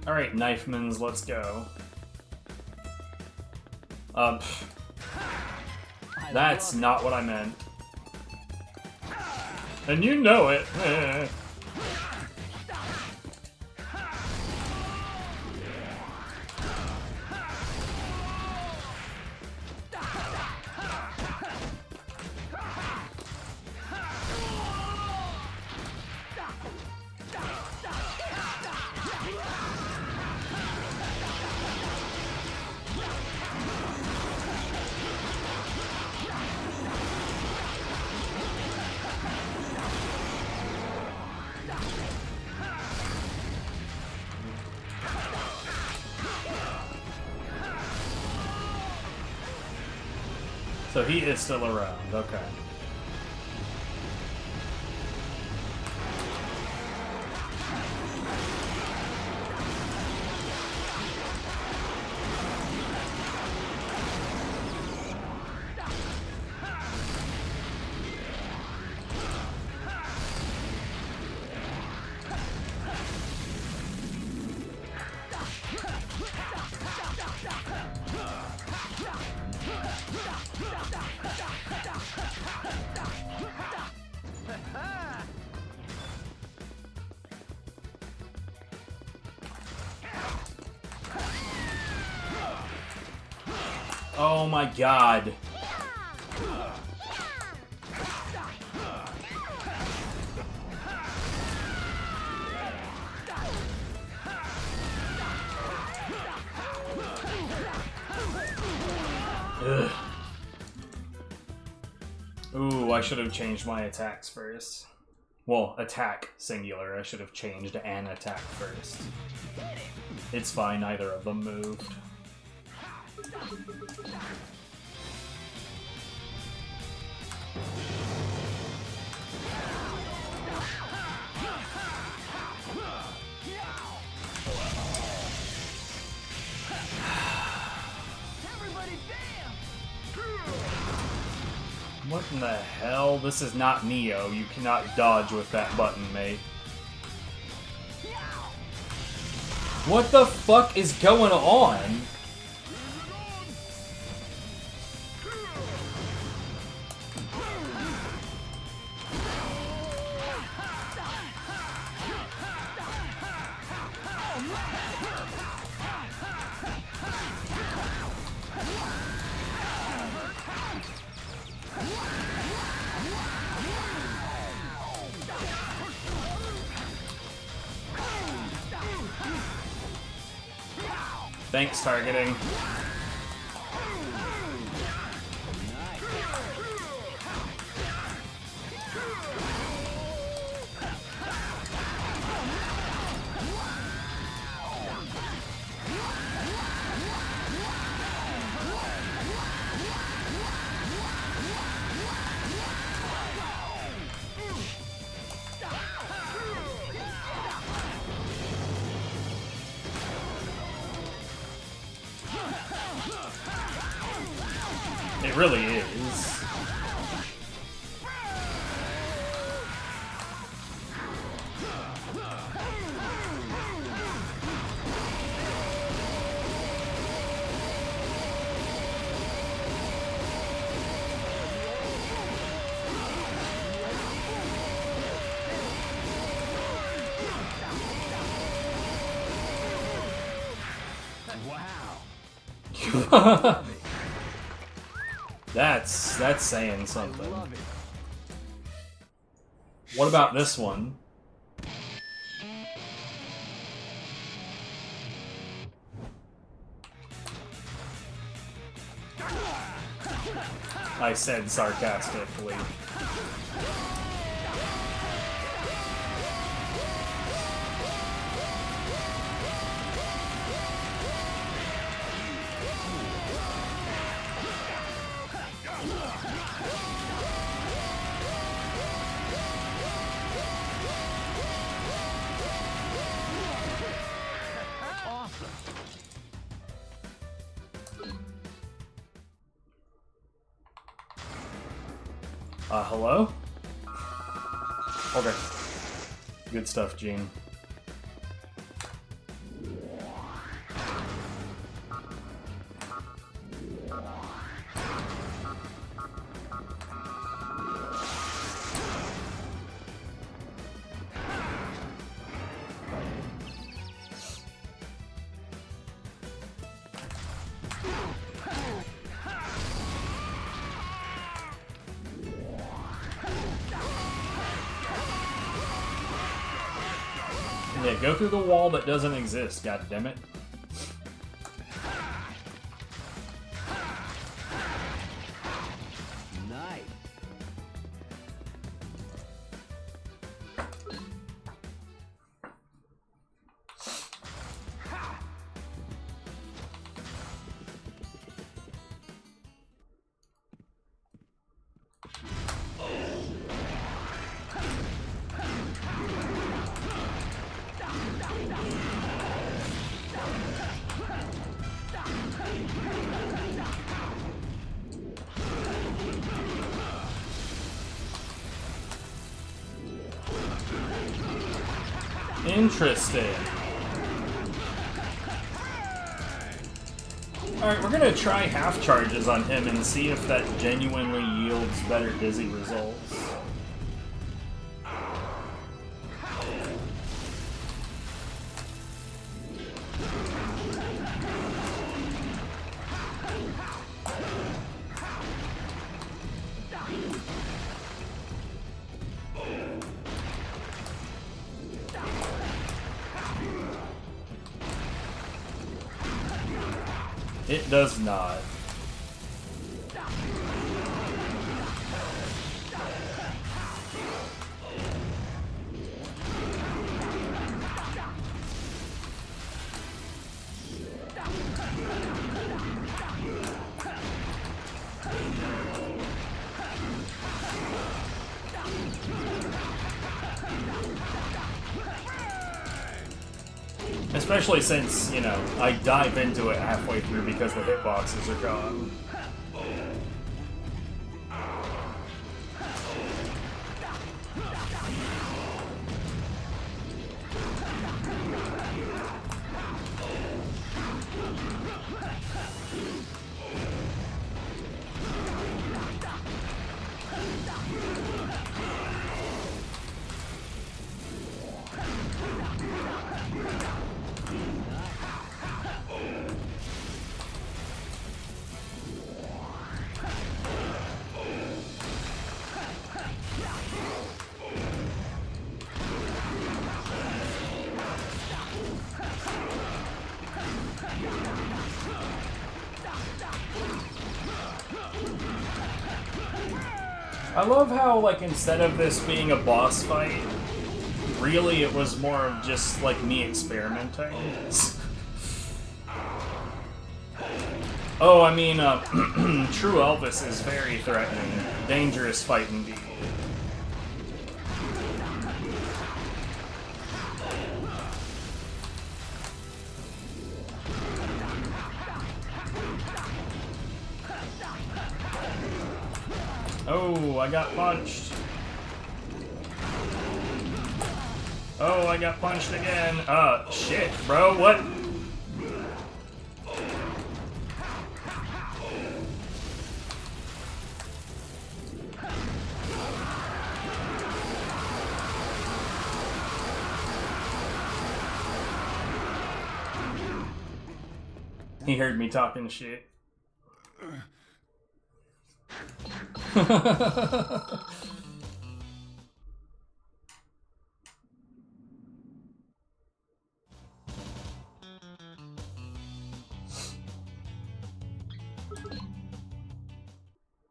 Alright, Knifemans, let's go. That's not what I meant. And you know it. So he is still around, okay. Oh my god. Ugh. Ooh, I should have changed my attacks first. Well, attack singular. I should have changed an attack first. It's fine, neither of them moved. What in the hell? This is not Neo. You cannot dodge with that button, mate. What the fuck is going on? Thanks, targeting. It really is. Wow. That's saying something. What about this one? I said sarcastically. Hello? Okay. Good stuff, Gene. Yeah, go through the wall that doesn't exist, goddammit. Nice. Interesting. Alright, we're gonna try half charges on him and see if that genuinely yields better dizzy results. It does not. Especially since, you know, I dive into it halfway through because the hitboxes are gone. I love how, like, instead of this being a boss fight, really it was more of just, like, me experimenting. Oh, I mean, True Elvis is very threatening. Dangerous fight indeed. Oh, I got punched. Oh, I got punched again. Shit, bro, what? He heard me talking shit.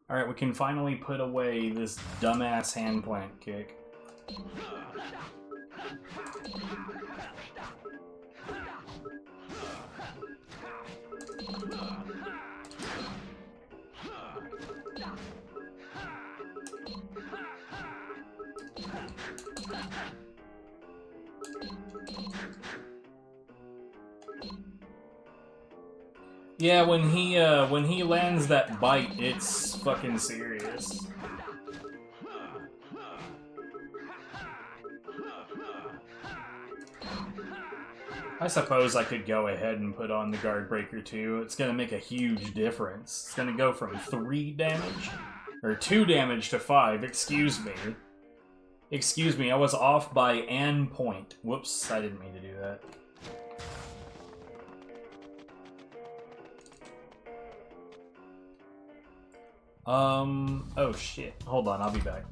Alright, we can finally put away this dumbass hand plant kick. Yeah, when he lands that bite, it's fucking serious. I suppose I could go ahead and put on the guard breaker too. It's gonna make a huge difference. It's gonna go from 3 damage, or 2 damage to 5, excuse me. Excuse me, I was off by an point. Whoops, I didn't mean to do that. Oh shit. Hold on, I'll be back.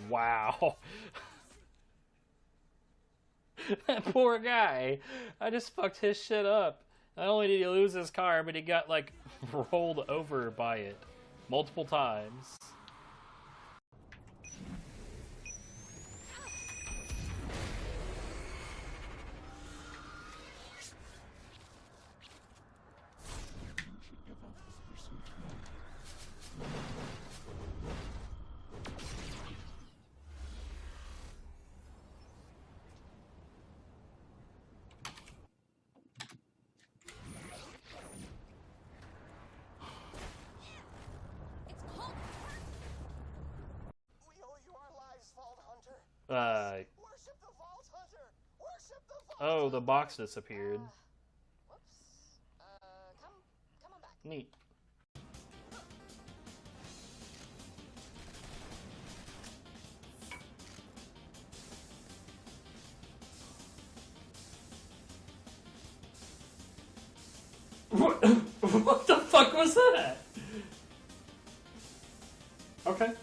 Wow. That poor guy. I just fucked his shit up. Not only did he lose his car, but he got, like, rolled over by it multiple times. Oh, the box disappeared. Come on back. Neat. What the fuck was that? Okay.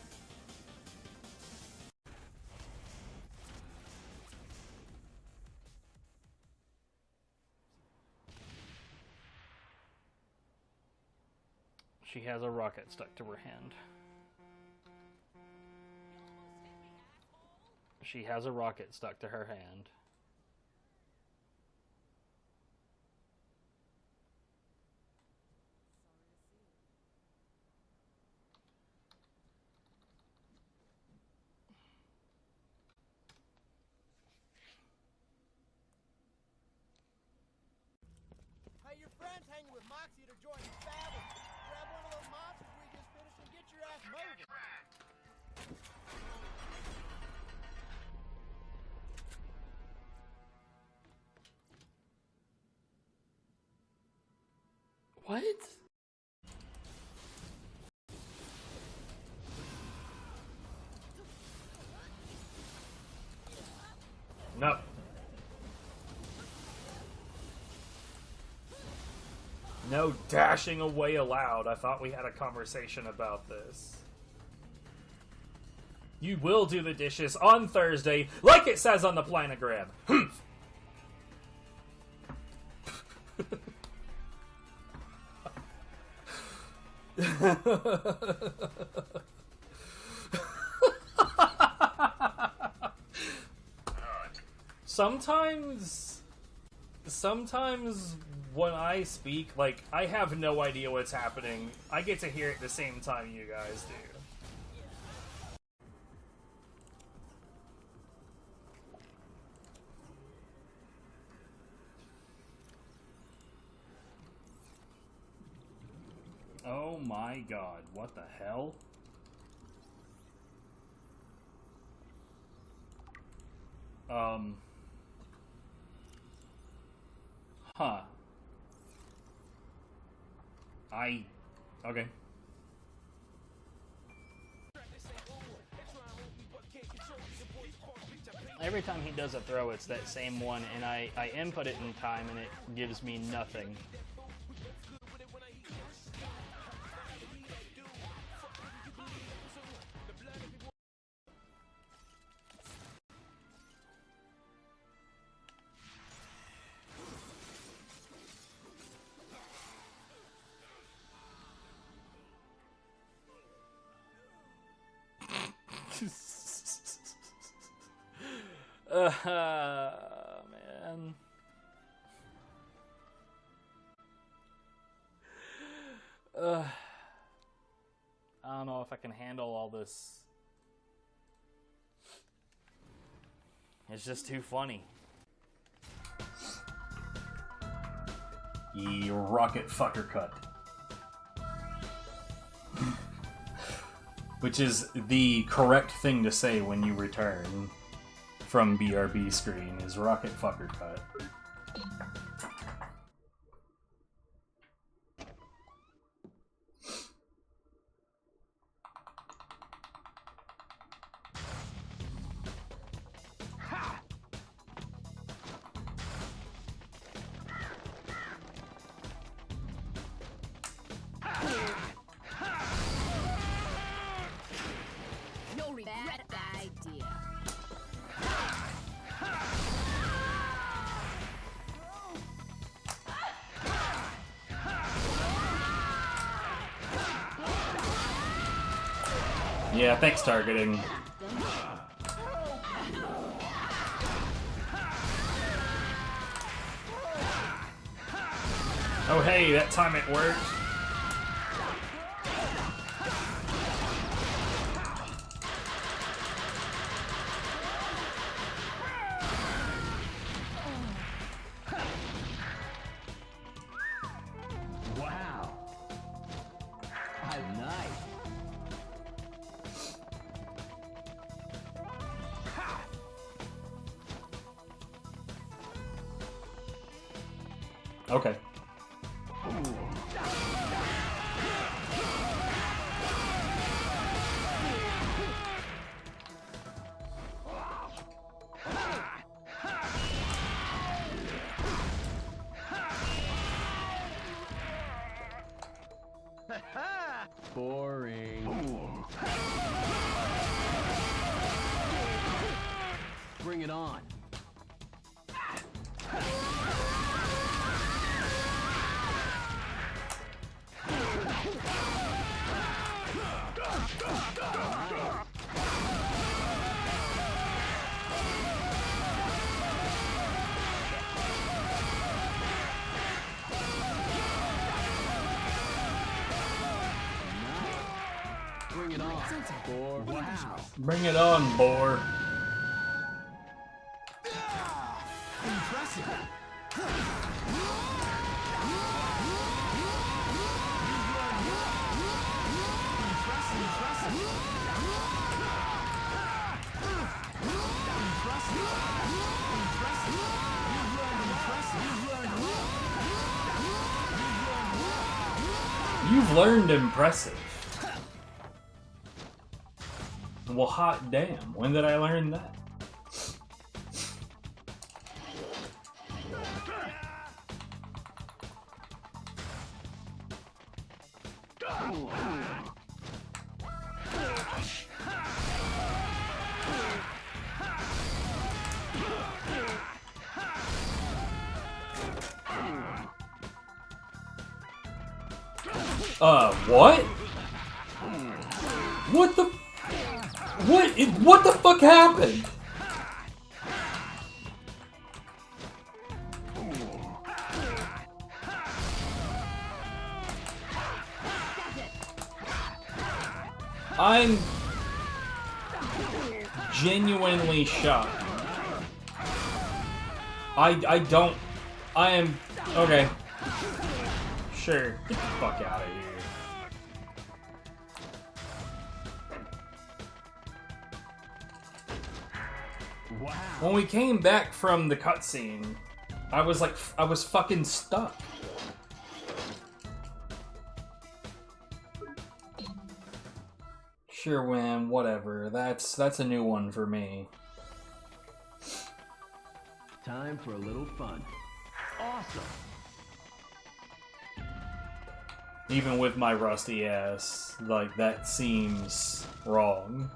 She has a rocket stuck to her hand. She has a rocket stuck to her hand. Hey, your friend's hanging with Moxie to join his family. Grab one of those monsters we just finished and get your ass moving. What? No. No dashing away allowed. I thought we had a conversation about this. You will do the dishes on Thursday, like it says on the planogram. Sometimes when I speak, like, I have no idea what's happening. I get to hear it the same time you guys do. Oh my god, what the hell? Huh. Okay. Every time he does a throw, it's that same one, and I input it in time, and it gives me nothing. Man. I don't know if I can handle all this. It's just too funny. Ye rocket fucker cut. Which is the correct thing to say when you return from BRB screen, is rocket fucker cut. You'll regret that idea. Yeah, thanks targeting. Oh hey, that time it worked. Wow. Nice. Okay. Boring. Bring it on. Bring it on. Or wow. Bring it on, boar. You've learned impressive. Well, hot damn. When did I learn that? What? What the? What the fuck happened? I'm genuinely shocked. I don't. I am. Okay. Sure. Get the fuck out of here. Wow. When we came back from the cutscene, I was like, I was fucking stuck. Sure, Wham, whatever. That's a new one for me. Time for a little fun. Awesome. Even with my rusty ass, like, that seems wrong.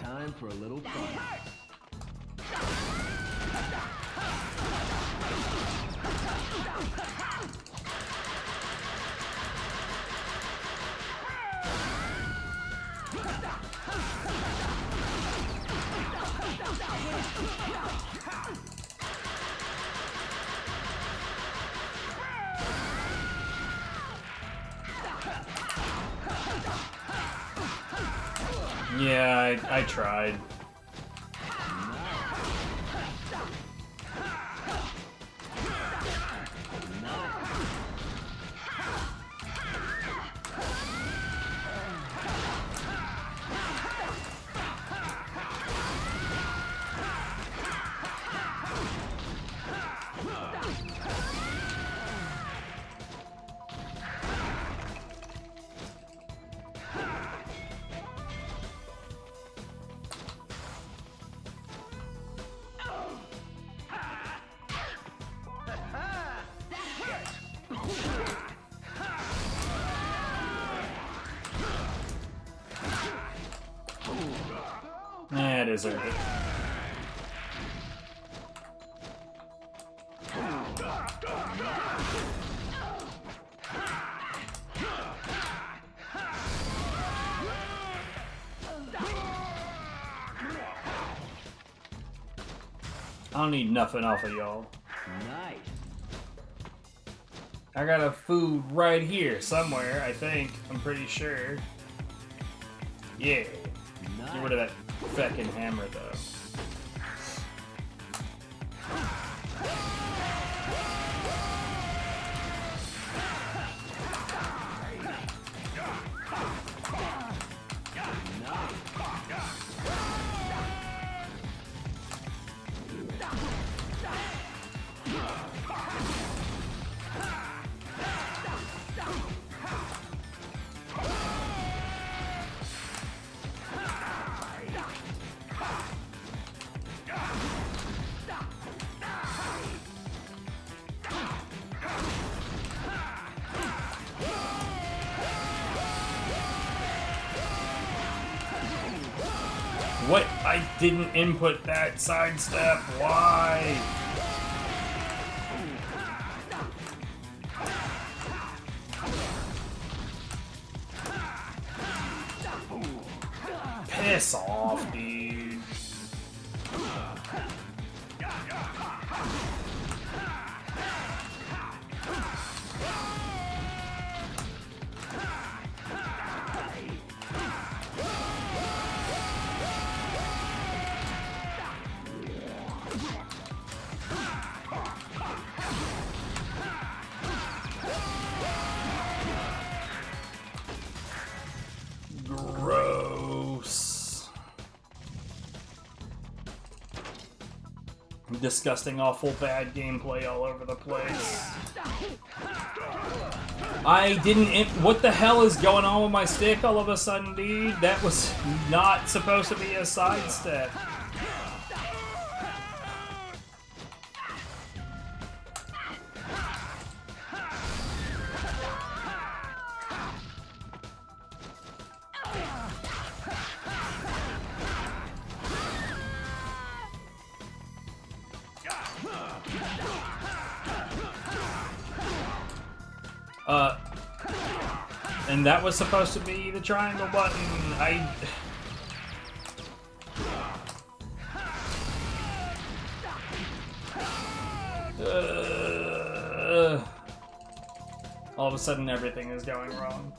Time for a little fun. Yeah, I tried. I deserve it. don't need nothing off of y'all. Nice. I got a food right here somewhere, I think. I'm pretty sure. Yeah. Nice. Get rid of that feckin' hammer, though. What? I didn't input that sidestep. Why? Piss off, dude. Gross. Disgusting, awful, bad gameplay all over the place. I didn't. What the hell is going on with my stick all of a sudden, dude? That was not supposed to be a sidestep. And that was supposed to be the triangle button. All of a sudden everything is going wrong.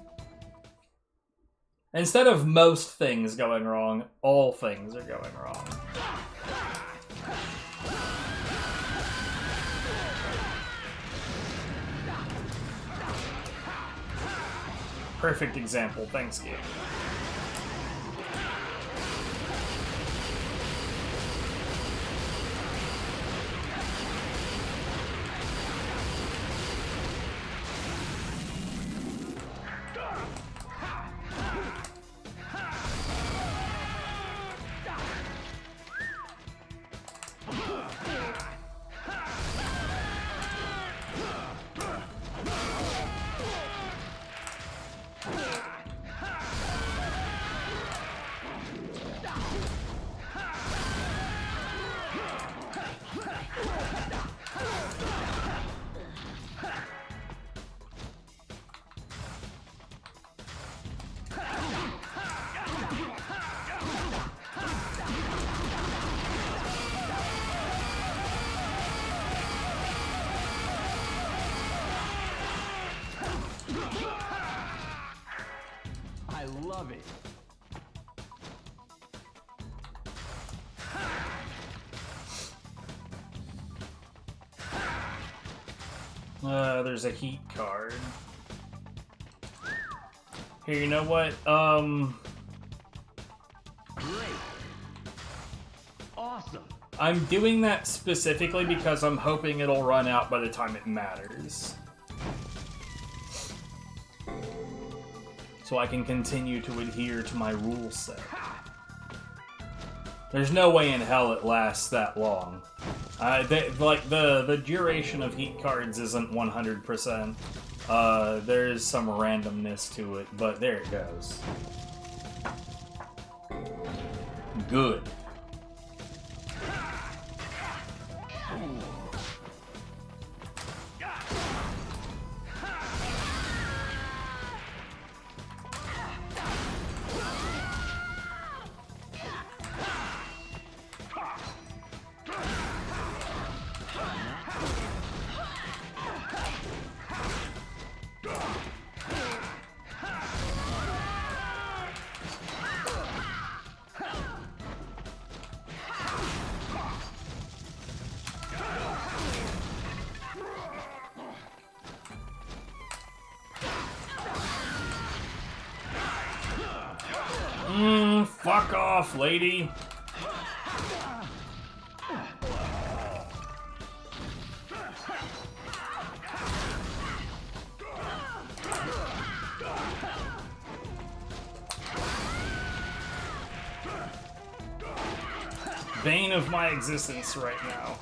Instead of most things going wrong, all things are going wrong. Perfect example, thanks game. I love it. There's a heat card. Here, you know what? Great. Awesome. I'm doing that specifically because I'm hoping it'll run out by the time it matters. So I can continue to adhere to my rule set. There's no way in hell it lasts that long. The duration of heat cards isn't 100%. There's some randomness to it, but there it goes. Good. Fuck off, lady. Bane of my existence right now.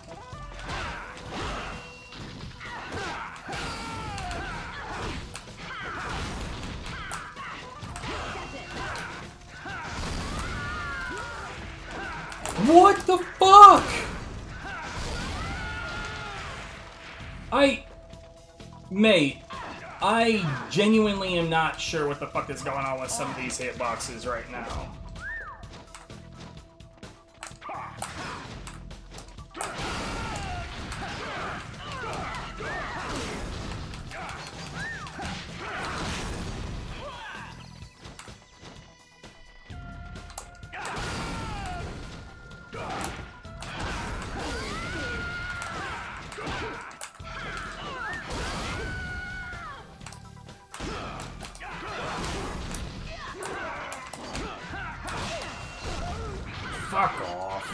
What the fuck? Mate, I genuinely am not sure what the fuck is going on with some of these hitboxes right now. Fuck off.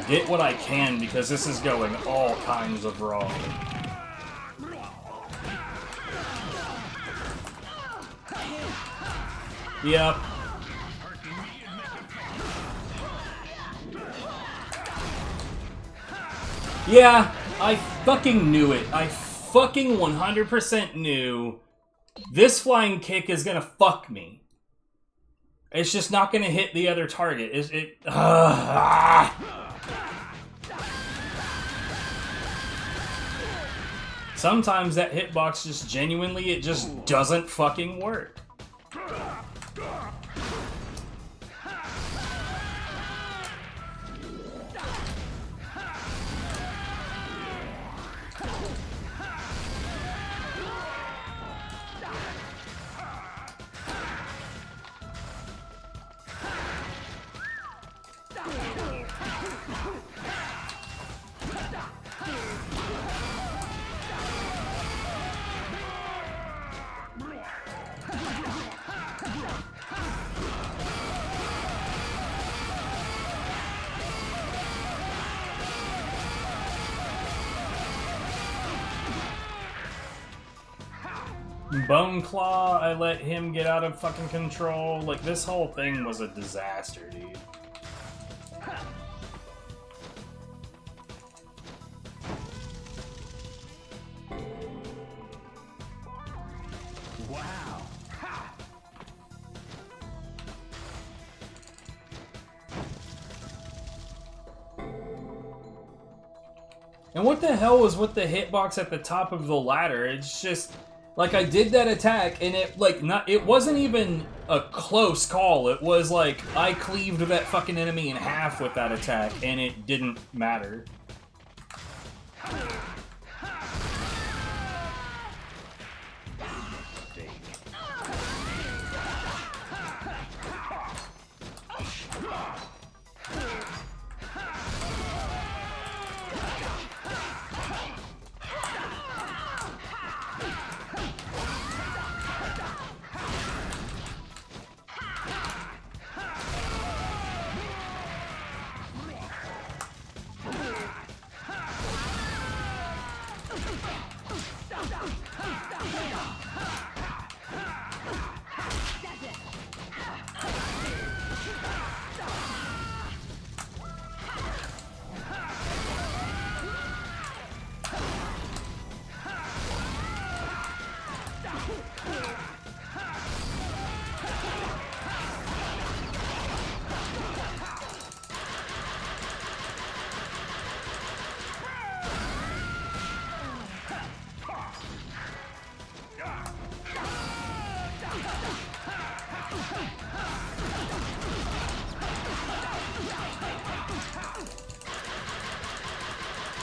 Get what I can because this is going all kinds of wrong. Yep. Yeah, I fucking knew it. I fucking 100% knew this flying kick is gonna fuck me. It's just not gonna hit the other target. Sometimes that hitbox just genuinely, it just doesn't fucking work. Bone Claw, I let him get out of fucking control. Like, this whole thing was a disaster, dude. Wow. And what the hell was with the hitbox at the top of the ladder? It's just... like, I did that attack, and it wasn't even a close call. It was like, I cleaved that fucking enemy in half with that attack, and it didn't matter.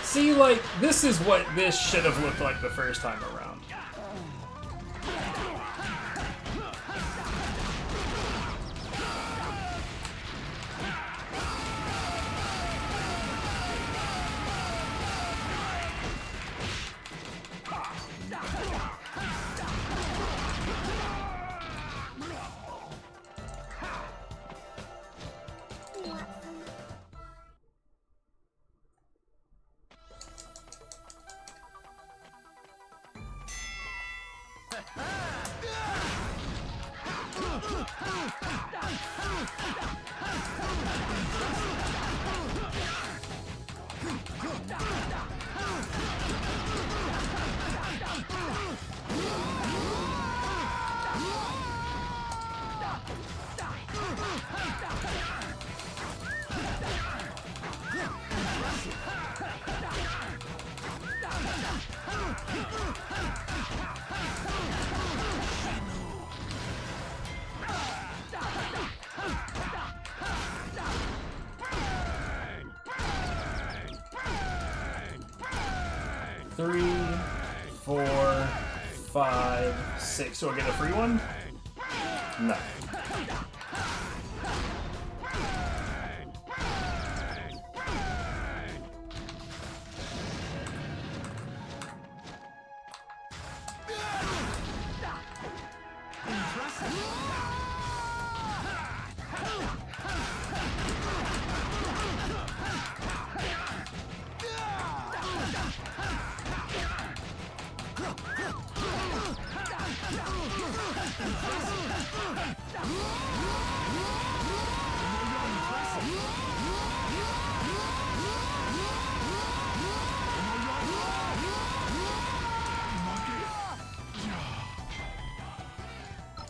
See, like, this is what this should have looked like the first time around. 3, 4, 5, 6. Do I get a free one? No.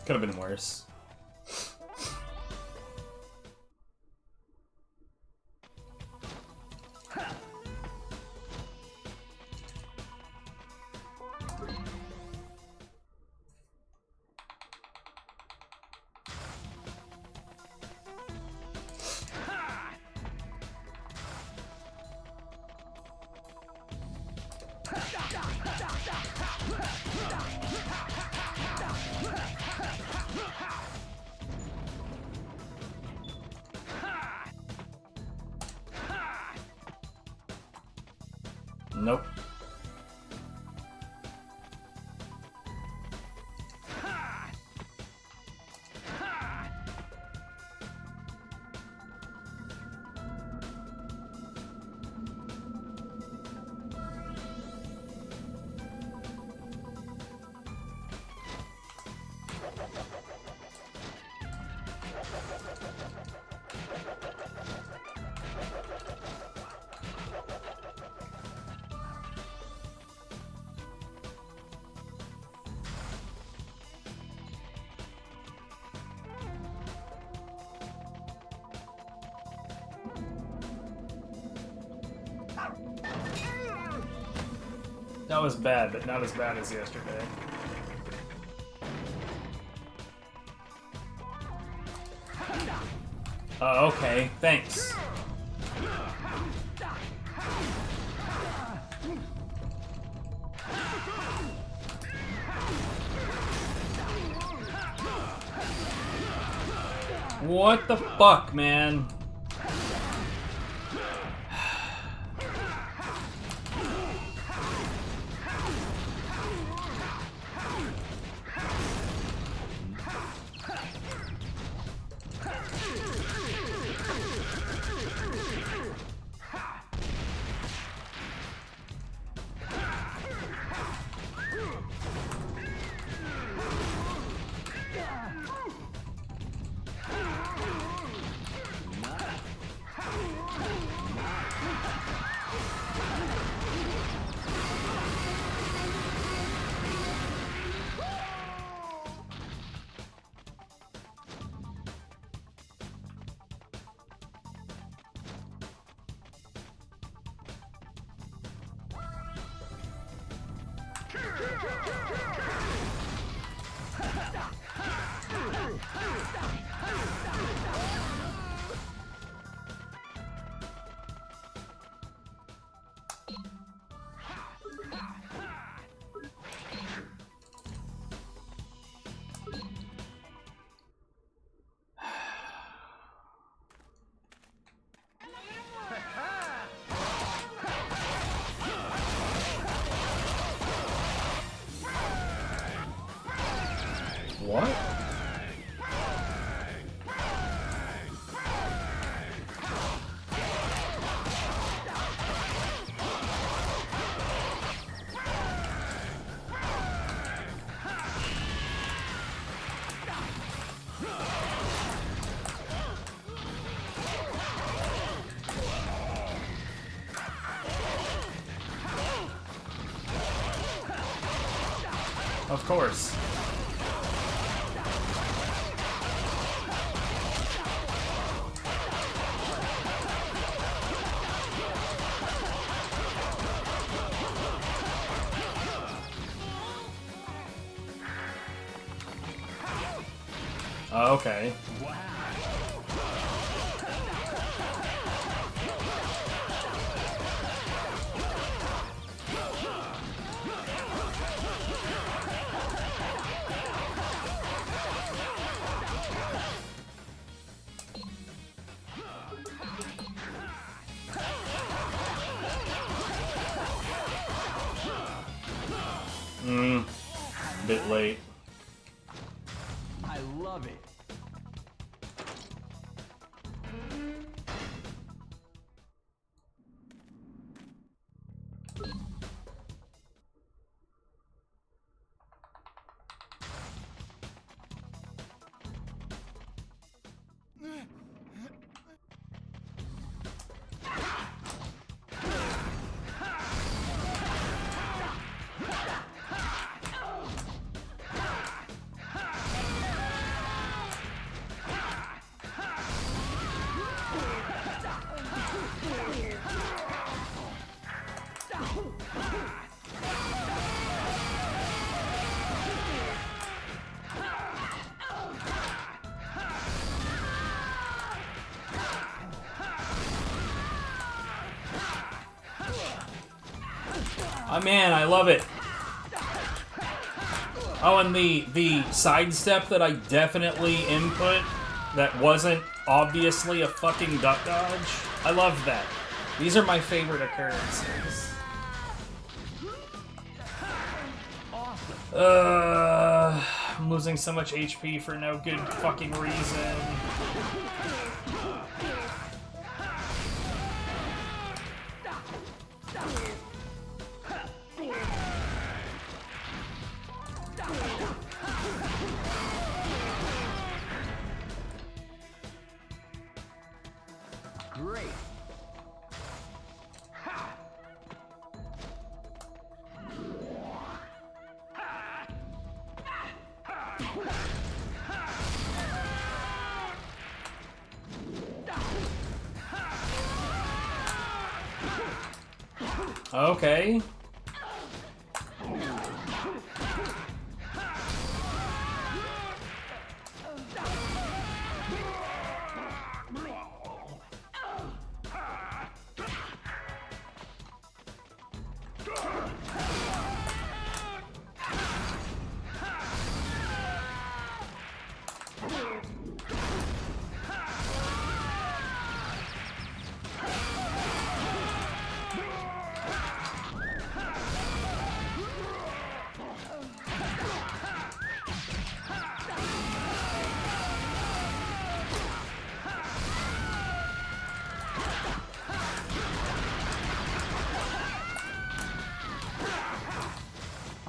Could have been worse. Nope. That was bad, but not as bad as yesterday. Okay, thanks. What the fuck, man? What? Of course. Okay. bit late. I love it. Oh man, I love it. Oh, and the sidestep that I definitely input that wasn't obviously a fucking duck dodge. I love that. These are my favorite occurrences. I'm losing so much HP for no good fucking reason. Great. Okay.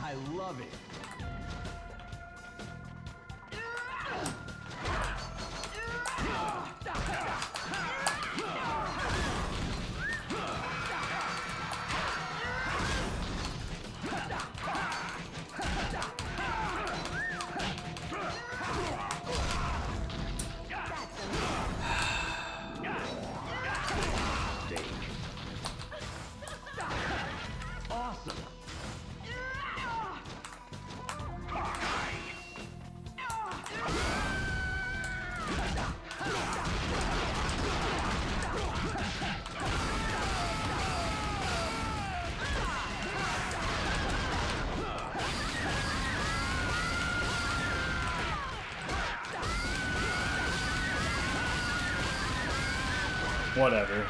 I love it. Awesome. Whatever.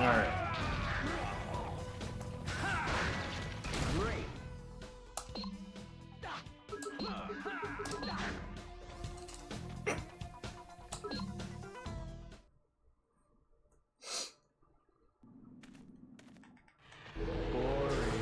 Alright. Great. Boring.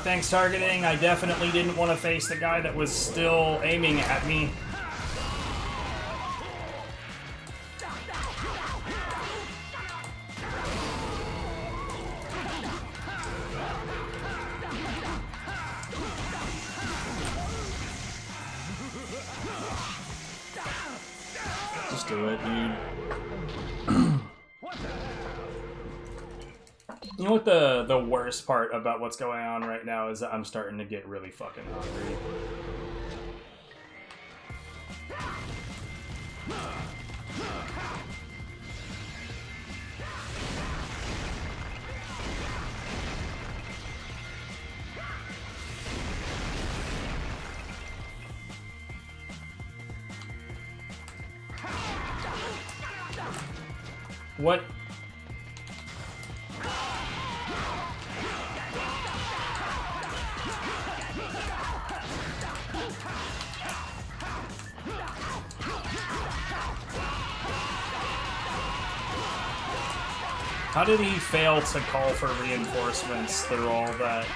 Thanks, targeting. I definitely didn't want to face the guy that was still aiming at me. Just do it, dude. You know what the worst part about what's going on right now is that I'm starting to get really fucking hungry. What? How did he fail to call for reinforcements through all that?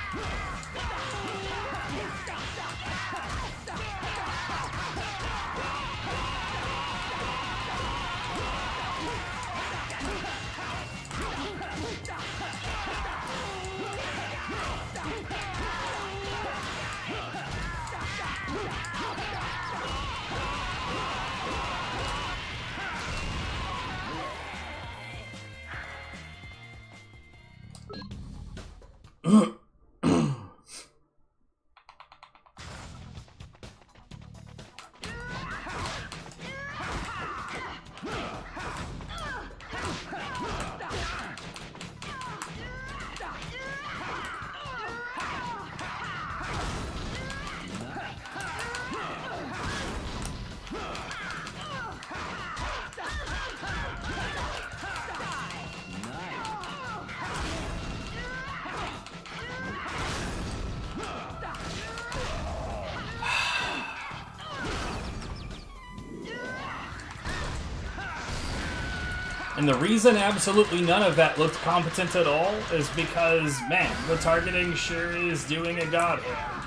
And the reason absolutely none of that looked competent at all is because, man, the targeting sure is doing a god hand.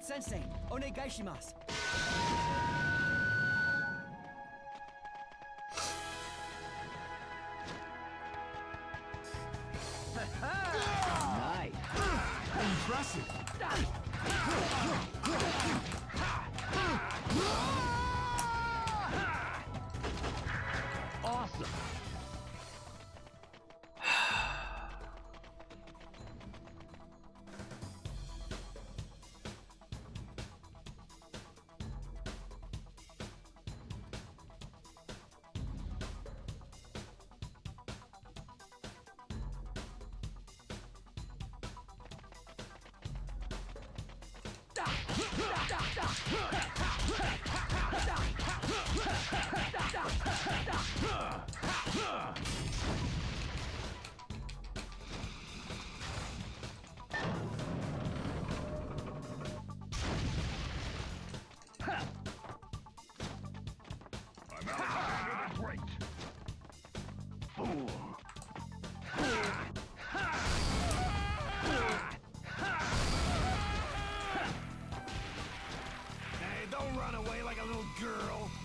Sensei, onegaishimasu. Nice. Impressive. Awesome.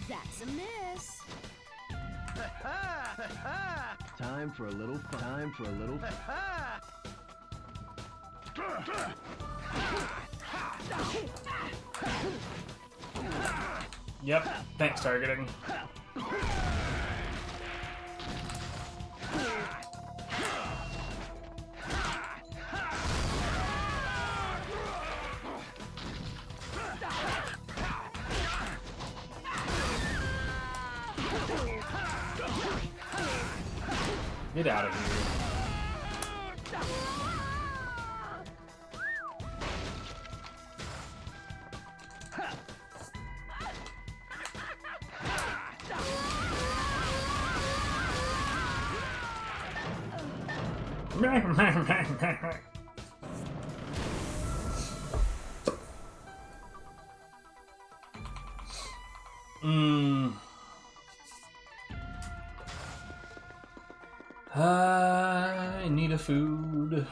That's a miss. Time for a little fun. Time for a little fun. Yep, thanks, targeting. Get out of here. I need a food.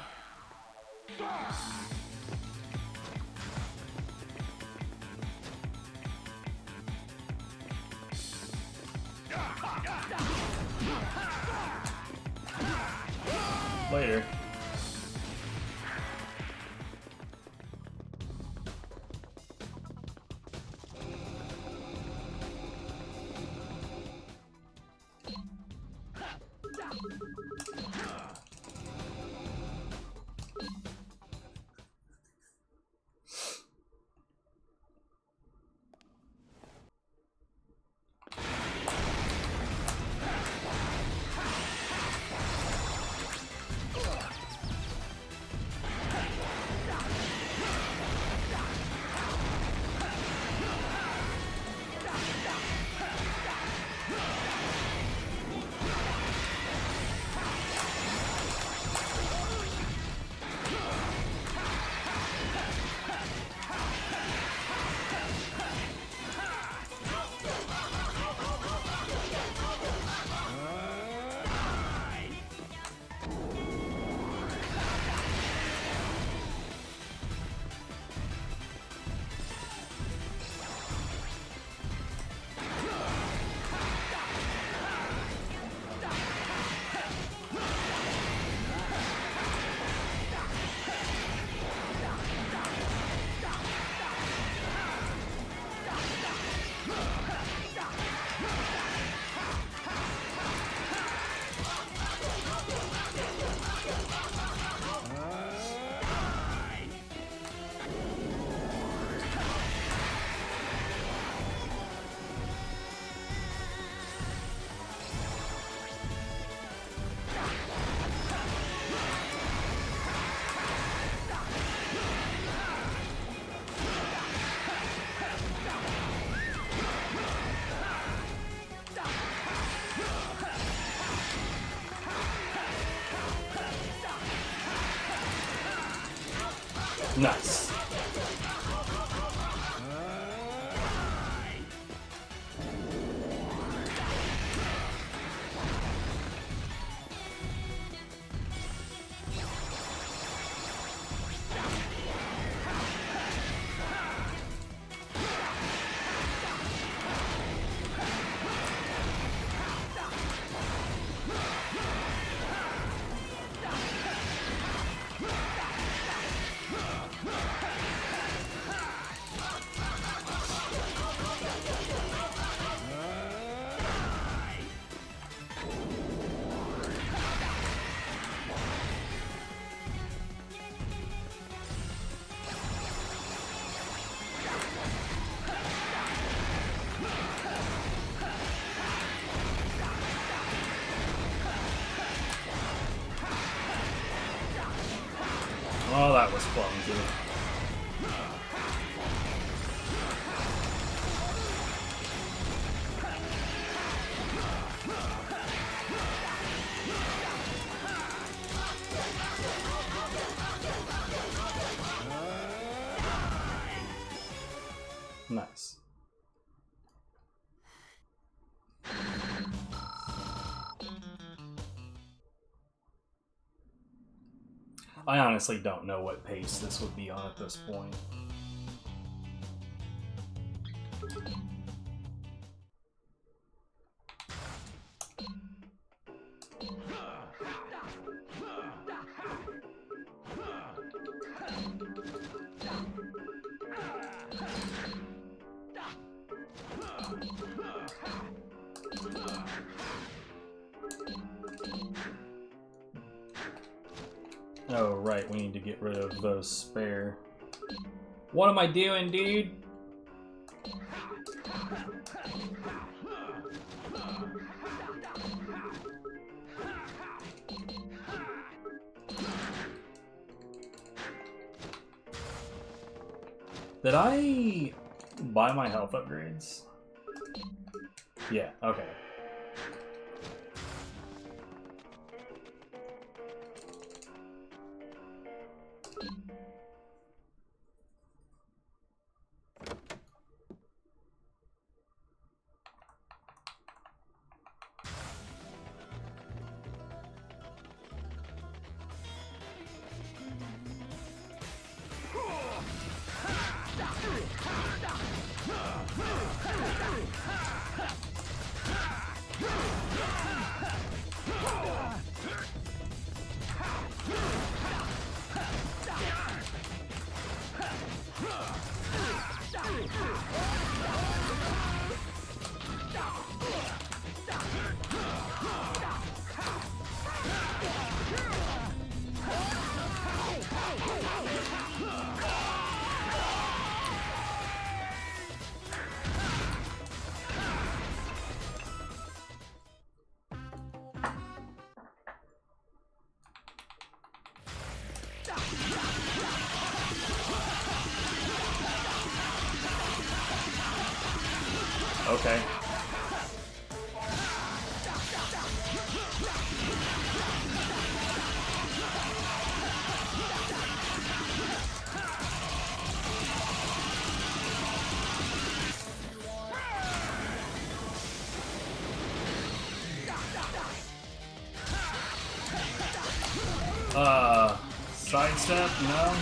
Later. Nice. Oh, that was clumsy. Nice. I honestly don't know what pace this would be on at this point. Oh, right, we need to get rid of those spare. What am I doing, dude? Did I buy my health upgrades? Yeah, okay. Okay. Sidestep? No?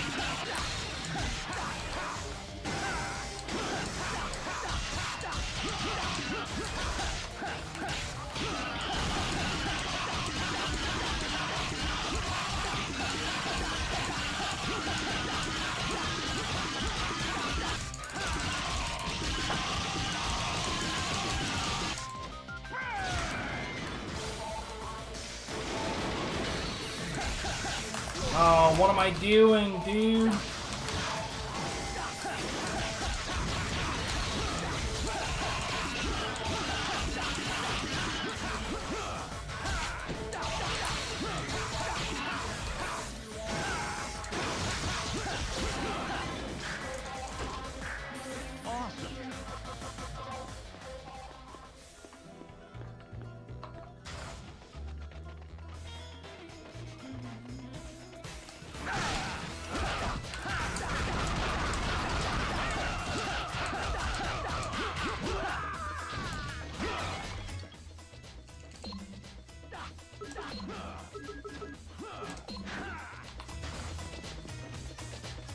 Oh, what am I doing, dude?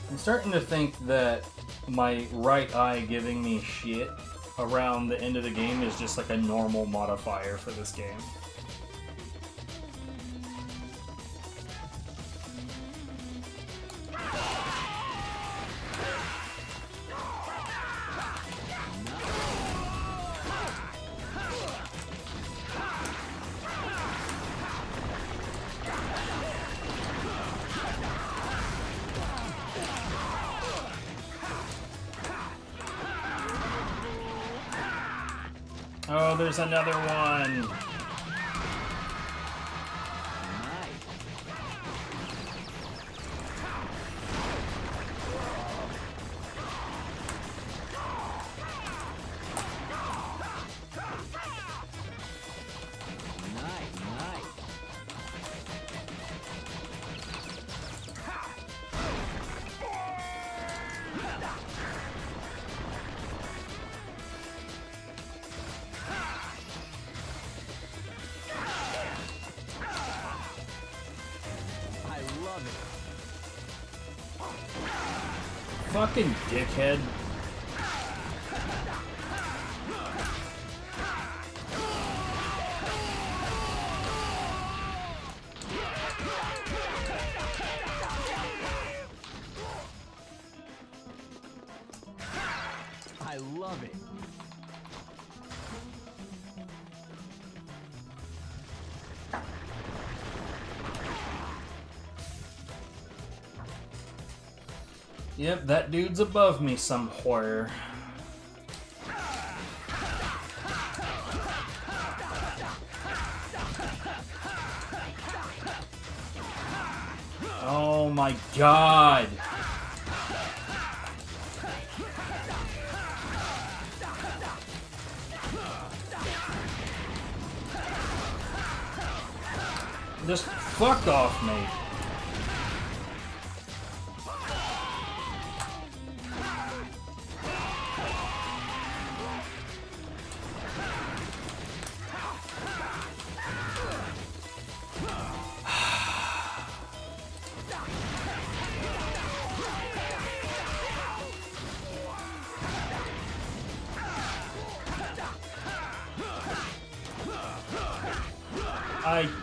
I'm starting to think that my right eye giving me shit around the end of the game is just like a normal modifier for this game. Oh, there's another one. Fucking dickhead. I love it. Yep, that dude's above me somewhere. Oh my god! Just fuck off, mate.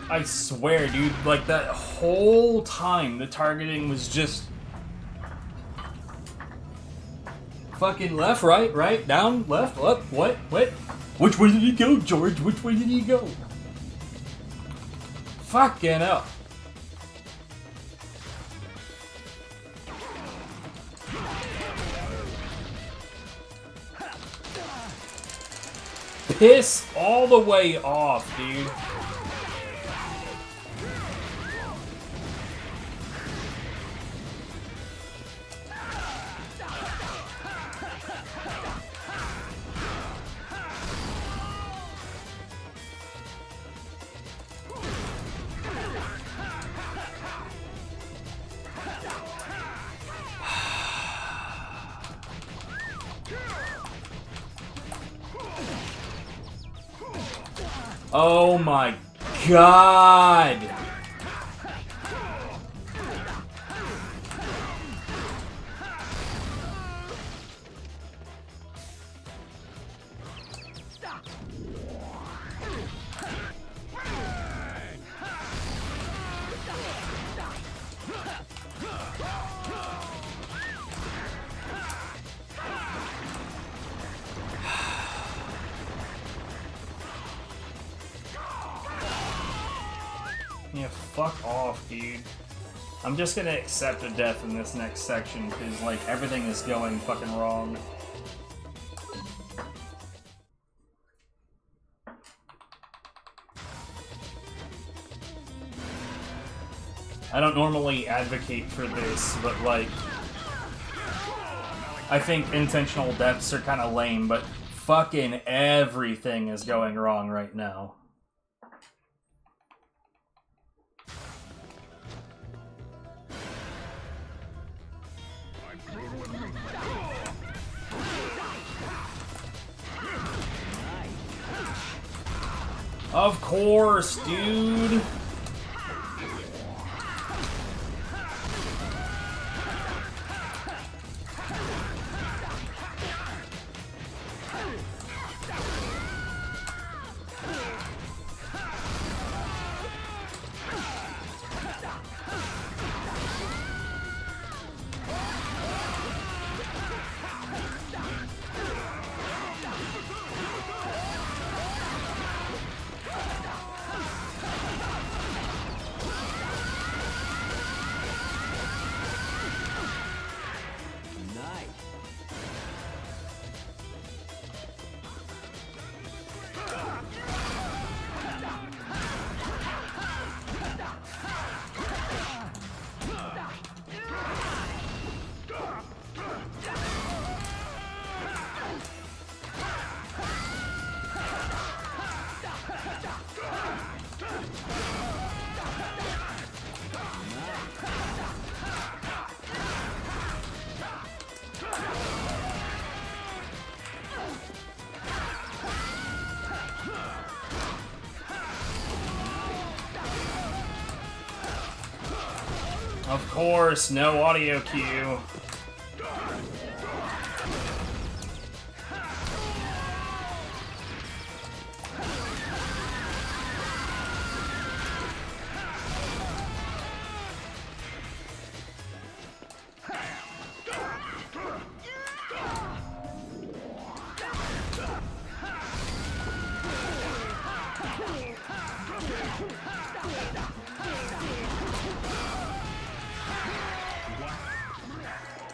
I swear, dude, like that whole time the targeting was just fucking left, right, down, left, up, what? Which way did he go, George? Which way did he go? Fucking hell. Piss all the way off, dude. Oh my god! Yeah, fuck off, dude. I'm just gonna accept a death in this next section, because, like, everything is going fucking wrong. I don't normally advocate for this, but, like, I think intentional deaths are kind of lame, but fucking everything is going wrong right now. Of course, dude. Of course, no audio cue.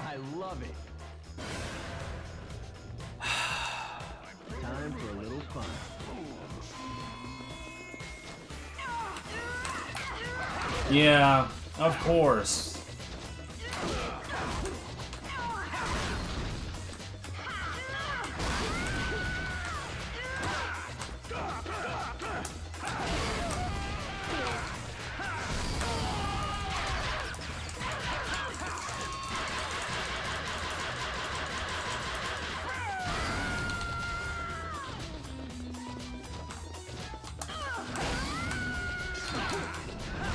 I love it. Time for a little fun. Yeah, of course.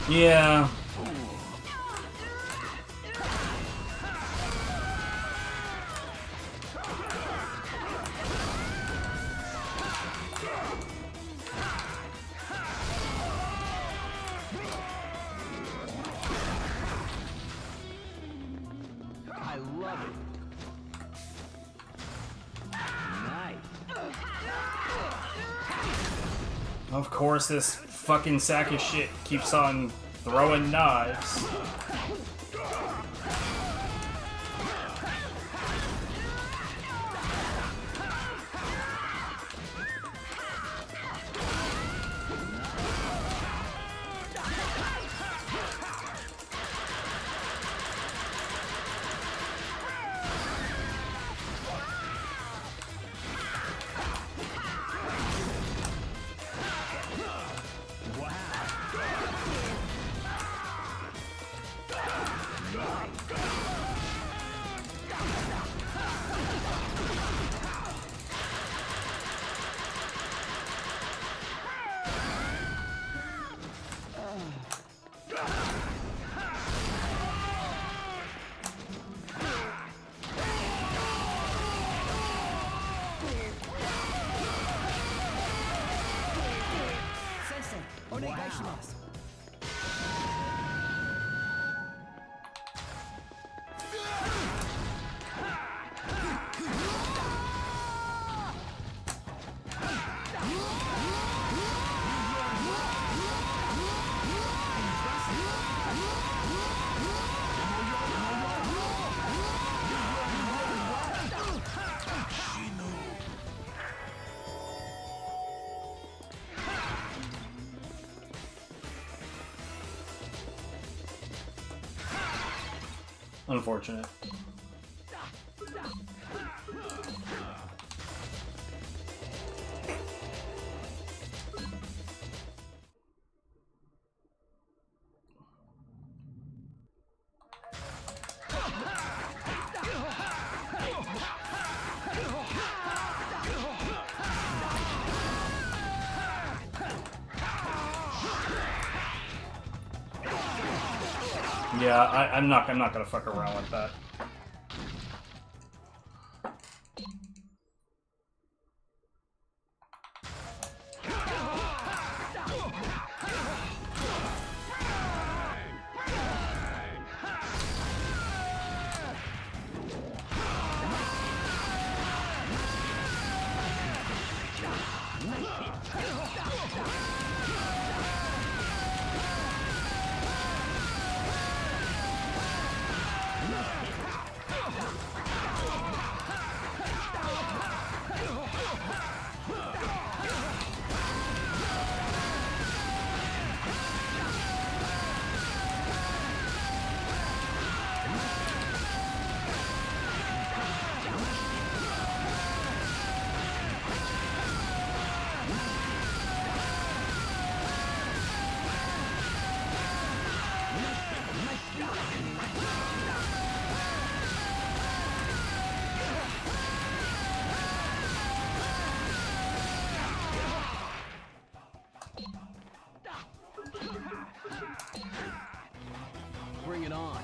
Yeah. I love it. Nice. Of course, this fucking sack of shit keeps on throwing knives. Sensei, onegaishimasu. Unfortunate. Yeah, I'm not gonna fuck around with that. Bring it on.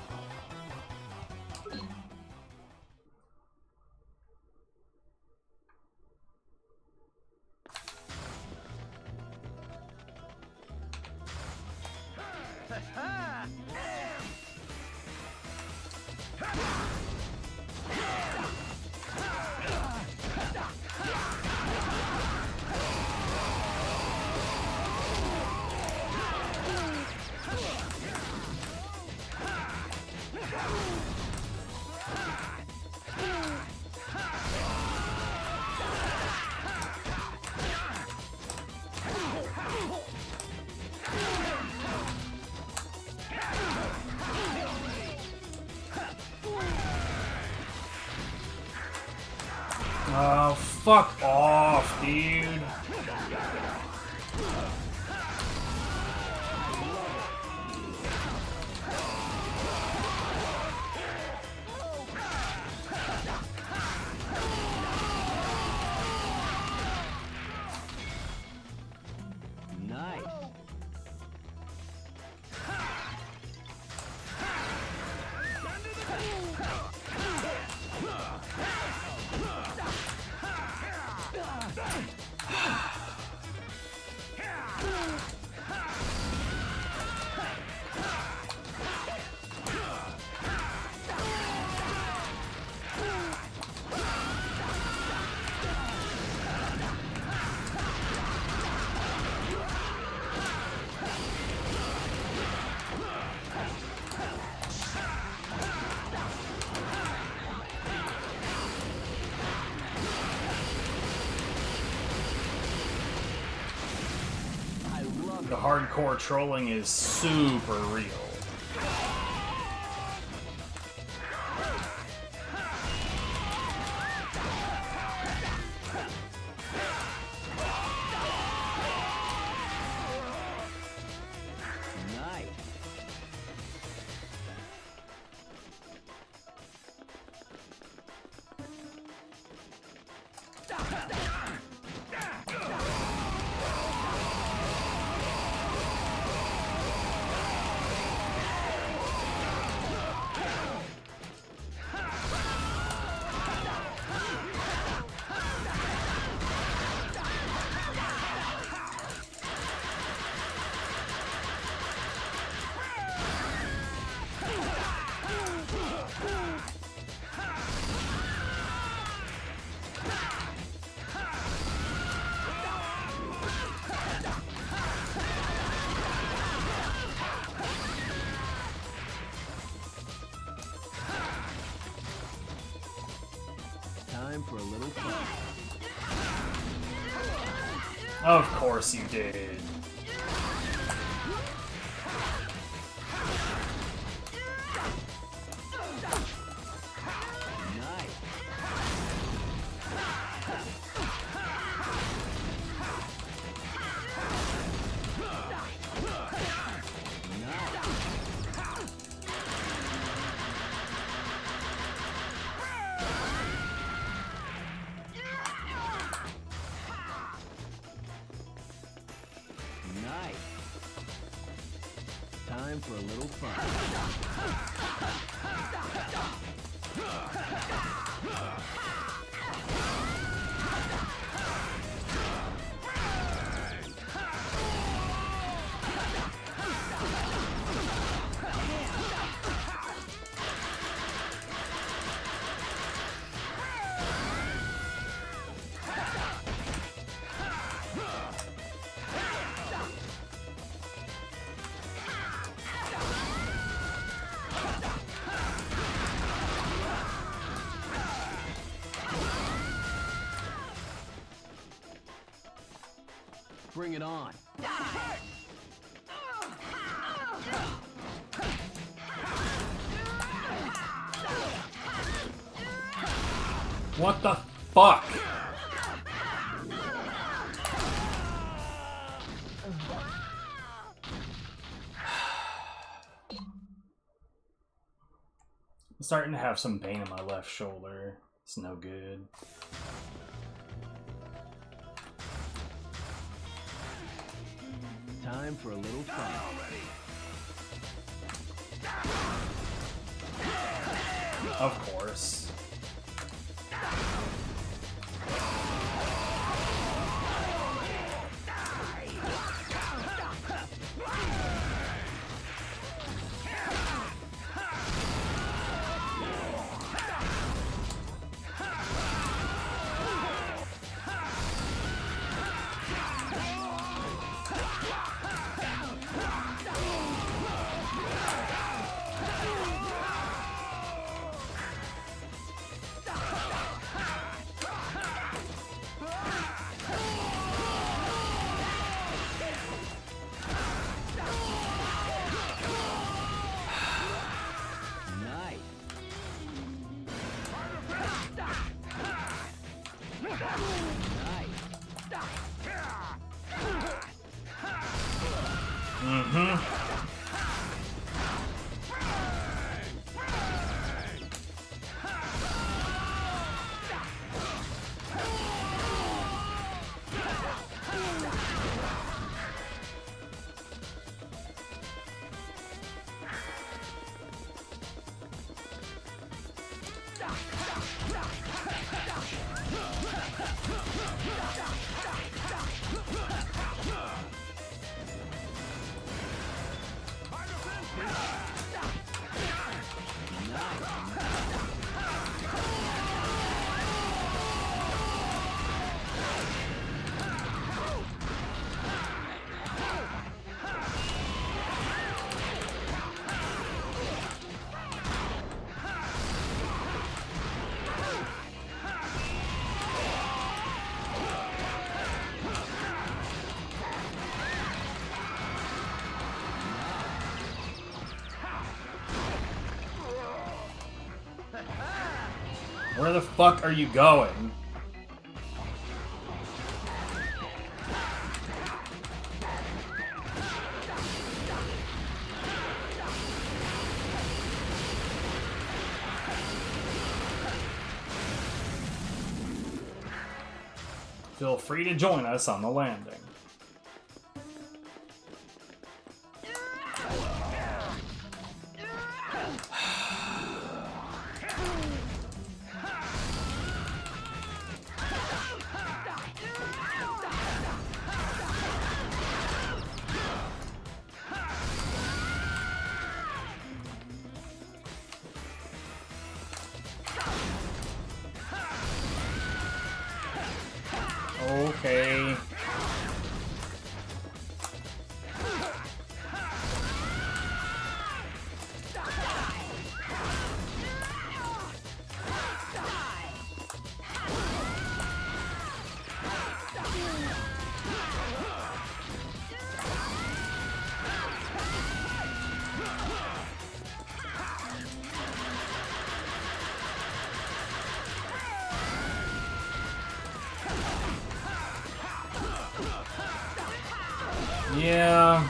Oh, fuck off, dude. Nice. The hardcore trolling is super real. Nice. Time for a little fun. Of course you did. Nice. Nice. Time for a little fun. Bring it on. What the fuck? I'm starting to have some pain in my left shoulder. It's no good. Time for a little fun. Of course. Where the fuck are you going? Feel free to join us on the landing. Okay. Yeah.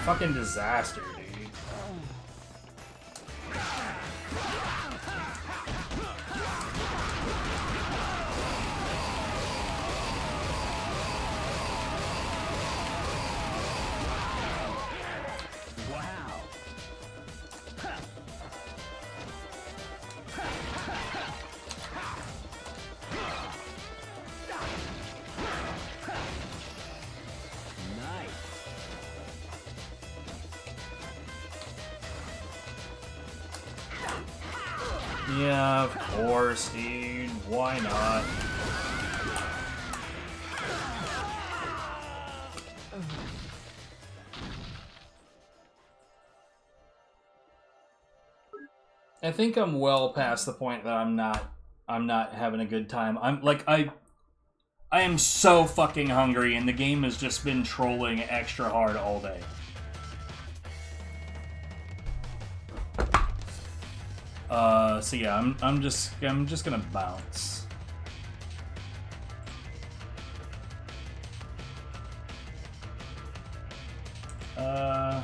Fucking disaster, dude. Yeah, of course, dude. Why not? I think I'm well past the point that I'm not having a good time. I am so fucking hungry, and the game has just been trolling extra hard all day. So yeah, I'm just gonna bounce. I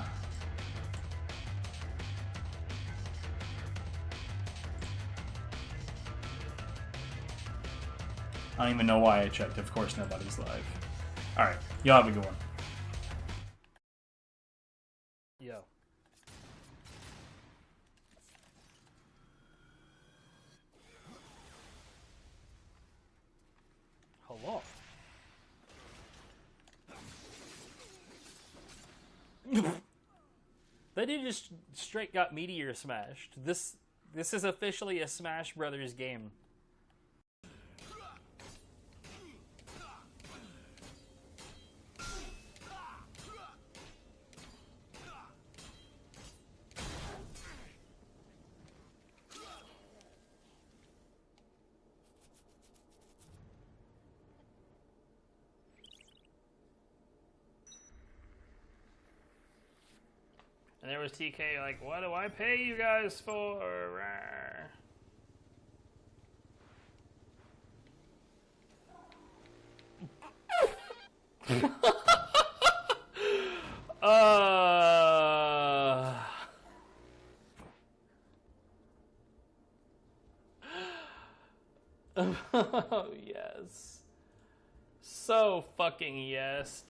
don't even know why I checked. Of course, nobody's live. All right, y'all have a good one. Yo. Hello. That dude just straight got meteor smashed. This is officially a Smash Brothers game. And there was TK like, what do I pay you guys for? yes. So fucking yes.